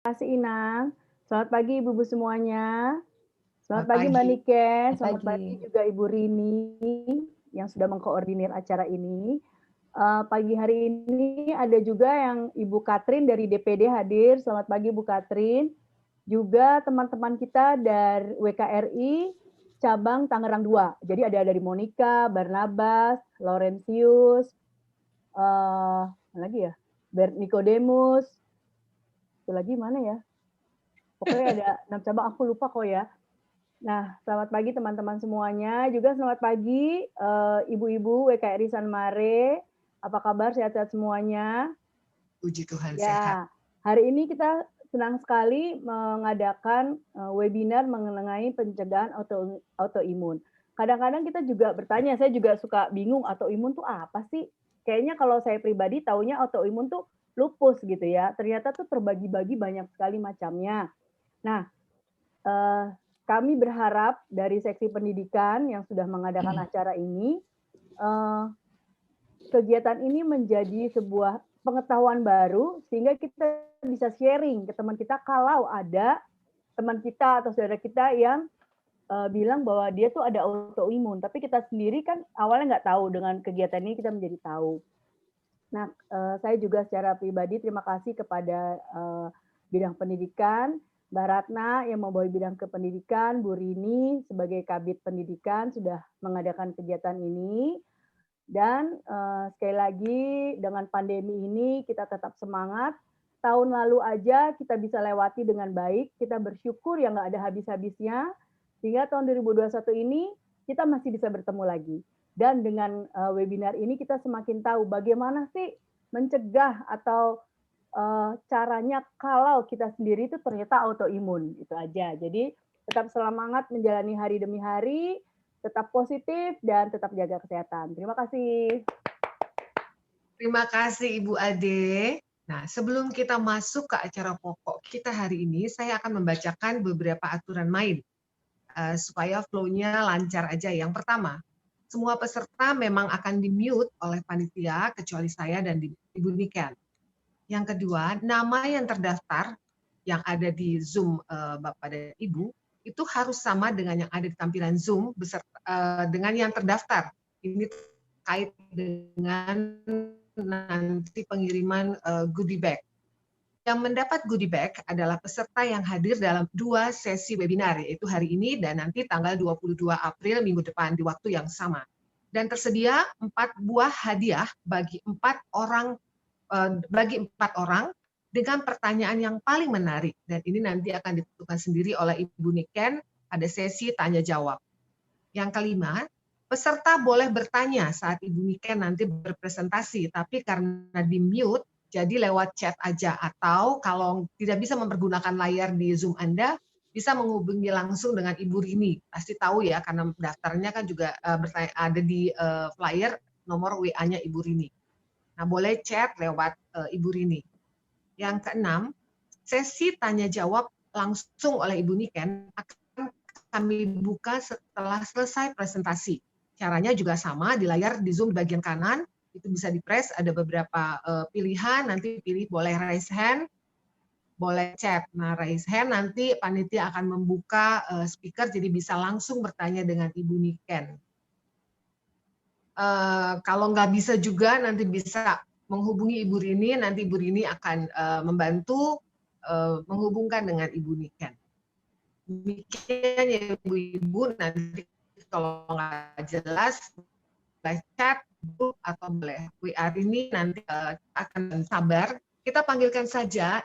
Kasih Inang. Selamat pagi Ibu-ibu semuanya. Selamat Selamat pagi Mbak pagi. Niken, Selamat selamat pagi. pagi juga Ibu Rini yang sudah mengkoordinir acara ini. Pagi hari ini ada juga yang Ibu Katrin dari DPD hadir. Selamat pagi Bu Katrin. Juga teman-teman kita dari WKRI cabang Tangerang 2. Jadi ada dari Monica, Barnabas, Laurentius, apa lagi ya? Nicodemus, itu lagi mana ya? Pokoknya ada 6 cabang, aku lupa kok ya. Nah, selamat pagi teman-teman semuanya. Juga selamat pagi ibu-ibu WKRI Sanmare. Apa kabar? Sehat-sehat semuanya? Puji Tuhan sehat. Ya, hari ini kita senang sekali mengadakan webinar mengenai pencegahan autoimun. Kadang-kadang kita juga bertanya, saya juga suka bingung autoimun tuh apa sih? Kayaknya kalau saya pribadi taunya autoimun tuh lupus gitu ya. Ternyata tuh terbagi-bagi banyak sekali macamnya. Nah, kami berharap dari seksi pendidikan yang sudah mengadakan acara ini, kegiatan ini menjadi sebuah pengetahuan baru sehingga kita bisa sharing ke teman kita kalau ada teman kita atau saudara kita yang bilang bahwa dia tuh ada autoimun, tapi kita sendiri kan awalnya nggak tahu. Dengan kegiatan ini kita menjadi tahu. Nah, saya juga secara pribadi terima kasih kepada bidang pendidikan, Mbak Ratna yang membawa bidang kependidikan, Bu Rini sebagai Kabid Pendidikan sudah mengadakan kegiatan ini. Dan sekali lagi dengan pandemi ini kita tetap semangat. Tahun lalu aja kita bisa lewati dengan baik, kita bersyukur ya nggak ada habis-habisnya. Sehingga tahun 2021 ini kita masih bisa bertemu lagi. Dan dengan webinar ini kita semakin tahu bagaimana sih mencegah atau caranya kalau kita sendiri itu ternyata autoimun. Itu aja. Jadi tetap semangat menjalani hari demi hari, tetap positif dan tetap jaga kesehatan. Terima kasih. Terima kasih Ibu Ade. Nah, sebelum kita masuk ke acara pokok kita hari ini, saya akan membacakan beberapa aturan main supaya flow-nya lancar aja. Yang pertama, semua peserta memang akan di-mute oleh panitia kecuali saya dan Ibu Niken. Yang kedua, nama yang terdaftar yang ada di Zoom Bapak dan Ibu itu harus sama dengan yang ada di tampilan Zoom beserta dengan yang terdaftar. Ini terkait dengan nanti pengiriman goodie bag. Yang mendapat goodie bag adalah peserta yang hadir dalam 2 sesi webinar, yaitu hari ini dan nanti tanggal 22 April minggu depan di waktu yang sama. Dan tersedia 4 buah hadiah bagi 4 orang dengan pertanyaan yang paling menarik. Dan ini nanti akan ditentukan sendiri oleh Ibu Niken pada sesi tanya jawab. Yang kelima, peserta boleh bertanya saat Ibu Niken nanti berpresentasi, tapi karena di-mute, jadi lewat chat aja. Atau kalau tidak bisa mempergunakan layar di Zoom Anda, bisa menghubungi langsung dengan Ibu Rini. Pasti tahu ya, karena daftarnya kan juga ada di flyer nomor WA-nya Ibu Rini. Nah, boleh chat lewat Ibu Rini. Yang keenam, sesi tanya jawab langsung oleh Ibu Niken akan kami buka setelah selesai presentasi. Caranya juga sama, di layar di Zoom di bagian kanan, itu bisa di-press, ada beberapa pilihan, nanti pilih boleh raise hand, boleh chat. Nah, raise hand nanti panitia akan membuka speaker, jadi bisa langsung bertanya dengan Ibu Niken. Kalau nggak bisa juga, nanti bisa menghubungi Ibu Rini, nanti Ibu Rini akan membantu menghubungkan dengan Ibu Niken. Demikian ya Ibu-Ibu, nanti kalau nggak jelas, boleh chat, atau boleh WA ini nanti akan sabar. Kita panggilkan saja,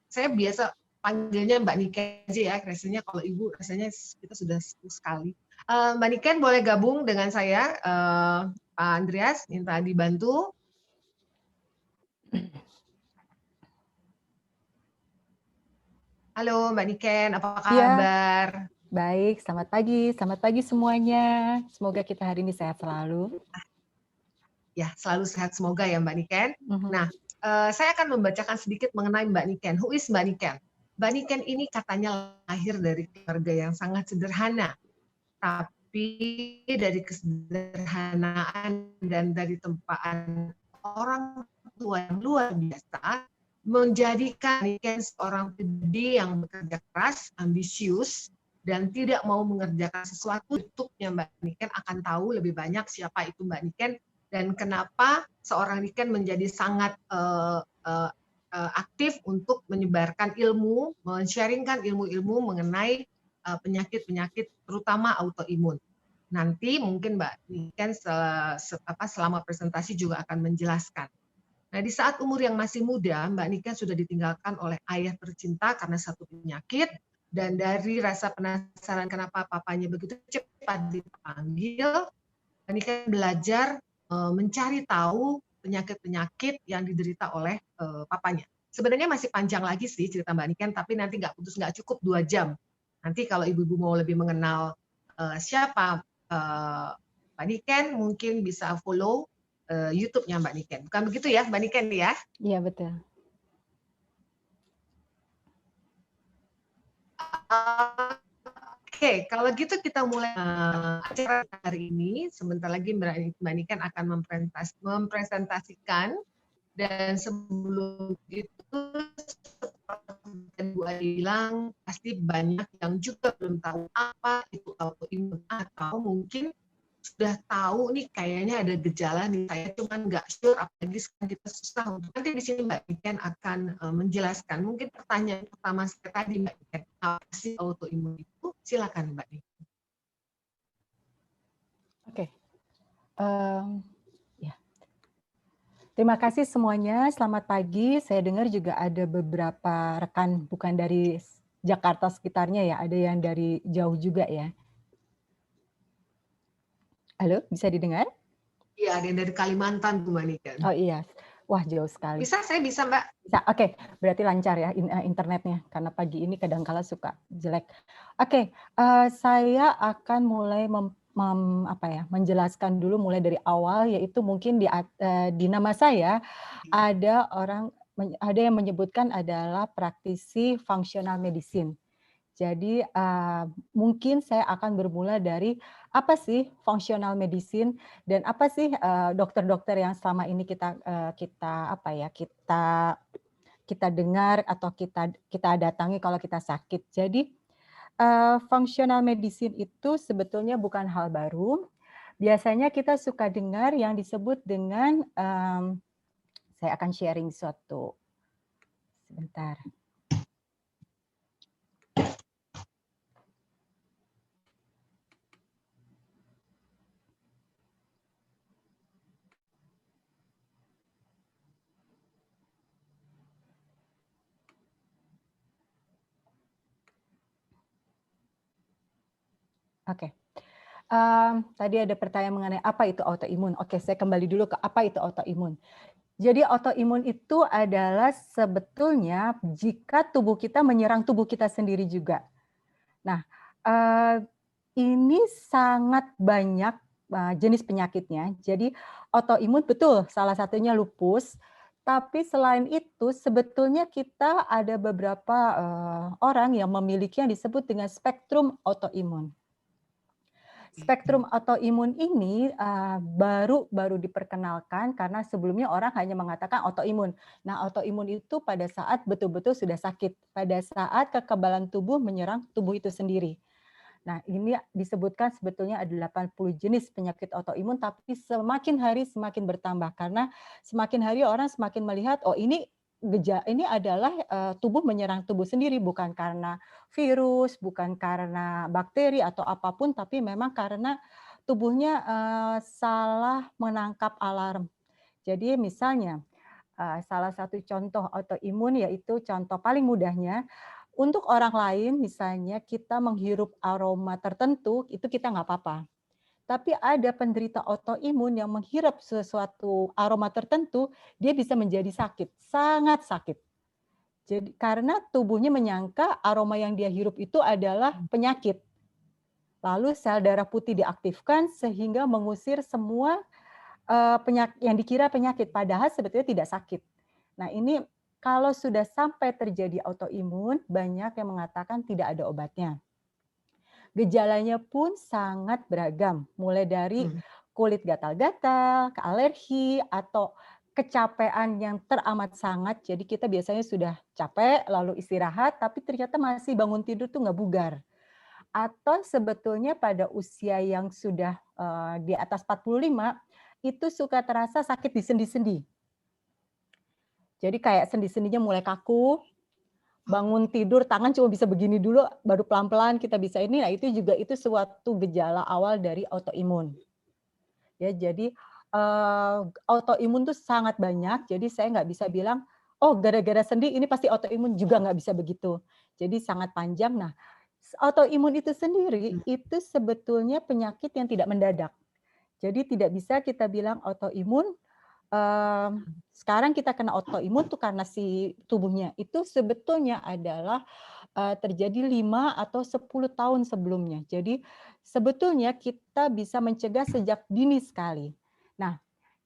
saya biasa panggilnya Mbak Niken aja ya, rasanya kalau Ibu, rasanya kita sudah sekali. Mbak Niken boleh gabung dengan saya, Pak Andreas, minta dibantu. Halo Mbak Niken, apa kabar? Ya, baik. Selamat pagi semuanya. Semoga kita hari ini sehat selalu. Ya, selalu sehat semoga ya Mbak Niken. Nah, saya akan membacakan sedikit mengenai Mbak Niken. Who is Mbak Niken? Mbak Niken ini katanya lahir dari keluarga yang sangat sederhana, tapi dari kesederhanaan dan dari tempaan orang tua yang luar biasa, menjadikan Niken seorang pribadi yang bekerja keras, ambisius, dan tidak mau mengerjakan sesuatu, tutupnya Mbak Niken akan tahu lebih banyak siapa itu Mbak Niken dan kenapa seorang Niken menjadi sangat aktif untuk menyebarkan ilmu, men-sharingkan ilmu-ilmu mengenai penyakit-penyakit terutama autoimun. Nanti mungkin Mbak Niken selama presentasi juga akan menjelaskan. Nah, di saat umur yang masih muda, Mbak Niken sudah ditinggalkan oleh ayah tercinta karena satu penyakit, dan dari rasa penasaran kenapa papanya begitu cepat dipanggil, Mbak Niken belajar mencari tahu penyakit-penyakit yang diderita oleh papanya. Sebenarnya masih panjang lagi sih cerita Mbak Niken, tapi nanti nggak cukup 2 jam. Nanti kalau ibu-ibu mau lebih mengenal siapa Mbak Niken, mungkin bisa follow YouTube-nya Mbak Niken. Bukan begitu ya, Mbak Niken ya? Iya, betul. Oke, kalau gitu kita mulai acara hari ini. Sebentar lagi Mbak Niken akan mempresentasikan. Dan sebelum itu, seperti Bu Adi bilang, pasti banyak yang juga belum tahu apa itu autoimun, atau mungkin sudah tahu nih kayaknya ada gejala nih, saya cuman nggak sure, apalagi sekarang kita susah untuk. Nanti di sini Mbak Niken akan menjelaskan. Mungkin pertanyaan pertama saya tadi Mbak Niken, apa sih autoimun itu? Silakan Mbak Niken. Oke. Ya. Terima kasih semuanya. Selamat pagi. Saya dengar juga ada beberapa rekan bukan dari Jakarta sekitarnya ya, ada yang dari jauh juga ya. Halo, bisa didengar? Iya, ada yang dari Kalimantan, Bu Niken. Oh iya, wah jauh sekali. Bisa, saya bisa Mbak. Bisa, oke. Berarti lancar ya internetnya, karena pagi ini kadang-kala suka jelek. Oke, saya akan mulai menjelaskan dulu mulai dari awal, yaitu mungkin di nama saya ada yang menyebutkan adalah praktisi functional medicine. Jadi mungkin saya akan bermula dari apa sih functional medicine dan apa sih dokter-dokter yang selama ini kita dengar atau kita datangi kalau kita sakit. Jadi functional medicine itu sebetulnya bukan hal baru. Biasanya kita suka dengar yang disebut dengan saya akan sharing suatu sebentar. Oke. Tadi ada pertanyaan mengenai apa itu autoimun. Oke, saya kembali dulu ke apa itu autoimun. Jadi autoimun itu adalah sebetulnya jika tubuh kita menyerang tubuh kita sendiri juga. Nah, ini sangat banyak jenis penyakitnya. Jadi autoimun betul, salah satunya lupus. Tapi selain itu sebetulnya kita ada beberapa orang yang memiliki yang disebut dengan spektrum autoimun. Spektrum autoimun ini baru diperkenalkan karena sebelumnya orang hanya mengatakan autoimun. Nah, autoimun itu pada saat betul-betul sudah sakit, pada saat kekebalan tubuh menyerang tubuh itu sendiri. Nah, ini disebutkan sebetulnya ada 80 jenis penyakit autoimun, tapi semakin hari semakin bertambah karena semakin hari orang semakin melihat, oh ini adalah tubuh menyerang tubuh sendiri, bukan karena virus, bukan karena bakteri atau apapun, tapi memang karena tubuhnya salah menangkap alarm. Jadi misalnya salah satu contoh autoimun yaitu contoh paling mudahnya, untuk orang lain misalnya kita menghirup aroma tertentu, itu kita nggak apa-apa. Tapi ada penderita autoimun yang menghirup sesuatu aroma tertentu, dia bisa menjadi sakit, sangat sakit. Jadi karena tubuhnya menyangka aroma yang dia hirup itu adalah penyakit. Lalu sel darah putih diaktifkan sehingga mengusir semua penyakit yang dikira penyakit, padahal sebetulnya tidak sakit. Nah, ini kalau sudah sampai terjadi autoimun, banyak yang mengatakan tidak ada obatnya. Gejalanya pun sangat beragam, mulai dari kulit gatal-gatal, ke alergi, atau kecapean yang teramat sangat, jadi kita biasanya sudah capek, lalu istirahat, tapi ternyata masih bangun tidur tuh nggak bugar. Atau sebetulnya pada usia yang sudah di atas 45, itu suka terasa sakit di sendi-sendi. Jadi kayak sendi-sendinya mulai kaku, bangun tidur tangan cuma bisa begini dulu, baru pelan-pelan kita bisa ini. Nah itu juga itu suatu gejala awal dari autoimun. Ya jadi autoimun tuh sangat banyak. Jadi saya nggak bisa bilang, oh gara-gara sendi ini pasti autoimun, juga nggak bisa begitu. Jadi sangat panjang. Nah autoimun itu sendiri itu sebetulnya penyakit yang tidak mendadak. Jadi tidak bisa kita bilang autoimun. Sekarang kita kena autoimun tuh karena si tubuhnya itu sebetulnya adalah terjadi 5 atau 10 tahun sebelumnya. Jadi sebetulnya kita bisa mencegah sejak dini sekali. Nah,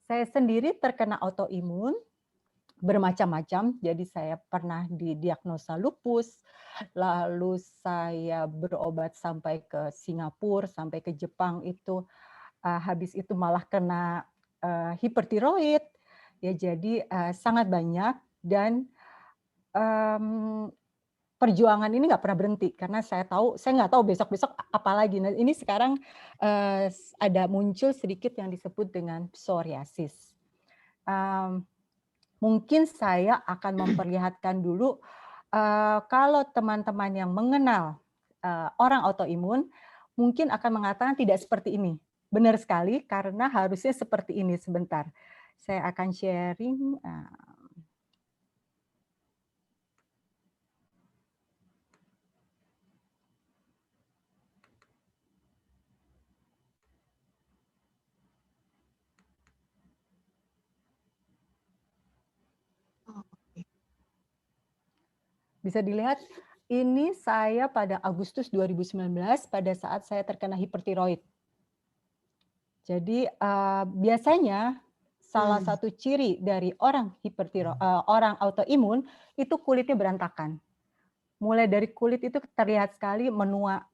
saya sendiri terkena autoimun bermacam-macam. Jadi saya pernah didiagnosa lupus, lalu saya berobat sampai ke Singapura, sampai ke Jepang itu. Habis itu malah kena hipertiroid, ya jadi sangat banyak dan perjuangan ini nggak pernah berhenti karena saya nggak tahu besok-besok apa lagi. Nah ini sekarang ada muncul sedikit yang disebut dengan psoriasis. Mungkin saya akan memperlihatkan dulu kalau teman-teman yang mengenal orang autoimun mungkin akan mengatakan tidak seperti ini. Benar sekali, karena harusnya seperti ini. Sebentar, saya akan sharing. Bisa dilihat, ini saya pada Agustus 2019 pada saat saya terkena hipertiroid. Jadi biasanya salah satu ciri dari orang orang autoimun itu kulitnya berantakan. Mulai dari kulit itu terlihat sekali menua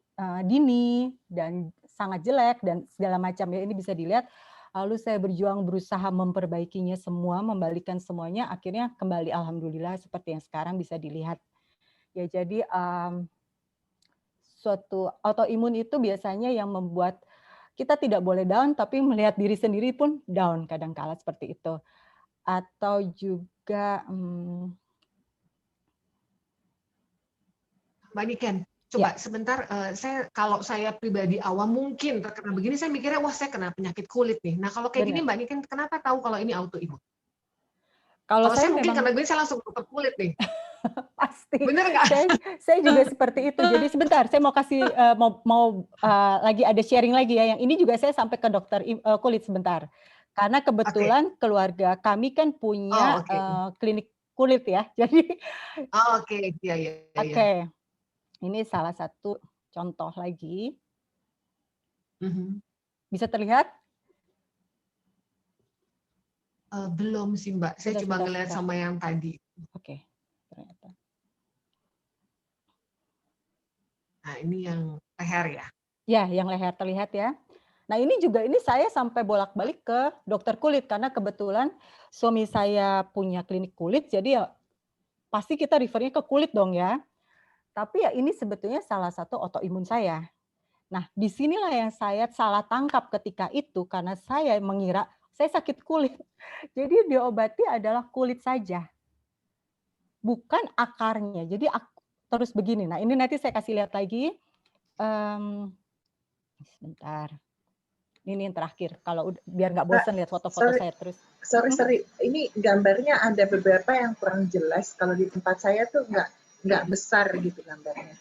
dini dan sangat jelek dan segala macam ya, ini bisa dilihat. Lalu saya berjuang berusaha memperbaikinya semua, membalikan semuanya, akhirnya kembali alhamdulillah seperti yang sekarang bisa dilihat. Ya jadi suatu autoimun itu biasanya yang membuat kita tidak boleh down, tapi melihat diri sendiri pun down kadang-kala seperti itu. Atau juga Mbak Niken, coba sebentar, kalau saya pribadi awam mungkin terkena begini, saya mikirnya wah saya kena penyakit kulit nih. Nah kalau kayak gini Mbak Niken, kenapa tahu kalau ini autoimun? Kalau saya mungkin karena begini saya langsung ke kulit nih. Pasti. Bener nggak? Saya juga seperti itu. Jadi sebentar, saya mau kasih lagi ada sharing lagi ya. Yang ini juga saya sampai ke dokter kulit sebentar. Karena kebetulan keluarga kami kan punya klinik kulit ya. Jadi Oke. Ini salah satu contoh lagi. Bisa terlihat? Belum sih Mbak, saya cuma ngeliat sama yang tadi. Oke, ternyata. Nah ini yang leher ya? Ya, yang leher terlihat ya. Nah ini juga, ini saya sampai bolak-balik ke dokter kulit, karena kebetulan suami saya punya klinik kulit, jadi ya pasti kita refernya ke kulit dong ya. Tapi ya ini sebetulnya salah satu autoimun saya. Nah disinilah yang saya salah tangkap ketika itu, karena saya mengira saya sakit kulit. Jadi diobati adalah kulit saja, bukan akarnya. Jadi terus begini. Nah ini nanti saya kasih lihat lagi. Sebentar. Ini yang terakhir. Kalau biar nggak bosan lihat foto-foto saya terus. Sorry. Ini gambarnya ada beberapa yang kurang jelas. Kalau di tempat saya tuh nggak besar gitu gambarnya.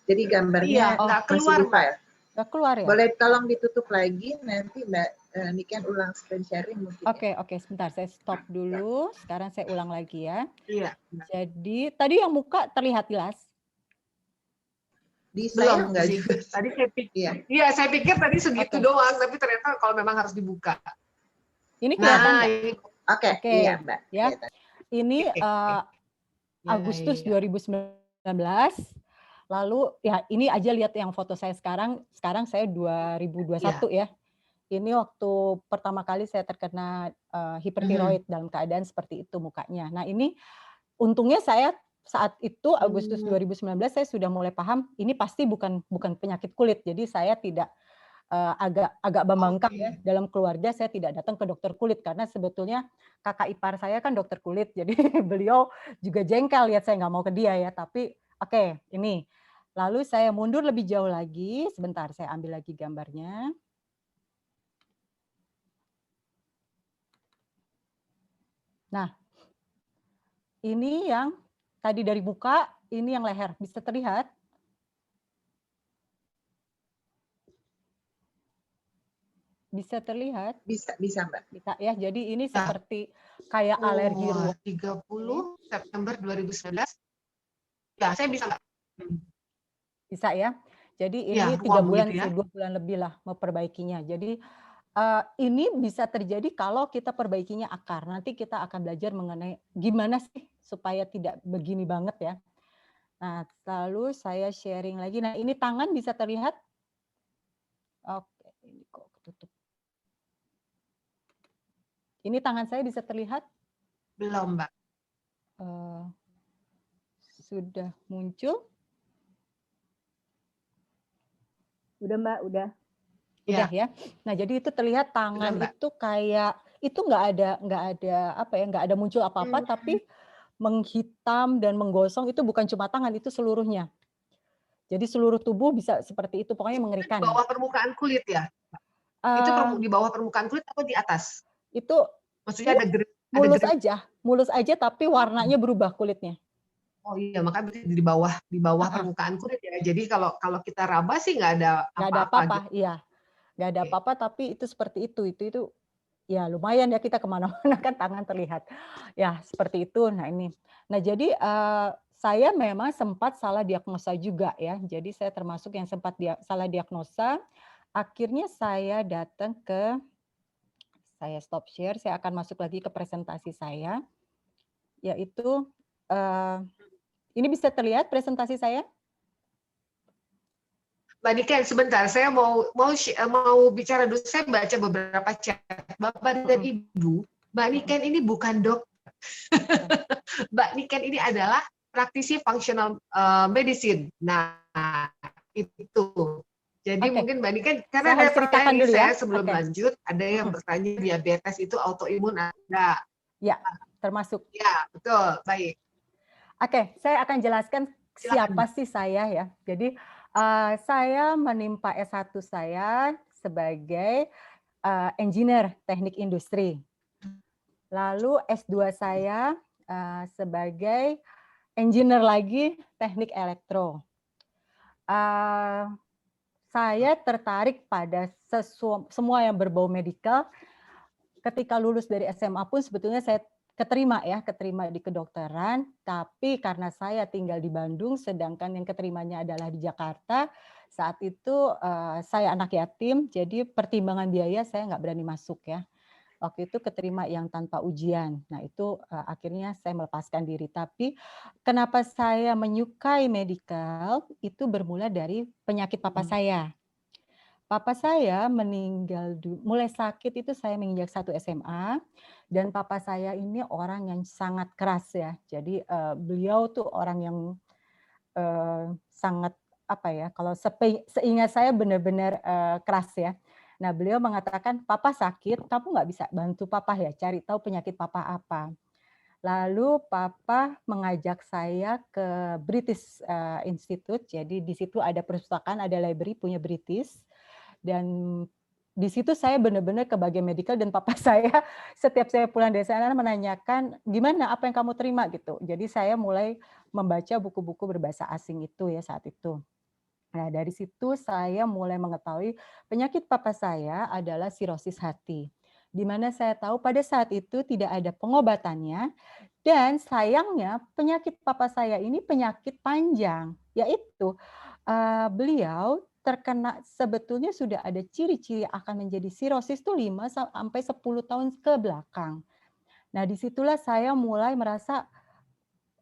Jadi gambarnya nggak masih keluar, di file. Nggak keluar ya? Boleh tolong ditutup lagi, nanti Mbak Niken ulang screen sharing mungkin. Oke, sebentar saya stop dulu. Sekarang saya ulang lagi ya. Iya. Jadi tadi yang muka terlihat jelas. Di saya belum enggak sih. juga. Tadi saya pikir, saya pikir tadi segitu doang, tapi ternyata kalau memang harus dibuka. Ini kelihatan nggak? Oke, iya Mbak. Ya. Ini Agustus 2019. Lalu ya ini aja lihat yang foto saya sekarang. Sekarang saya 2021 ya. Ini waktu pertama kali saya terkena hipertiroid dalam keadaan seperti itu mukanya. Nah ini untungnya saya saat itu Agustus 2019 saya sudah mulai paham ini pasti bukan penyakit kulit. Jadi saya tidak agak membangkang ya dalam keluarga saya tidak datang ke dokter kulit karena sebetulnya kakak ipar saya kan dokter kulit. Jadi beliau juga jengkel lihat saya nggak mau ke dia ya. Tapi oke, ini. Lalu saya mundur lebih jauh lagi. Sebentar, saya ambil lagi gambarnya. Nah, ini yang tadi dari muka, ini yang leher. Bisa terlihat? Bisa terlihat? Bisa Mbak. Bisa ya. Jadi ini seperti kayak alergi ruang. 30 September 2019. Ya, saya bisa Mbak. Bisa ya. Jadi ini 3 bulan sih, 2 bulan lebih lah memperbaikinya. Jadi ini bisa terjadi kalau kita perbaikinya akar. Nanti kita akan belajar mengenai gimana sih supaya tidak begini banget ya. Nah, lalu saya sharing lagi. Nah, ini tangan bisa terlihat? Oke, ini kok ketutup. Ini tangan saya bisa terlihat? Belum, Mbak. Sudah muncul? Udah Mbak, udah. Udah ya. Nah, jadi itu terlihat tangan itu kayak itu nggak ada apa ya, nggak ada muncul apa-apa tapi menghitam dan menggosong itu bukan cuma tangan, itu seluruhnya. Jadi seluruh tubuh bisa seperti itu, pokoknya mengerikan. Di bawah permukaan kulit ya? Itu di bawah permukaan kulit atau di atas? Itu maksudnya ada mulus aja tapi warnanya berubah kulitnya. Oh iya, makanya di bawah permukaan kulit ya. Jadi kalau kita raba sih nggak ada apa-apa. Gitu. Iya, nggak ada apa-apa. Tapi itu seperti itu ya lumayan ya kita kemana-mana kan tangan terlihat. Ya seperti itu. Nah ini. Nah jadi saya memang sempat salah diagnosa juga ya. Jadi saya termasuk yang sempat salah diagnosa. Akhirnya saya datang saya stop share. Saya akan masuk lagi ke presentasi saya. Yaitu ini bisa terlihat presentasi saya? Mbak Niken, sebentar, saya mau bicara dulu. Saya baca beberapa chat. Bapak dan Ibu, Mbak Niken ini bukan dokter. Mbak Niken ini adalah praktisi functional medicine. Nah, itu. Jadi mungkin Mbak Niken, karena ada pertanyaan saya sebelum lanjut, ada yang bertanya diabetes itu autoimun ada. Ya, termasuk. Ya, betul. Baik. Oke, saya akan jelaskan siapa sih saya ya. Jadi saya menimpa S1 saya sebagai engineer teknik industri. Lalu S2 saya sebagai engineer lagi teknik elektro. Saya tertarik pada semua yang berbau medical. Ketika lulus dari SMA pun sebetulnya saya keterima di kedokteran, tapi karena saya tinggal di Bandung, sedangkan yang keterimanya adalah di Jakarta, saat itu saya anak yatim, jadi pertimbangan biaya saya nggak berani masuk ya. Waktu itu keterima yang tanpa ujian. Nah itu akhirnya saya melepaskan diri. Tapi kenapa saya menyukai medical, itu bermula dari penyakit papa saya. Papa saya meninggal, mulai sakit itu saya menginjak 1 SMA, dan papa saya ini orang yang sangat keras ya. Jadi beliau tuh orang yang sangat apa ya, kalau seingat saya benar-benar keras ya. Nah beliau mengatakan, papa sakit, kamu nggak bisa bantu papa ya, cari tahu penyakit papa apa. Lalu papa mengajak saya ke British Institute, jadi di situ ada perpustakaan, ada library punya British. Dan di situ saya benar-benar ke bagian medical dan papa saya setiap saya pulang dari sana menanyakan gimana apa yang kamu terima gitu. Jadi saya mulai membaca buku-buku berbahasa asing itu ya saat itu. Nah dari situ saya mulai mengetahui penyakit papa saya adalah sirosis hati. Di mana saya tahu pada saat itu tidak ada pengobatannya dan sayangnya penyakit papa saya ini penyakit panjang, yaitu beliau terkena sebetulnya sudah ada ciri-ciri akan menjadi sirosis itu 5 sampai 10 tahun ke belakang. Nah, disitulah saya mulai merasa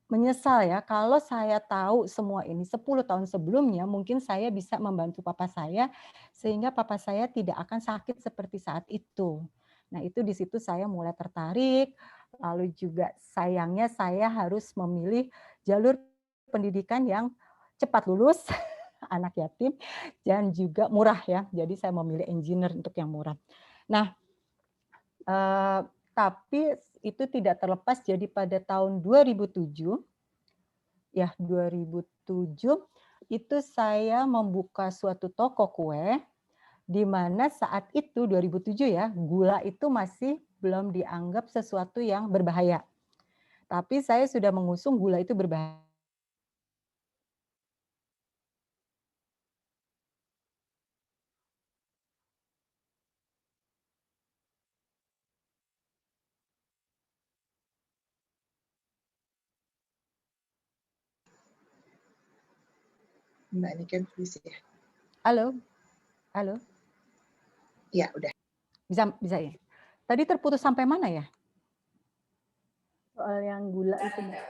menyesal ya, kalau saya tahu semua ini 10 tahun sebelumnya, mungkin saya bisa membantu papa saya, sehingga papa saya tidak akan sakit seperti saat itu. Nah, itu di situ saya mulai tertarik, lalu juga sayangnya saya harus memilih jalur pendidikan yang cepat lulus, anak yatim, dan juga murah ya. Jadi saya memilih engineer untuk yang murah. Nah, tapi itu tidak terlepas, jadi pada tahun 2007 ya 2007 itu saya membuka suatu toko kue, di mana saat itu 2007 ya, gula itu masih belum dianggap sesuatu yang berbahaya. Tapi saya sudah mengusung gula itu berbahaya. Mbak Niken please ya. Halo? Halo? Ya, udah. Bisa ya? Tadi terputus sampai mana ya? Soal yang gula itu, Mbak.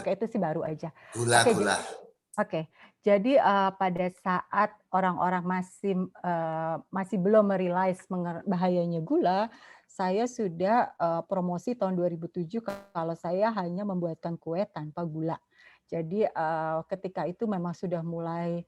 Oke, itu sih baru aja. Gula. Oke, jadi pada saat orang-orang masih belum merealize bahayanya gula, saya sudah promosi tahun 2007 kalau saya hanya membuatkan kue tanpa gula. Jadi ketika itu memang sudah mulai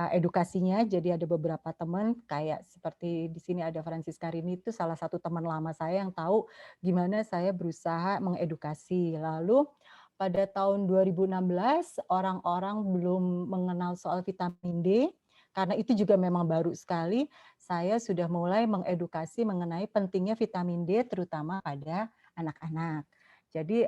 edukasinya, jadi ada beberapa teman kayak seperti di sini ada Francisca Rini, itu salah satu teman lama saya yang tahu gimana saya berusaha mengedukasi. Lalu pada tahun 2016 orang-orang belum mengenal soal vitamin D, karena itu juga memang baru sekali, saya sudah mulai mengedukasi mengenai pentingnya vitamin D terutama pada anak-anak. Jadi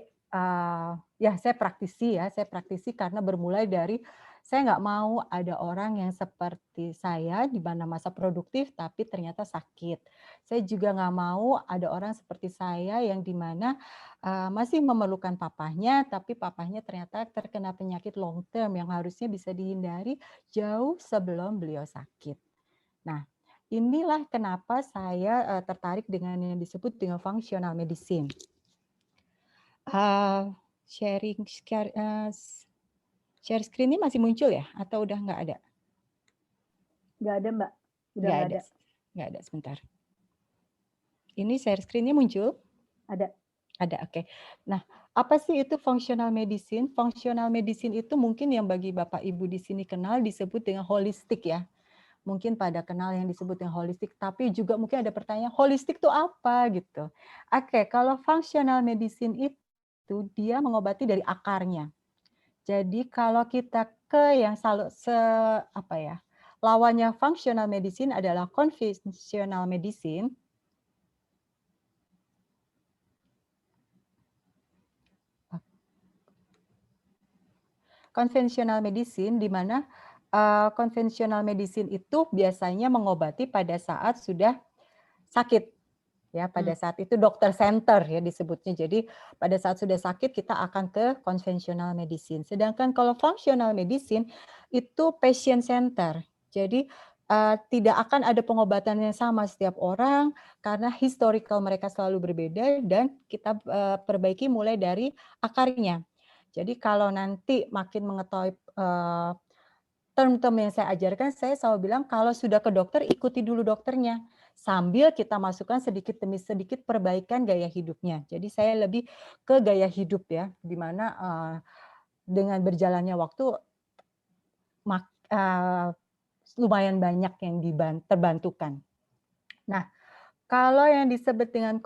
ya saya praktisi karena bermulai dari saya nggak mau ada orang yang seperti saya di mana masa produktif tapi ternyata sakit. Saya juga nggak mau ada orang seperti saya yang di mana masih memerlukan papahnya, tapi papahnya ternyata terkena penyakit long term yang harusnya bisa dihindari jauh sebelum beliau sakit. Nah, inilah kenapa saya tertarik dengan yang disebut dengan functional medicine. Share screen-nya masih muncul ya? Atau udah nggak ada? Nggak ada, Mbak. Udah nggak ada. Nggak ada, sebentar. Ini share screen-nya muncul? Ada. Ada, oke. Nah, apa sih itu functional medicine? Functional medicine itu mungkin yang bagi Bapak Ibu di sini kenal disebut dengan holistik ya. Mungkin pada kenal yang disebut dengan holistik, tapi juga mungkin ada pertanyaan, holistik itu apa gitu. Oke, kalau functional medicine itu dia mengobati dari akarnya. Jadi kalau kita ke yang lawannya functional medicine adalah conventional medicine. Conventional medicine di mana conventional medicine itu biasanya mengobati pada saat sudah sakit. Ya, pada saat itu dokter center ya disebutnya. Jadi pada saat sudah sakit kita akan ke conventional medicine. Sedangkan kalau functional medicine itu patient center. Jadi tidak akan ada pengobatan yang sama setiap orang karena historical mereka selalu berbeda dan kita perbaiki mulai dari akarnya. Jadi kalau nanti makin mengetahui term-term yang saya ajarkan, saya selalu bilang kalau sudah ke dokter ikuti dulu dokternya. Sambil kita masukkan sedikit demi sedikit perbaikan gaya hidupnya. Jadi saya lebih ke gaya hidup ya, di mana dengan berjalannya waktu lumayan banyak yang terbantukan. Nah, kalau yang disebut dengan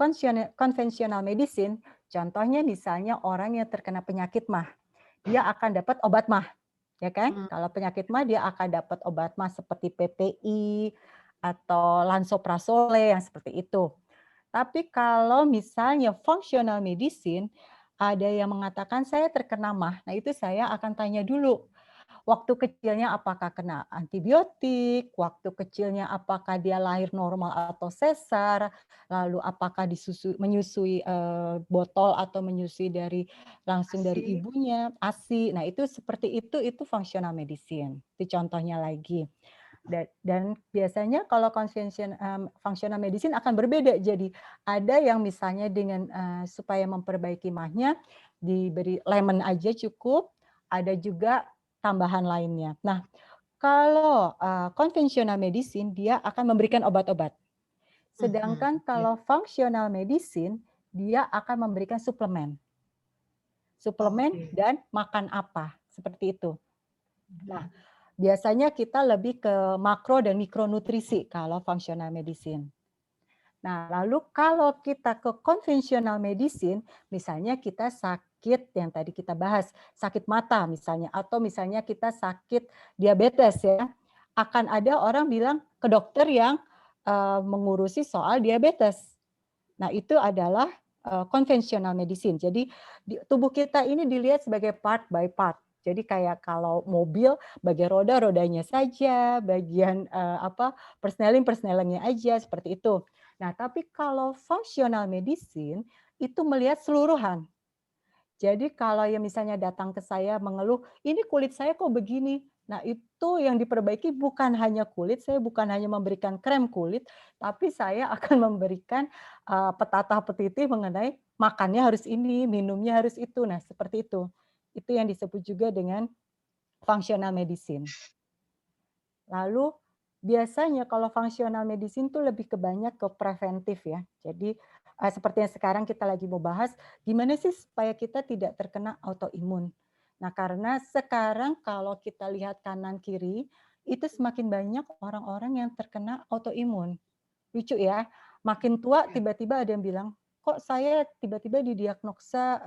conventional medicine, contohnya misalnya orang yang terkena penyakit mah, dia akan dapat obat mah, ya kan? Kalau penyakit mah dia akan dapat obat mah seperti PPI, atau lansoprazole yang seperti itu. Tapi kalau misalnya functional medicine, ada yang mengatakan saya terkena mah, nah itu saya akan tanya dulu, waktu kecilnya apakah kena antibiotik, waktu kecilnya apakah dia lahir normal atau sesar, lalu apakah menyusui botol atau menyusui langsung dari ibunya, ASI. Nah itu seperti itu functional medicine. Itu contohnya lagi. Dan biasanya kalau functional medicine akan berbeda. Jadi ada yang misalnya dengan supaya memperbaiki mahnya, diberi lemon aja cukup, ada juga tambahan lainnya. Nah, kalau konvensional medicine dia akan memberikan obat-obat. Sedangkan kalau functional medicine dia akan memberikan suplemen. Suplemen dan makan apa, seperti itu. Nah, biasanya kita lebih ke makro dan mikronutrisi kalau functional medicine. Nah, lalu kalau kita ke konvensional medicine, misalnya kita sakit yang tadi kita bahas, sakit mata misalnya, atau misalnya kita sakit diabetes ya, akan ada orang bilang ke dokter yang mengurusi soal diabetes. Nah, itu adalah konvensional medicine. Jadi tubuh kita ini dilihat sebagai part by part. Jadi kayak kalau mobil, bagian rodanya saja, bagian persneling-persnelingnya aja, seperti itu. Nah, tapi kalau functional medicine itu melihat seluruhan. Jadi kalau yang misalnya datang ke saya mengeluh, ini kulit saya kok begini. Nah, itu yang diperbaiki bukan hanya kulit, saya bukan hanya memberikan krem kulit, tapi saya akan memberikan petata petiti mengenai makannya harus ini, minumnya harus itu. Nah, seperti itu. Itu yang disebut juga dengan functional medicine. Lalu biasanya kalau functional medicine itu lebih banyak ke preventif ya. Jadi seperti yang sekarang kita lagi mau bahas, gimana sih supaya kita tidak terkena autoimun. Nah, karena sekarang kalau kita lihat kanan kiri, itu semakin banyak orang-orang yang terkena autoimun. Lucu ya, makin tua tiba-tiba ada yang bilang, kok saya tiba-tiba didiagnosa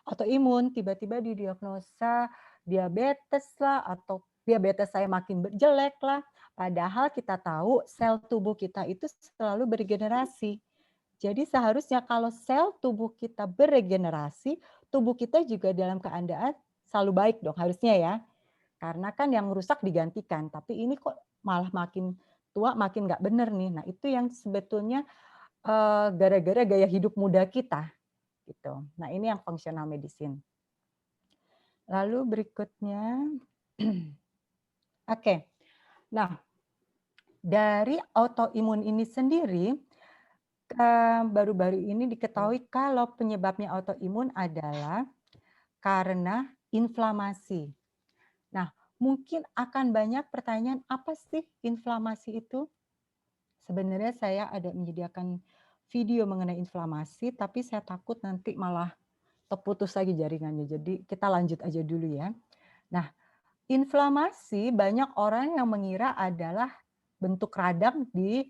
autoimun, tiba-tiba didiagnosa diabetes lah, atau diabetes saya makin jelek lah. Padahal kita tahu sel tubuh kita itu selalu beregenerasi. Jadi seharusnya kalau sel tubuh kita beregenerasi, tubuh kita juga dalam keadaan selalu baik dong harusnya ya. Karena kan yang rusak digantikan, tapi ini kok malah makin tua makin nggak bener nih. Nah, itu yang sebetulnya gara-gara gaya hidup muda kita gitu. Nah, ini yang functional medicine. Lalu berikutnya oke. Nah, dari autoimun ini sendiri baru-baru ini diketahui kalau penyebabnya autoimun adalah karena inflamasi. Nah, mungkin akan banyak pertanyaan, apa sih inflamasi itu? Sebenarnya saya ada menyediakan video mengenai inflamasi, tapi saya takut nanti malah terputus lagi jaringannya. Jadi kita lanjut aja dulu ya. Nah, inflamasi banyak orang yang mengira adalah bentuk radang di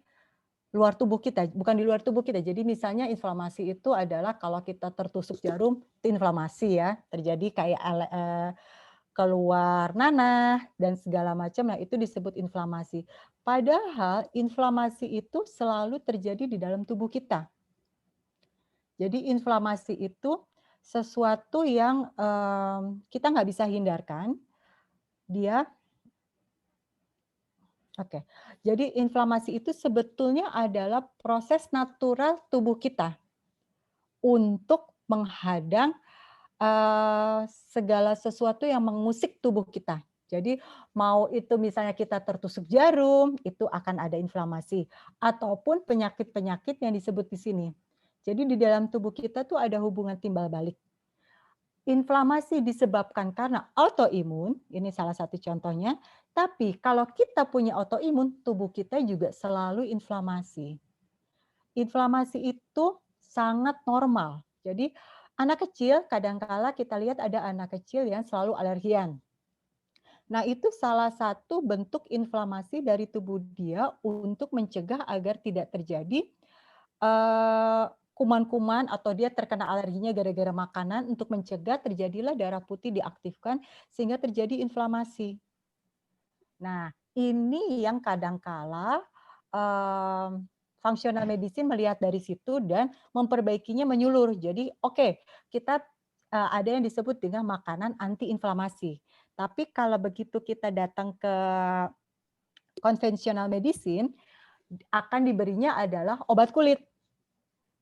luar tubuh kita, bukan di luar tubuh kita. Jadi misalnya inflamasi itu adalah kalau kita tertusuk jarum, itu inflamasi ya, terjadi kayak keluar nanah dan segala macam, nah itu disebut inflamasi. Padahal inflamasi itu selalu terjadi di dalam tubuh kita. Jadi inflamasi itu sesuatu yang kita nggak bisa hindarkan. Oke, jadi inflamasi itu sebetulnya adalah proses natural tubuh kita untuk menghadang segala sesuatu yang mengusik tubuh kita. Jadi mau itu misalnya kita tertusuk jarum, itu akan ada inflamasi. Ataupun penyakit-penyakit yang disebut di sini. Jadi di dalam tubuh kita tuh ada hubungan timbal balik. Inflamasi disebabkan karena autoimun, ini salah satu contohnya. Tapi kalau kita punya autoimun, tubuh kita juga selalu inflamasi. Inflamasi itu sangat normal. Jadi anak kecil kadangkala kita lihat ada anak kecil yang selalu alergian. Nah, itu salah satu bentuk inflamasi dari tubuh dia untuk mencegah agar tidak terjadi kuman-kuman atau dia terkena alerginya gara-gara makanan, untuk mencegah terjadilah darah putih diaktifkan sehingga terjadi inflamasi. Nah, ini yang kadangkala functional medicine melihat dari situ dan memperbaikinya menyeluruh. Jadi oke, kita ada yang disebut dengan makanan anti-inflamasi. Tapi kalau begitu kita datang ke konvensional medicine, akan diberinya adalah obat kulit.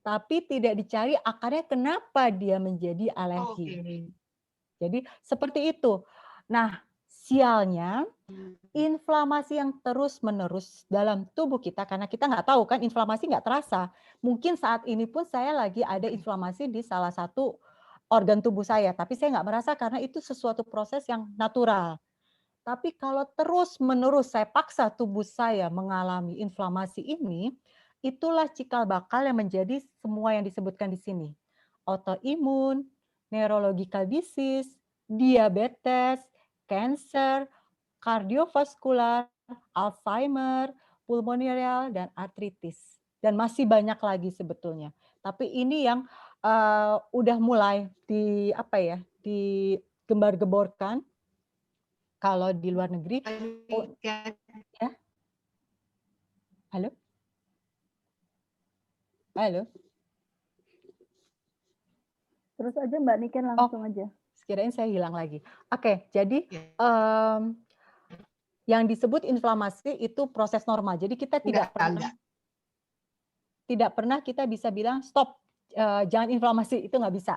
Tapi tidak dicari akarnya kenapa dia menjadi alergi. Jadi seperti itu. Nah, sialnya inflamasi yang terus-menerus dalam tubuh kita, karena kita nggak tahu kan, inflamasi nggak terasa. Mungkin saat ini pun saya lagi ada inflamasi di salah satu organ tubuh saya, tapi saya nggak merasa karena itu sesuatu proses yang natural. Tapi kalau terus-menerus saya paksa tubuh saya mengalami inflamasi ini, itulah cikal bakal yang menjadi semua yang disebutkan di sini. Autoimun, neurological disease, diabetes, cancer, kardiovaskular, Alzheimer, pulmoner, dan artritis. Dan masih banyak lagi sebetulnya. Tapi ini yang udah mulai digembar-geborkan kalau di luar negeri. Oh, ya. Halo? Halo? Terus aja Mbak Niken, langsung aja. Sekirain saya hilang lagi. Oke, jadi yang disebut inflamasi itu proses normal. Jadi kita tidak pernah kita bisa bilang stop, jangan inflamasi, itu nggak bisa.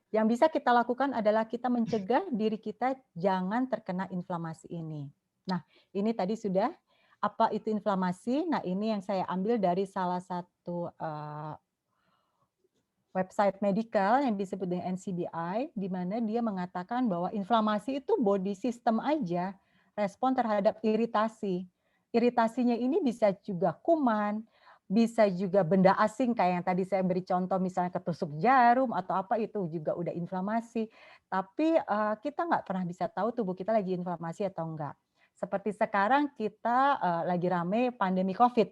Yang bisa kita lakukan adalah kita mencegah diri kita jangan terkena inflamasi ini. Nah, ini tadi sudah apa itu inflamasi. Nah, ini yang saya ambil dari salah satu website medical yang disebut dengan NCBI, di mana dia mengatakan bahwa inflamasi itu body system aja, respon terhadap iritasi. Iritasinya ini bisa juga kuman, bisa juga benda asing kayak yang tadi saya beri contoh misalnya ketusuk jarum atau apa, itu juga udah inflamasi. Tapi kita nggak pernah bisa tahu tubuh kita lagi inflamasi atau enggak. Seperti sekarang kita lagi rame pandemi COVID.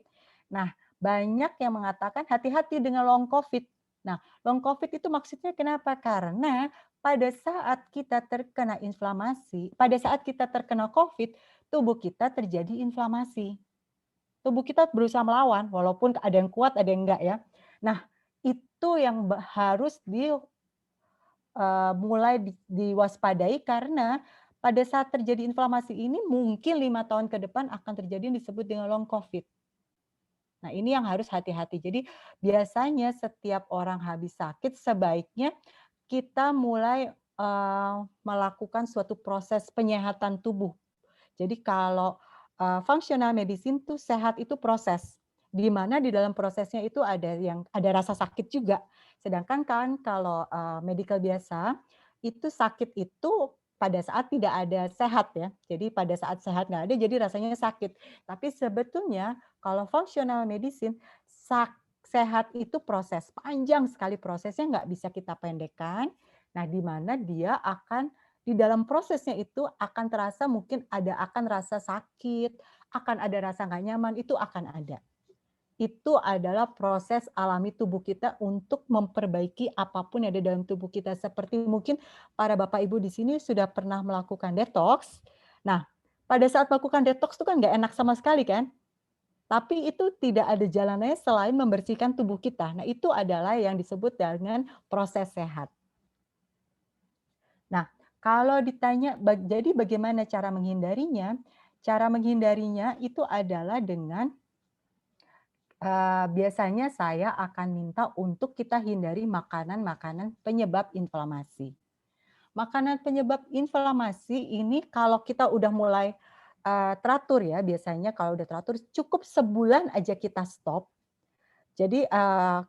Nah, banyak yang mengatakan hati-hati dengan long COVID. Nah, long COVID itu maksudnya kenapa? Karena pada saat kita terkena inflamasi, pada saat kita terkena COVID, tubuh kita terjadi inflamasi. Tubuh kita berusaha melawan, walaupun ada yang kuat, ada yang enggak ya. Nah, itu yang harus mulai diwaspadai karena pada saat terjadi inflamasi ini mungkin 5 tahun ke depan akan terjadi yang disebut dengan long COVID. Nah, ini yang harus hati-hati. Jadi biasanya setiap orang habis sakit sebaiknya kita mulai melakukan suatu proses penyehatan tubuh. Jadi kalau functional medicine tuh sehat itu proses, di mana di dalam prosesnya itu ada rasa sakit juga. Sedangkan kan kalau medical biasa itu sakit itu pada saat tidak ada sehat ya. Jadi pada saat sehat nggak ada, jadi rasanya sakit. Tapi sebetulnya kalau functional medicine sehat itu proses panjang sekali, prosesnya nggak bisa kita pendekkan. Nah, di mana dia akan di dalam prosesnya itu akan terasa mungkin akan rasa sakit, akan ada rasa nggak nyaman, itu akan ada. Itu adalah proses alami tubuh kita untuk memperbaiki apapun yang ada dalam tubuh kita. Seperti mungkin para Bapak Ibu di sini sudah pernah melakukan detox. Nah, pada saat melakukan detox itu kan nggak enak sama sekali kan? Tapi itu tidak ada jalannya selain membersihkan tubuh kita. Nah, itu adalah yang disebut dengan proses sehat. Nah, kalau ditanya, jadi bagaimana cara menghindarinya? Cara menghindarinya itu adalah dengan biasanya saya akan minta untuk kita hindari makanan-makanan penyebab inflamasi. Makanan penyebab inflamasi ini kalau kita udah mulai teratur ya, biasanya kalau udah teratur cukup sebulan aja kita stop. Jadi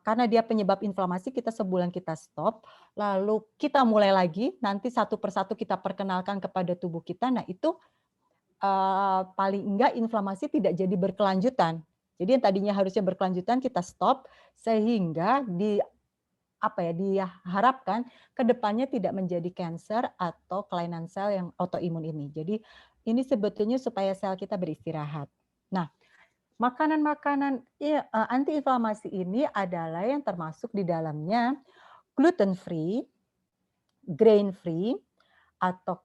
karena dia penyebab inflamasi, kita sebulan kita stop, lalu kita mulai lagi, nanti satu persatu kita perkenalkan kepada tubuh kita. Nah itu paling enggak inflamasi tidak jadi berkelanjutan. Jadi yang tadinya harusnya berkelanjutan kita stop sehingga diharapkan ke depannya tidak menjadi cancer atau kelainan sel yang autoimun ini. Jadi ini sebetulnya supaya sel kita beristirahat. Nah, makanan-makanan antiinflamasi ini adalah yang termasuk di dalamnya gluten free, grain free, atau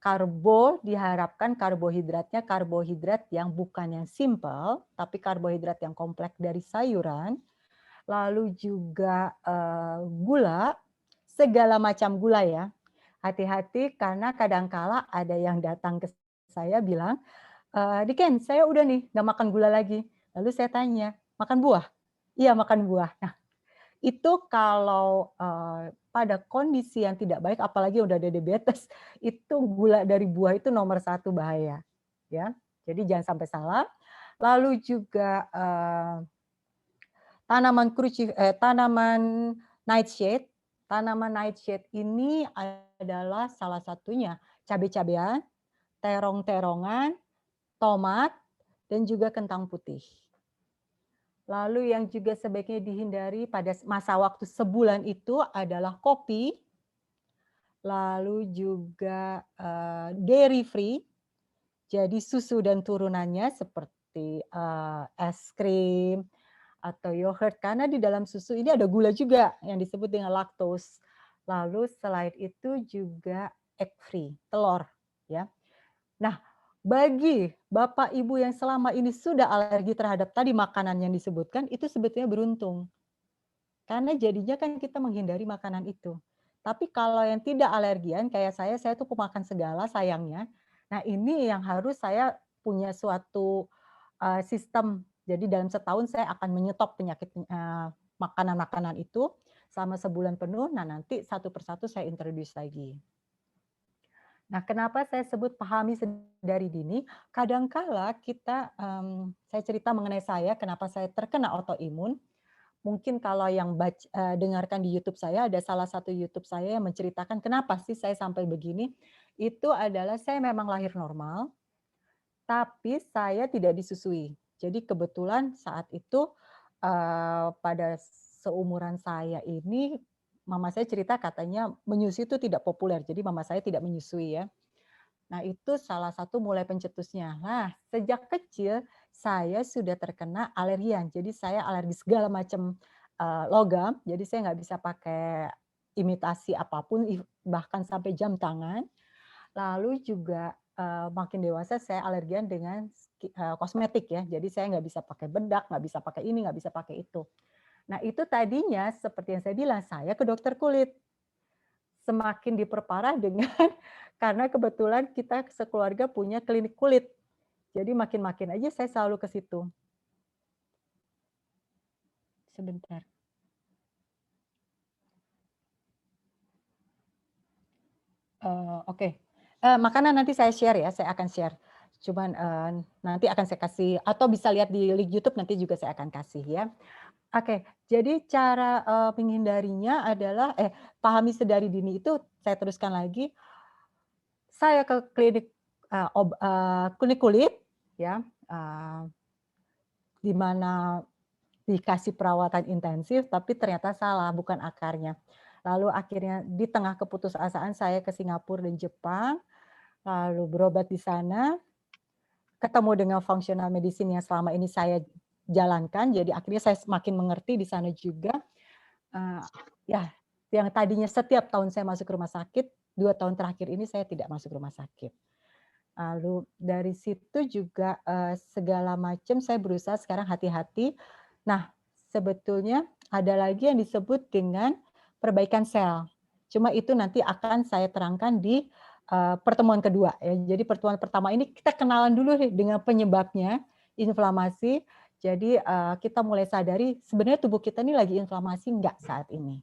diharapkan karbohidratnya karbohidrat yang bukan yang simple, tapi karbohidrat yang kompleks dari sayuran, lalu juga gula, segala macam gula ya. Hati-hati karena kadangkala ada yang datang ke saya bilang, Diken, saya udah nih nggak makan gula lagi. Lalu saya tanya, makan buah? Iya, makan buah. Nah, itu kalau pada kondisi yang tidak baik, apalagi udah ada diabetes, itu gula dari buah itu nomor 1 bahaya. Ya, jadi jangan sampai salah. Lalu juga tanaman nightshade, Tanaman nightshade ini adalah salah satunya cabai-cabean, terong-terongan, tomat, dan juga kentang putih. Lalu yang juga sebaiknya dihindari pada masa waktu sebulan itu adalah kopi, lalu juga dairy free, jadi susu dan turunannya seperti es krim atau yogurt, karena di dalam susu ini ada gula juga yang disebut dengan laktos. Lalu selain itu juga egg free, telur, ya. Nah, bagi Bapak Ibu yang selama ini sudah alergi terhadap tadi makanan yang disebutkan, itu sebetulnya beruntung. Karena jadinya kan kita menghindari makanan itu. Tapi kalau yang tidak alergian kayak saya tuh pemakan segala sayangnya. Nah, ini yang harus saya punya suatu sistem. Jadi dalam setahun saya akan menyetop penyakit makanan-makanan itu selama sebulan penuh. Nah, nanti satu persatu saya introduce lagi. Nah, kenapa saya sebut pahami sedari dini? Kadangkala kita, saya cerita mengenai saya, kenapa saya terkena autoimun. Mungkin kalau yang dengarkan di YouTube saya, ada salah satu YouTube saya yang menceritakan kenapa sih saya sampai begini. Itu adalah saya memang lahir normal, tapi saya tidak disusui. Jadi kebetulan saat itu pada seumuran saya ini, mama saya cerita katanya menyusui itu tidak populer, jadi mama saya tidak menyusui ya. Nah, itu salah satu mulai pencetusnya. Nah, sejak kecil saya sudah terkena alergian. Jadi saya alergi segala macam logam. Jadi saya nggak bisa pakai imitasi apapun, bahkan sampai jam tangan. Lalu juga makin dewasa saya alergian dengan kosmetik ya. Jadi saya nggak bisa pakai bedak, nggak bisa pakai ini, nggak bisa pakai itu. Nah, itu tadinya seperti yang saya bilang, saya ke dokter kulit. Semakin diperparah dengan karena kebetulan kita sekeluarga punya klinik kulit. Jadi makin-makin aja saya selalu ke situ. Sebentar. Oke. Makanan nanti saya share ya, saya akan share. Cuman nanti akan saya kasih atau bisa lihat di link YouTube nanti juga saya akan kasih ya. Oke, jadi cara menghindarinya adalah pahami sedari dini itu saya teruskan lagi. Saya ke klinik klinik kulit ya, di mana dikasih perawatan intensif, tapi ternyata salah, bukan akarnya. Lalu akhirnya di tengah keputusasaan saya ke Singapura dan Jepang, lalu berobat di sana, ketemu dengan functional medicine yang selama ini saya jalankan, jadi akhirnya saya semakin mengerti di sana juga. Ya, yang tadinya setiap tahun saya masuk rumah sakit, 2 tahun terakhir ini saya tidak masuk rumah sakit. Lalu dari situ juga segala macam saya berusaha sekarang hati-hati. Nah, sebetulnya ada lagi yang disebut dengan perbaikan sel. Cuma itu nanti akan saya terangkan di pertemuan kedua ya. Jadi pertemuan pertama ini kita kenalan dulu dengan penyebabnya, inflamasi. Jadi kita mulai sadari sebenarnya tubuh kita ini lagi inflamasi enggak saat ini.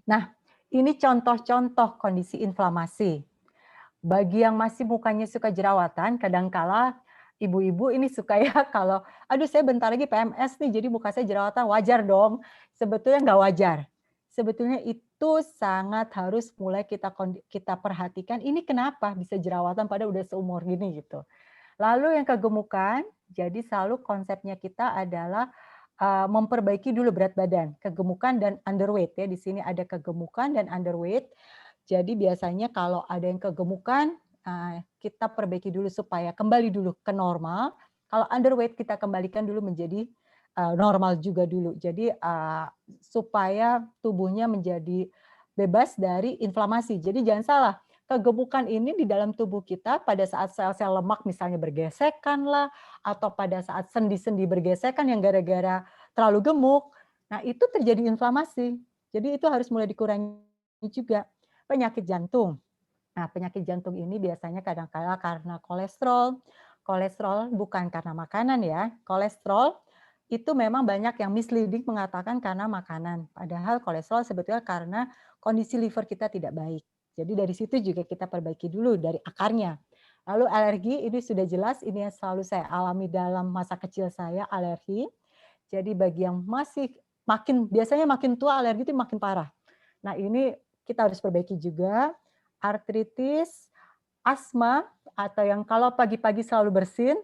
Nah, ini contoh-contoh kondisi inflamasi. Bagi yang masih mukanya suka jerawatan, kadangkala ibu-ibu ini suka ya kalau, aduh saya bentar lagi PMS nih, jadi muka saya jerawatan, wajar dong. Sebetulnya nggak wajar. Sebetulnya itu sangat harus mulai kita perhatikan, ini kenapa bisa jerawatan pada udah seumur gini gitu. Lalu yang kegemukan, jadi selalu konsepnya kita adalah memperbaiki dulu berat badan, kegemukan dan underweight ya. Di sini ada kegemukan dan underweight. Jadi biasanya kalau ada yang kegemukan, kita perbaiki dulu supaya kembali dulu ke normal. Kalau underweight kita kembalikan dulu menjadi normal juga dulu. Jadi supaya tubuhnya menjadi bebas dari inflamasi. Jadi jangan salah, kegemukan ini di dalam tubuh kita pada saat sel-sel lemak misalnya bergesekan lah, atau pada saat sendi-sendi bergesekan yang gara-gara terlalu gemuk. Nah itu terjadi inflamasi. Jadi itu harus mulai dikurangi juga. Penyakit jantung. Nah, penyakit jantung ini biasanya kadang-kala karena kolesterol. Kolesterol bukan karena makanan ya. Kolesterol itu memang banyak yang misleading mengatakan karena makanan. Padahal kolesterol sebetulnya karena kondisi liver kita tidak baik. Jadi dari situ juga kita perbaiki dulu dari akarnya. Lalu alergi ini sudah jelas, ini yang selalu saya alami dalam masa kecil saya, alergi. Jadi bagi yang masih biasanya makin tua alergi itu makin parah. Nah, ini kita harus perbaiki juga. Artritis, asma, atau yang kalau pagi-pagi selalu bersin,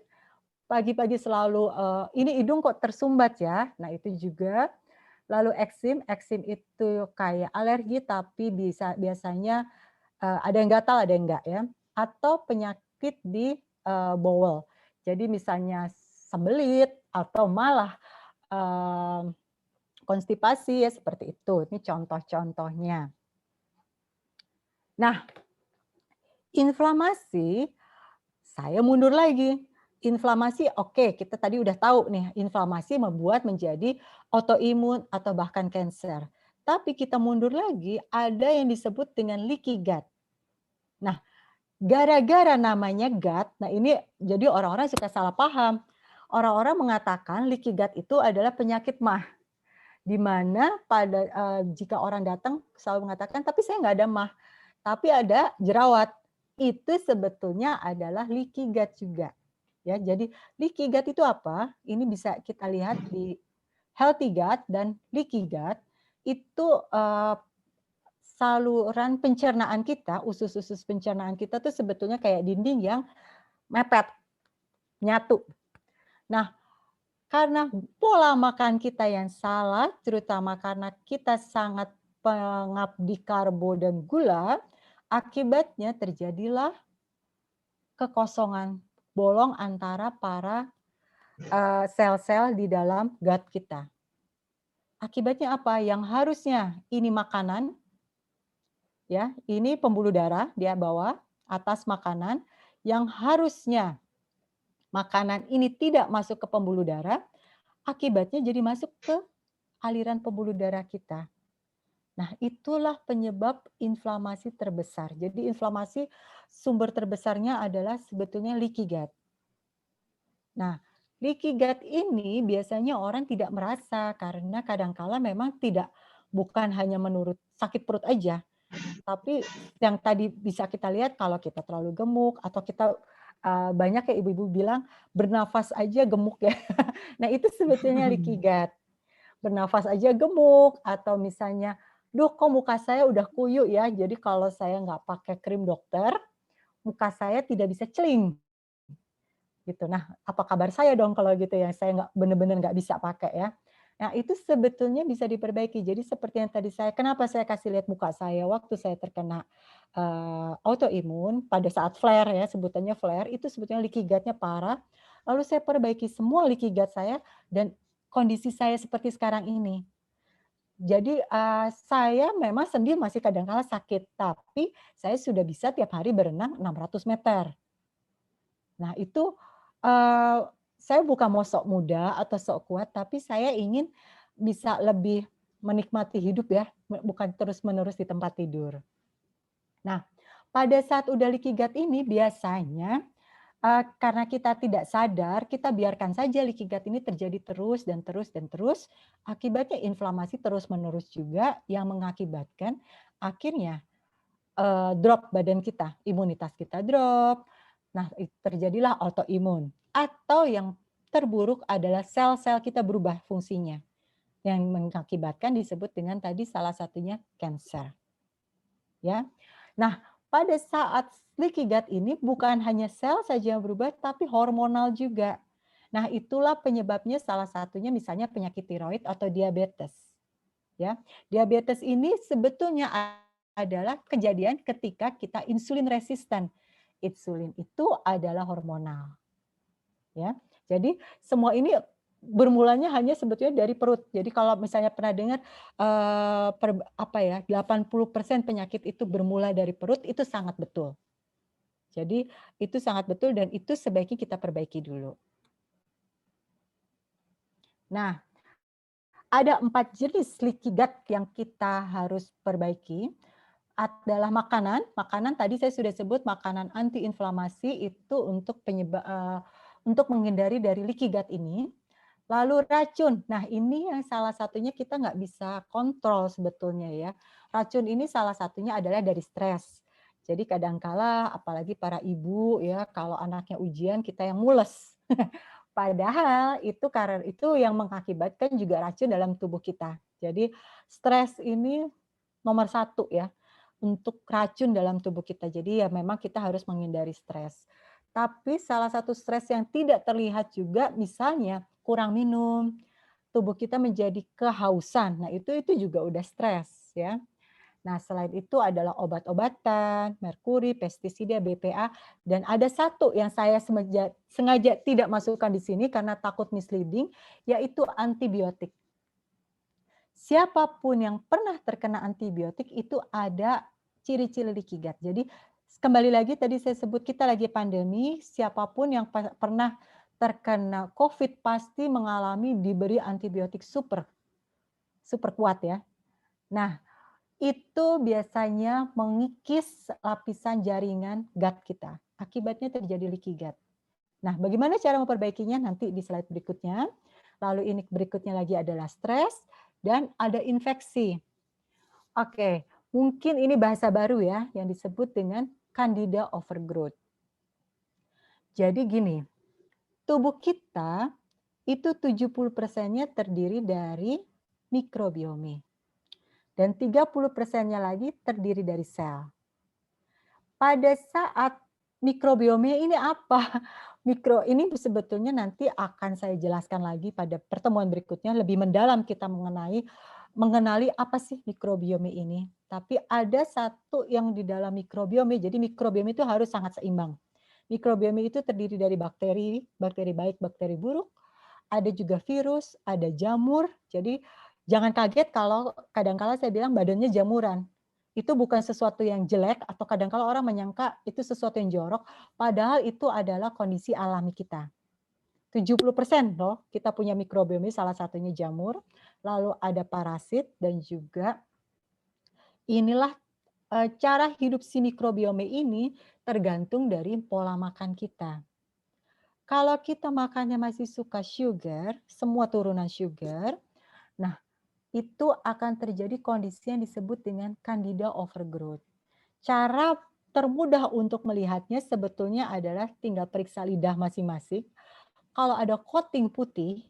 pagi-pagi selalu, ini hidung kok tersumbat ya. Nah, itu juga. Lalu eksim itu kayak alergi tapi biasanya ada yang gatal, ada yang enggak ya. Atau penyakit di bowel. Jadi misalnya sembelit atau malah konstipasi ya seperti itu. Ini contoh-contohnya. Nah, inflamasi, saya mundur lagi. Inflamasi, oke, kita tadi udah tahu nih, inflamasi membuat menjadi autoimun atau bahkan kanker. Tapi kita mundur lagi, ada yang disebut dengan leaky gut. Nah, gara-gara namanya gut, nah ini jadi orang-orang suka salah paham. Orang-orang mengatakan leaky gut itu adalah penyakit MAH. Di mana jika orang datang selalu mengatakan, tapi saya nggak ada MAH, tapi ada jerawat. Itu sebetulnya adalah leaky gut juga. Ya, jadi leaky gut itu apa? Ini bisa kita lihat di healthy gut dan leaky gut. Itu saluran pencernaan kita, usus-usus pencernaan kita tuh sebetulnya kayak dinding yang mepet, nyatu. Nah, karena pola makan kita yang salah, terutama karena kita sangat pengabdi karbo dan gula, akibatnya terjadilah kekosongan bolong antara para sel-sel di dalam gut kita. Akibatnya apa? Yang harusnya ini makanan, ya, ini pembuluh darah dia bawah, atas makanan, yang harusnya makanan ini tidak masuk ke pembuluh darah, akibatnya jadi masuk ke aliran pembuluh darah kita. Nah, itulah penyebab inflamasi terbesar. Jadi inflamasi sumber terbesarnya adalah sebetulnya leaky gut. Nah, leaky gut ini biasanya orang tidak merasa karena kadangkala memang bukan hanya menurut sakit perut aja, tapi yang tadi bisa kita lihat kalau kita terlalu gemuk atau kita banyak ya ibu-ibu bilang bernafas aja gemuk ya. Nah, itu sebetulnya leaky gut. Bernafas aja gemuk atau misalnya, "Duh, kok muka saya udah kuyuk ya, jadi kalau saya nggak pakai krim dokter, muka saya tidak bisa celing." Gitu. Nah, apa kabar saya dong kalau gitu ya, saya benar-benar nggak bisa pakai ya. Nah, itu sebetulnya bisa diperbaiki. Jadi seperti yang tadi kenapa saya kasih lihat muka saya waktu saya terkena autoimun pada saat flare ya, sebutannya flare, itu sebetulnya leaky gut-nya parah. Lalu saya perbaiki semua leaky gut saya dan kondisi saya seperti sekarang ini. Jadi saya memang sendi masih kadang-kala sakit, tapi saya sudah bisa tiap hari berenang 600 meter. Nah, itu saya bukan mau sok muda atau sok kuat, tapi saya ingin bisa lebih menikmati hidup ya, bukan terus-menerus di tempat tidur. Nah, pada saat udah leaky gut ini biasanya karena kita tidak sadar, kita biarkan saja leaky gut ini terjadi terus dan terus dan terus, akibatnya inflamasi terus-menerus juga yang mengakibatkan akhirnya drop badan kita, imunitas kita drop. Nah, terjadilah autoimun. Atau yang terburuk adalah sel-sel kita berubah fungsinya. Yang mengakibatkan disebut dengan tadi salah satunya kanker. Ya. Nah, pada saat leaky gut ini bukan hanya sel saja yang berubah, tapi hormonal juga. Nah, itulah penyebabnya salah satunya misalnya penyakit tiroid atau diabetes. Ya, diabetes ini sebetulnya adalah kejadian ketika kita insulin resisten. Insulin itu adalah hormonal. Ya. Jadi semua ini bermulanya hanya sebetulnya dari perut. Jadi kalau misalnya pernah dengar 80% penyakit itu bermula dari perut, itu sangat betul. Jadi itu sangat betul dan itu sebaiknya kita perbaiki dulu. Nah, ada 4 jenis leaky gut yang kita harus perbaiki. Adalah makanan. Makanan tadi saya sudah sebut makanan antiinflamasi itu untuk untuk menghindari dari leaky gut ini. Lalu racun. Nah, ini yang salah satunya kita nggak bisa kontrol sebetulnya ya. Racun ini salah satunya adalah dari stres. Jadi kadangkala apalagi para ibu ya, kalau anaknya ujian kita yang mules. Padahal itu yang mengakibatkan juga racun dalam tubuh kita. Jadi stres ini nomor 1 ya untuk racun dalam tubuh kita. Jadi ya memang kita harus menghindari stres. Tapi salah satu stres yang tidak terlihat juga misalnya kurang minum, tubuh kita menjadi kehausan. Nah, itu juga udah stres ya. Nah, selain itu adalah obat-obatan, merkuri, pestisida, BPA, dan ada satu yang saya sengaja tidak masukkan di sini karena takut misleading, yaitu antibiotik. Siapapun yang pernah terkena antibiotik itu ada ciri-ciri leaky gut. Jadi kembali lagi tadi saya sebut kita lagi pandemi, siapapun yang pernah terkena COVID pasti mengalami diberi antibiotik super kuat ya. Nah, itu biasanya mengikis lapisan jaringan gut kita. Akibatnya terjadi leaky gut. Nah, bagaimana cara memperbaikinya nanti di slide berikutnya. Lalu ini berikutnya lagi adalah stres dan ada infeksi. Oke, mungkin ini bahasa baru ya yang disebut dengan Candida overgrowth. Jadi gini, tubuh kita itu 70%-nya terdiri dari mikrobiome. Dan 30%-nya lagi terdiri dari sel. Pada saat mikrobiome ini apa? Ini sebetulnya nanti akan saya jelaskan lagi pada pertemuan berikutnya, lebih mendalam kita mengenali apa sih mikrobiome ini. Tapi ada satu yang di dalam mikrobiome, jadi mikrobiome itu harus sangat seimbang. Mikrobiome itu terdiri dari bakteri baik, bakteri buruk, ada juga virus, ada jamur. Jadi jangan kaget kalau kadang-kala saya bilang badannya jamuran. Itu bukan sesuatu yang jelek atau kadang-kala orang menyangka itu sesuatu yang jorok, padahal itu adalah kondisi alami kita. 70% loh kita punya mikrobiome, salah satunya jamur, lalu ada parasit dan juga inilah cara hidup si mikrobiome ini tergantung dari pola makan kita. Kalau kita makannya masih suka sugar, semua turunan sugar, nah itu akan terjadi kondisi yang disebut dengan Candida overgrowth. Cara termudah untuk melihatnya sebetulnya adalah tinggal periksa lidah masing-masing. Kalau ada coating putih,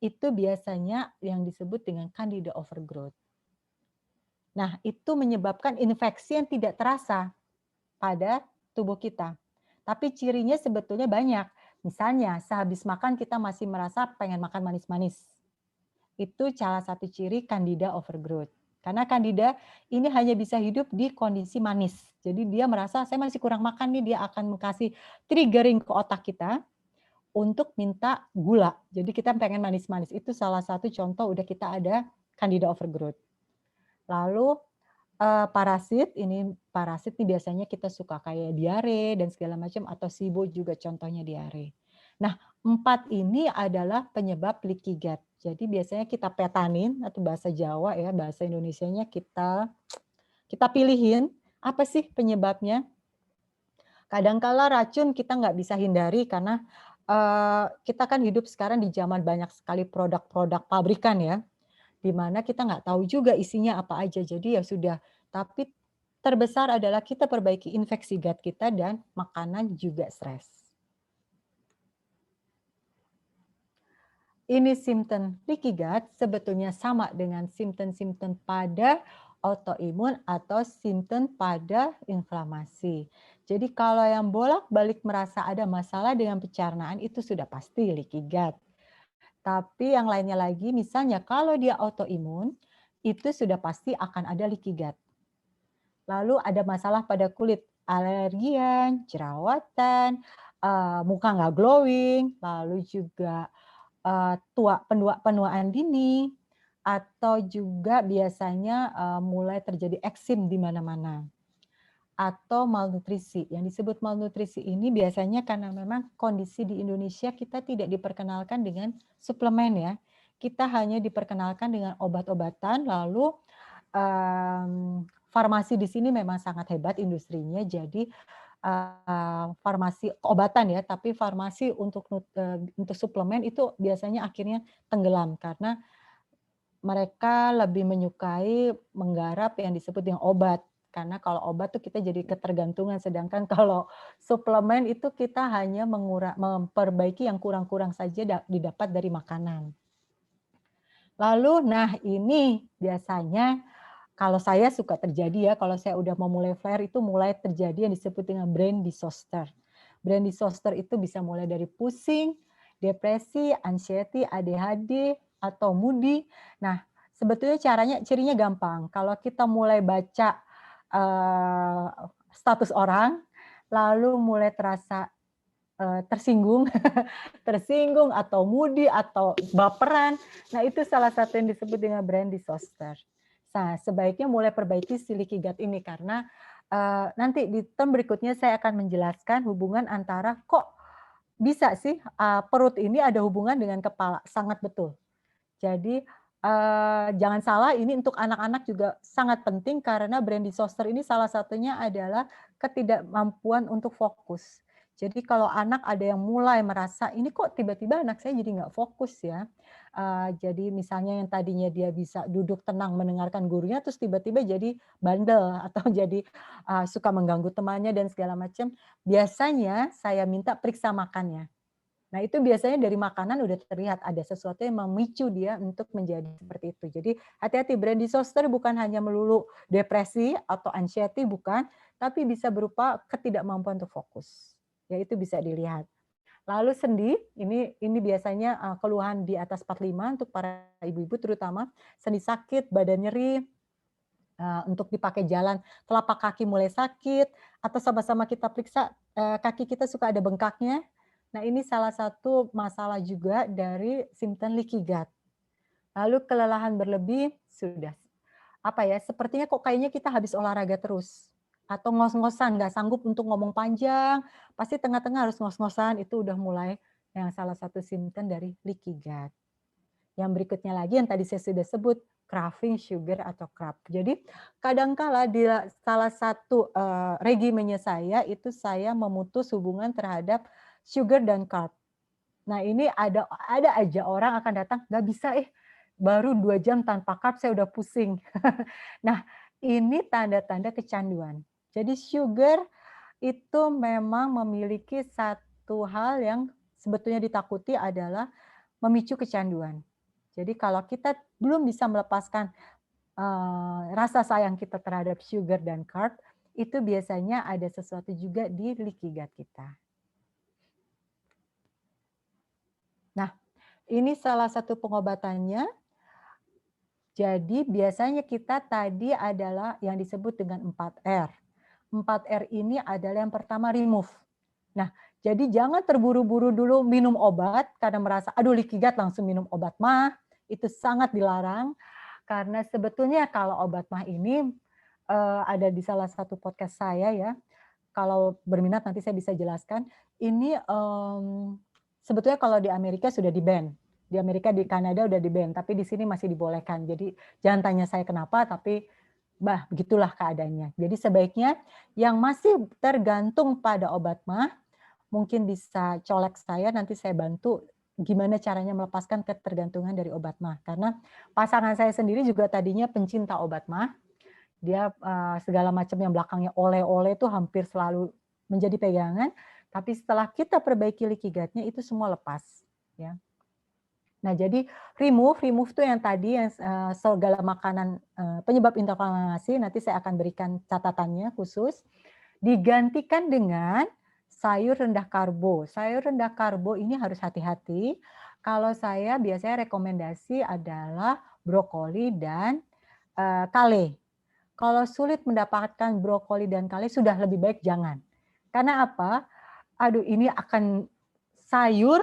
itu biasanya yang disebut dengan Candida overgrowth. Nah, itu menyebabkan infeksi yang tidak terasa pada tubuh kita. Tapi cirinya sebetulnya banyak. Misalnya, sehabis makan kita masih merasa pengen makan manis-manis. Itu salah satu ciri Candida overgrowth. Karena Candida ini hanya bisa hidup di kondisi manis. Jadi dia merasa saya masih kurang makan nih, dia akan kasih triggering ke otak kita untuk minta gula. Jadi kita pengen manis-manis. Itu salah satu contoh udah kita ada Candida overgrowth. Lalu parasit ini biasanya kita suka kayak diare dan segala macam, atau SIBO juga contohnya diare. Nah, 4 ini adalah penyebab leaky gut. Jadi biasanya kita petanin atau bahasa Jawa ya, bahasa Indonesianya kita pilihin apa sih penyebabnya. Kadangkala racun kita nggak bisa hindari karena kita kan hidup sekarang di zaman banyak sekali produk-produk pabrikan ya, di mana kita nggak tahu juga isinya apa aja. Jadi ya sudah, tapi terbesar adalah kita perbaiki infeksi gut kita dan makanan juga stres. Ini simptom leaky gut sebetulnya sama dengan simptom-simptom pada autoimun atau simptom pada inflamasi. Jadi kalau yang bolak-balik merasa ada masalah dengan pencernaan itu sudah pasti leaky gut. Tapi yang lainnya lagi, misalnya kalau dia autoimun, itu sudah pasti akan ada leaky gut. Lalu ada masalah pada kulit, alergian, jerawatan, muka nggak glowing, lalu juga penuaan dini, atau juga biasanya mulai terjadi eksim di mana-mana. Atau malnutrisi. Yang disebut malnutrisi ini biasanya karena memang kondisi di Indonesia kita tidak diperkenalkan dengan suplemen ya. Kita hanya diperkenalkan dengan obat-obatan, lalu farmasi di sini memang sangat hebat industrinya, jadi farmasi obatan ya, tapi farmasi untuk suplemen itu biasanya akhirnya tenggelam karena mereka lebih menyukai menggarap yang disebut dengan obat karena kalau obat tuh kita jadi ketergantungan, sedangkan kalau suplemen itu kita hanya memperbaiki yang kurang-kurang saja didapat dari makanan. Lalu, nah ini biasanya kalau saya suka terjadi ya, kalau saya udah mau mulai flare itu mulai terjadi yang disebut dengan brain disorder. Brain disorder itu bisa mulai dari pusing, depresi, anxiety, ADHD, atau moody. Nah, sebetulnya cirinya gampang. Kalau kita mulai baca status orang, lalu mulai terasa tersinggung, tersinggung atau moody atau baperan. Nah, itu salah satu yang disebut dengan brain disorder. Nah, sebaiknya mulai perbaiki si leaky gut ini karena nanti di term berikutnya saya akan menjelaskan hubungan antara kok bisa sih perut ini ada hubungan dengan kepala, sangat betul. Jadi jangan salah, ini untuk anak-anak juga sangat penting karena brain disorder ini salah satunya adalah ketidakmampuan untuk fokus. Jadi kalau anak ada yang mulai merasa ini kok tiba-tiba anak saya jadi nggak fokus ya. Jadi misalnya yang tadinya dia bisa duduk tenang mendengarkan gurunya, terus tiba-tiba jadi bandel atau jadi suka mengganggu temannya dan segala macam. Biasanya saya minta periksa makannya. Nah, itu biasanya dari makanan udah terlihat ada sesuatu yang memicu dia untuk menjadi seperti itu. Jadi hati-hati, brain disorder bukan hanya melulu depresi atau anxiety, bukan, tapi bisa berupa ketidakmampuan untuk fokus. Ya, itu bisa dilihat. Lalu sendi, ini biasanya keluhan di atas 45 untuk para ibu-ibu terutama, sendi sakit, badan nyeri, untuk dipakai jalan, telapak kaki mulai sakit, atau sama-sama kita periksa kaki kita suka ada bengkaknya. Nah, ini salah satu masalah juga dari simptom leaky gut. Lalu kelelahan berlebih, sudah. Apa ya, sepertinya kok kayaknya kita habis olahraga terus. Atau ngos-ngosan, nggak sanggup untuk ngomong panjang, pasti tengah-tengah harus ngos-ngosan, itu udah mulai yang salah satu simptom dari leaky gut. Yang berikutnya lagi yang tadi saya sudah sebut, craving sugar atau carb. Jadi kadangkala di salah satu regimenya saya, itu saya memutus hubungan terhadap sugar dan carb. Nah, ini ada aja orang akan datang, nggak bisa baru 2 jam tanpa carb saya udah pusing. Nah, ini tanda-tanda kecanduan. Jadi sugar itu memang memiliki satu hal yang sebetulnya ditakuti adalah memicu kecanduan. Jadi kalau kita belum bisa melepaskan rasa sayang kita terhadap sugar dan carb, itu biasanya ada sesuatu juga di leaky gut kita. Nah, ini salah satu pengobatannya. Jadi biasanya kita tadi adalah yang disebut dengan 4R. 4R ini adalah yang pertama remove. Nah, jadi jangan terburu-buru dulu minum obat karena merasa aduh leaky gut langsung minum obat mah, itu sangat dilarang karena sebetulnya kalau obat mah ini ada di salah satu podcast saya ya. Kalau berminat nanti saya bisa jelaskan. Ini sebetulnya kalau di Amerika sudah di-ban. Di Amerika, di Kanada udah di-ban, tapi di sini masih dibolehkan. Jadi jangan tanya saya kenapa, tapi begitulah keadaannya. Jadi sebaiknya yang masih tergantung pada obat mah, mungkin bisa colek saya, nanti saya bantu gimana caranya melepaskan ketergantungan dari obat mah. Karena pasangan saya sendiri juga tadinya pencinta obat mah. Dia segala macam yang belakangnya oleh-oleh itu hampir selalu menjadi pegangan, tapi setelah kita perbaiki leaky gut-nya itu semua lepas. Ya. Nah, jadi remove tuh yang tadi yang segala makanan penyebab inflamasi, nanti saya akan berikan catatannya khusus, digantikan dengan sayur rendah karbo. Sayur rendah karbo ini harus hati-hati. Kalau saya biasanya rekomendasi adalah brokoli dan kale. Kalau sulit mendapatkan brokoli dan kale, sudah lebih baik jangan. Karena apa? Aduh, ini akan sayur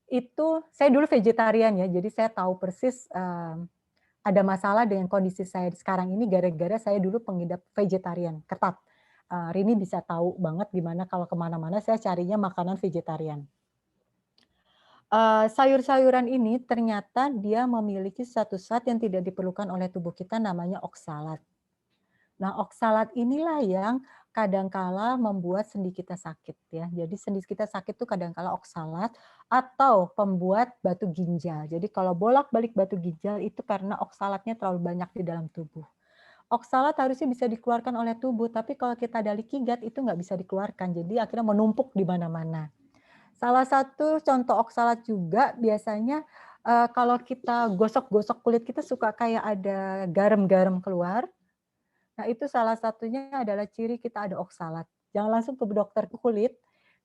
itu, saya dulu vegetarian ya, jadi saya tahu persis ada masalah dengan kondisi saya sekarang ini gara-gara saya dulu pengidap vegetarian, ketat. Rini bisa tahu banget gimana kalau kemana-mana saya carinya makanan vegetarian. Sayur-sayuran ini ternyata dia memiliki satu zat yang tidak diperlukan oleh tubuh kita, namanya oksalat. Nah, oksalat inilah yang kadangkala membuat sendi kita sakit ya. Jadi sendi kita sakit itu kadangkala oksalat atau pembuat batu ginjal. Jadi kalau bolak-balik batu ginjal itu karena oksalatnya terlalu banyak di dalam tubuh. Oksalat harusnya bisa dikeluarkan oleh tubuh, tapi kalau kita ada leaky gut itu nggak bisa dikeluarkan, jadi akhirnya menumpuk di mana-mana. Salah satu contoh oksalat juga biasanya kalau kita gosok-gosok kulit kita suka kayak ada garam-garam keluar. Nah itu salah satunya adalah ciri kita ada oksalat. Jangan langsung ke dokter kulit,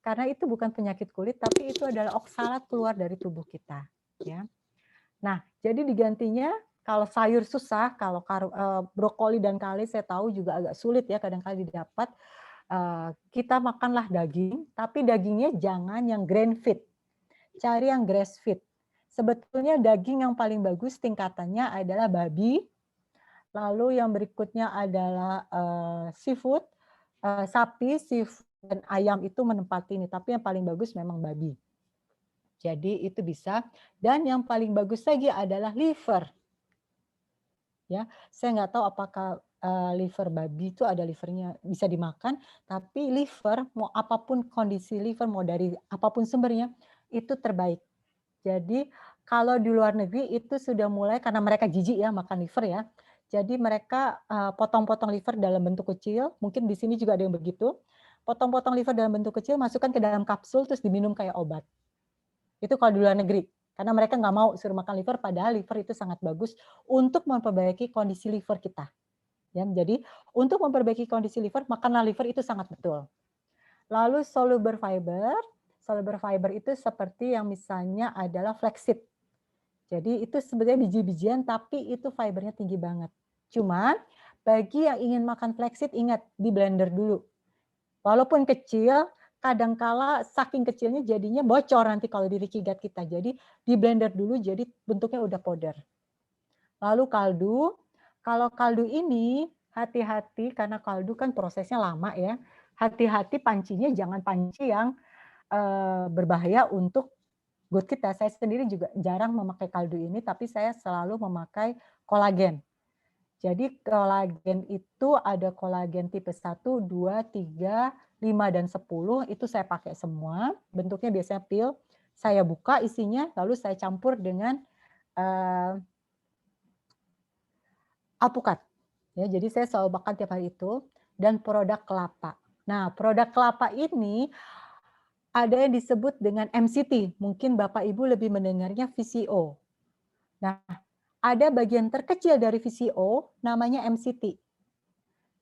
karena itu bukan penyakit kulit, tapi itu adalah oksalat keluar dari tubuh kita. Ya. Nah jadi digantinya, kalau sayur susah, kalau brokoli dan kale saya tahu juga agak sulit ya kadang-kali didapat. Kita makanlah daging, tapi dagingnya jangan yang grain feed, cari yang grass feed. Sebetulnya daging yang paling bagus tingkatannya adalah babi, lalu yang berikutnya adalah seafood, sapi, seafood, dan ayam itu menempati ini, tapi yang paling bagus memang babi. Jadi itu bisa, dan yang paling bagus lagi adalah liver. Ya, saya nggak tahu apakah liver babi itu ada livernya bisa dimakan, tapi liver mau apapun kondisi liver mau dari apapun sumbernya itu terbaik. Jadi kalau di luar negeri itu sudah mulai karena mereka jijik ya makan liver ya. Jadi mereka potong-potong liver dalam bentuk kecil, mungkin di sini juga ada yang begitu. Potong-potong liver dalam bentuk kecil, masukkan ke dalam kapsul terus diminum kayak obat. Itu kalau di luar negeri. Karena mereka nggak mau suruh makan liver, padahal liver itu sangat bagus untuk memperbaiki kondisi liver kita. Ya, jadi untuk memperbaiki kondisi liver, makanlah liver itu sangat betul. Lalu soluble fiber itu seperti yang misalnya adalah flaxseed. Jadi itu sebenarnya biji-bijian, tapi itu fibernya tinggi banget. Cuman bagi yang ingin makan flaxseed, ingat di blender dulu. Walaupun kecil, kadangkala saking kecilnya jadinya bocor nanti kalau di leaky gut kita. Jadi di blender dulu jadi bentuknya udah powder. Lalu kaldu, kalau kaldu ini hati-hati karena kaldu kan prosesnya lama ya. Hati-hati pancinya jangan panci yang berbahaya untuk gut kita. Saya sendiri juga jarang memakai kaldu ini, tapi saya selalu memakai kolagen. Jadi kolagen itu ada kolagen tipe 1, 2, 3, 5, dan 10, itu saya pakai semua. Bentuknya biasanya pil, saya buka isinya, lalu saya campur dengan alpukat. Ya, jadi saya selalu makan tiap hari itu. Dan produk kelapa. Nah, produk kelapa ini ada yang disebut dengan MCT. Mungkin Bapak Ibu lebih mendengarnya VCO. Nah, ada bagian terkecil dari VCO namanya MCT.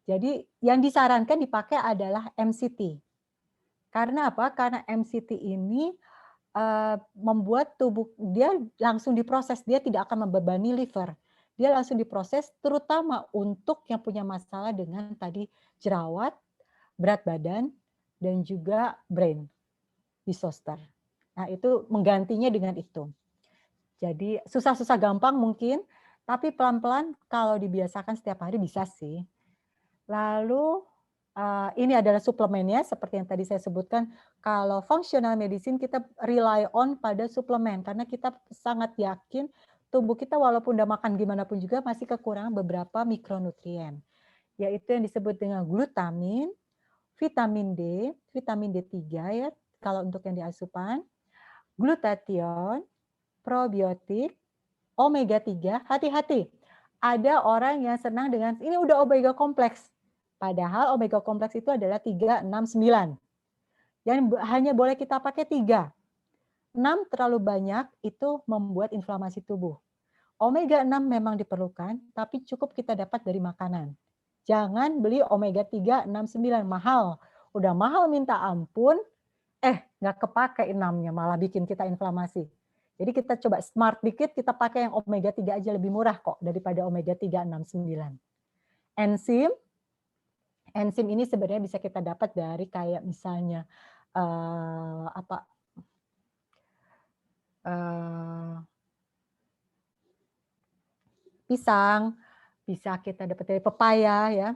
Jadi yang disarankan dipakai adalah MCT. Karena apa? Karena MCT ini membuat tubuh dia langsung diproses, dia tidak akan membebani liver. Dia langsung diproses terutama untuk yang punya masalah dengan tadi jerawat, berat badan, dan juga brain disorder. Nah, itu menggantinya dengan itu. Jadi susah-susah gampang mungkin, tapi pelan-pelan kalau dibiasakan setiap hari bisa sih. Lalu ini adalah suplemennya seperti yang tadi saya sebutkan. Kalau functional medicine kita rely on pada suplemen karena kita sangat yakin tubuh kita walaupun udah makan gimana pun juga masih kekurangan beberapa mikronutrien. Yaitu yang disebut dengan glutamin, vitamin D3 ya kalau untuk yang di asupan, glutathione, probiotik, omega 3, hati-hati. Ada orang yang senang dengan ini udah omega kompleks. Padahal omega kompleks itu adalah 3, 6, 9. Yang hanya boleh kita pakai 3. 6 terlalu banyak itu membuat inflamasi tubuh. Omega 6 memang diperlukan, tapi cukup kita dapat dari makanan. Jangan beli omega 3, 6, 9. Mahal. Udah mahal minta ampun, nggak kepake 6-nya, malah bikin kita inflamasi. Jadi kita coba smart dikit, kita pakai yang omega 3 aja lebih murah kok daripada omega 3, 6, 9. Enzim ini sebenarnya bisa kita dapat dari kayak misalnya pisang, bisa kita dapat dari pepaya ya.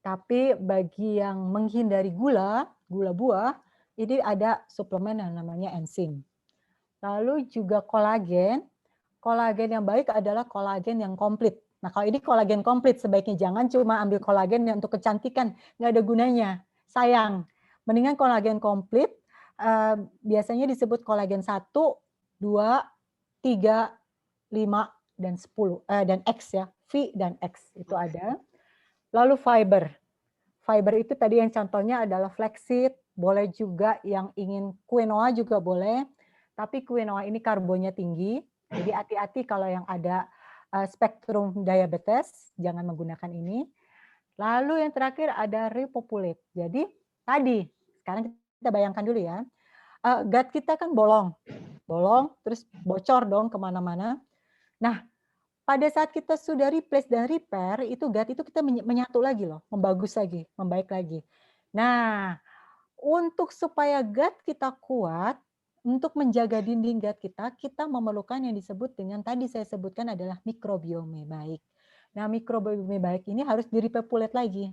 Tapi bagi yang menghindari gula buah, ini ada suplemen yang namanya enzim. Lalu juga kolagen. Kolagen yang baik adalah kolagen yang komplit. Nah, kalau ini kolagen komplit sebaiknya jangan cuma ambil kolagen yang untuk kecantikan, nggak ada gunanya. Sayang. Mendingan kolagen komplit, biasanya disebut kolagen 1, 2, 3, 5, dan 10 dan X ya. V dan X itu ada. Lalu fiber. Fiber itu tadi yang contohnya adalah flaxseed, boleh juga yang ingin quinoa juga boleh. Tapi quinoa ini karbonnya tinggi, jadi hati-hati kalau yang ada spektrum diabetes, jangan menggunakan ini. Lalu yang terakhir ada repopulate. Jadi tadi, sekarang kita bayangkan dulu ya, gut kita kan bolong, terus bocor dong kemana-mana. Nah, pada saat kita sudah replace dan repair, itu gut itu kita menyatu lagi loh, membagus lagi, membaik lagi. Nah, untuk supaya gut kita kuat, untuk menjaga dinding gut kita memerlukan yang disebut dengan tadi saya sebutkan adalah mikrobiome baik. Nah, mikrobiome baik ini harus direpopulate lagi.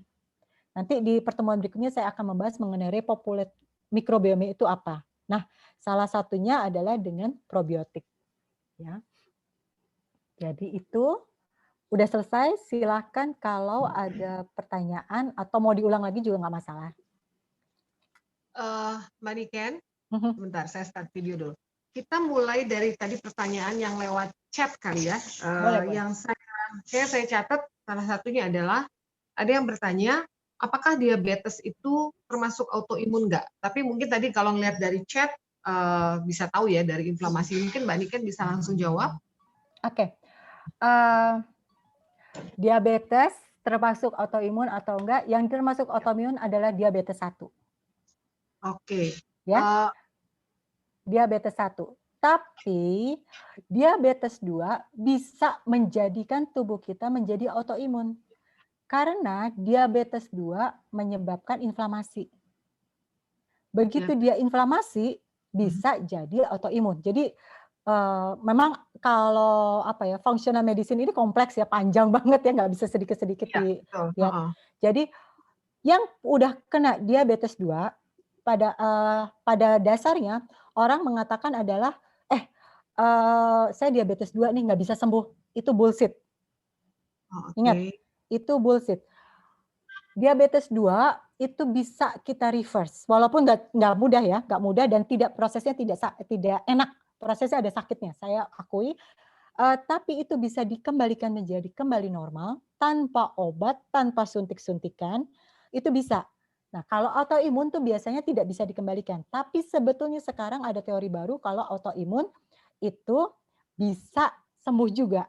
Nanti di pertemuan berikutnya saya akan membahas mengenai repopulate mikrobiome itu apa. Nah, salah satunya adalah dengan probiotik. Ya. Jadi itu udah selesai. Silakan kalau ada pertanyaan atau mau diulang lagi juga nggak masalah. Mbak Niken, sebentar saya start video dulu. Kita mulai dari tadi pertanyaan yang lewat chat kali ya. Boleh. Yang saya catat salah satunya adalah ada yang bertanya, apakah diabetes itu termasuk autoimun nggak? Tapi mungkin tadi kalau ngelihat dari chat bisa tahu ya dari inflamasi. Mungkin Mbak Niken bisa langsung jawab. Oke. Diabetes termasuk autoimun atau enggak? Yang termasuk autoimun adalah diabetes 1. Oke. Ya. Diabetes 1. Tapi diabetes 2 bisa menjadikan tubuh kita menjadi autoimun. Karena diabetes 2 menyebabkan inflamasi. Begitu dia inflamasi, bisa jadi autoimun. Jadi memang kalau functional medicine ini kompleks ya, panjang banget ya, nggak bisa sedikit-sedikit dilihat. Jadi yang udah kena diabetes 2 pada dasarnya orang mengatakan adalah saya diabetes 2 nih nggak bisa sembuh. Itu bullshit. Ingat, itu bullshit. Diabetes 2 itu bisa kita reverse, walaupun nggak mudah ya, nggak mudah dan prosesnya tidak enak, prosesnya ada sakitnya, saya akui. Tapi itu bisa dikembalikan menjadi kembali normal tanpa obat, tanpa suntik-suntikan, itu bisa. Nah, kalau autoimun tuh biasanya tidak bisa dikembalikan, tapi sebetulnya sekarang ada teori baru kalau autoimun itu bisa sembuh juga.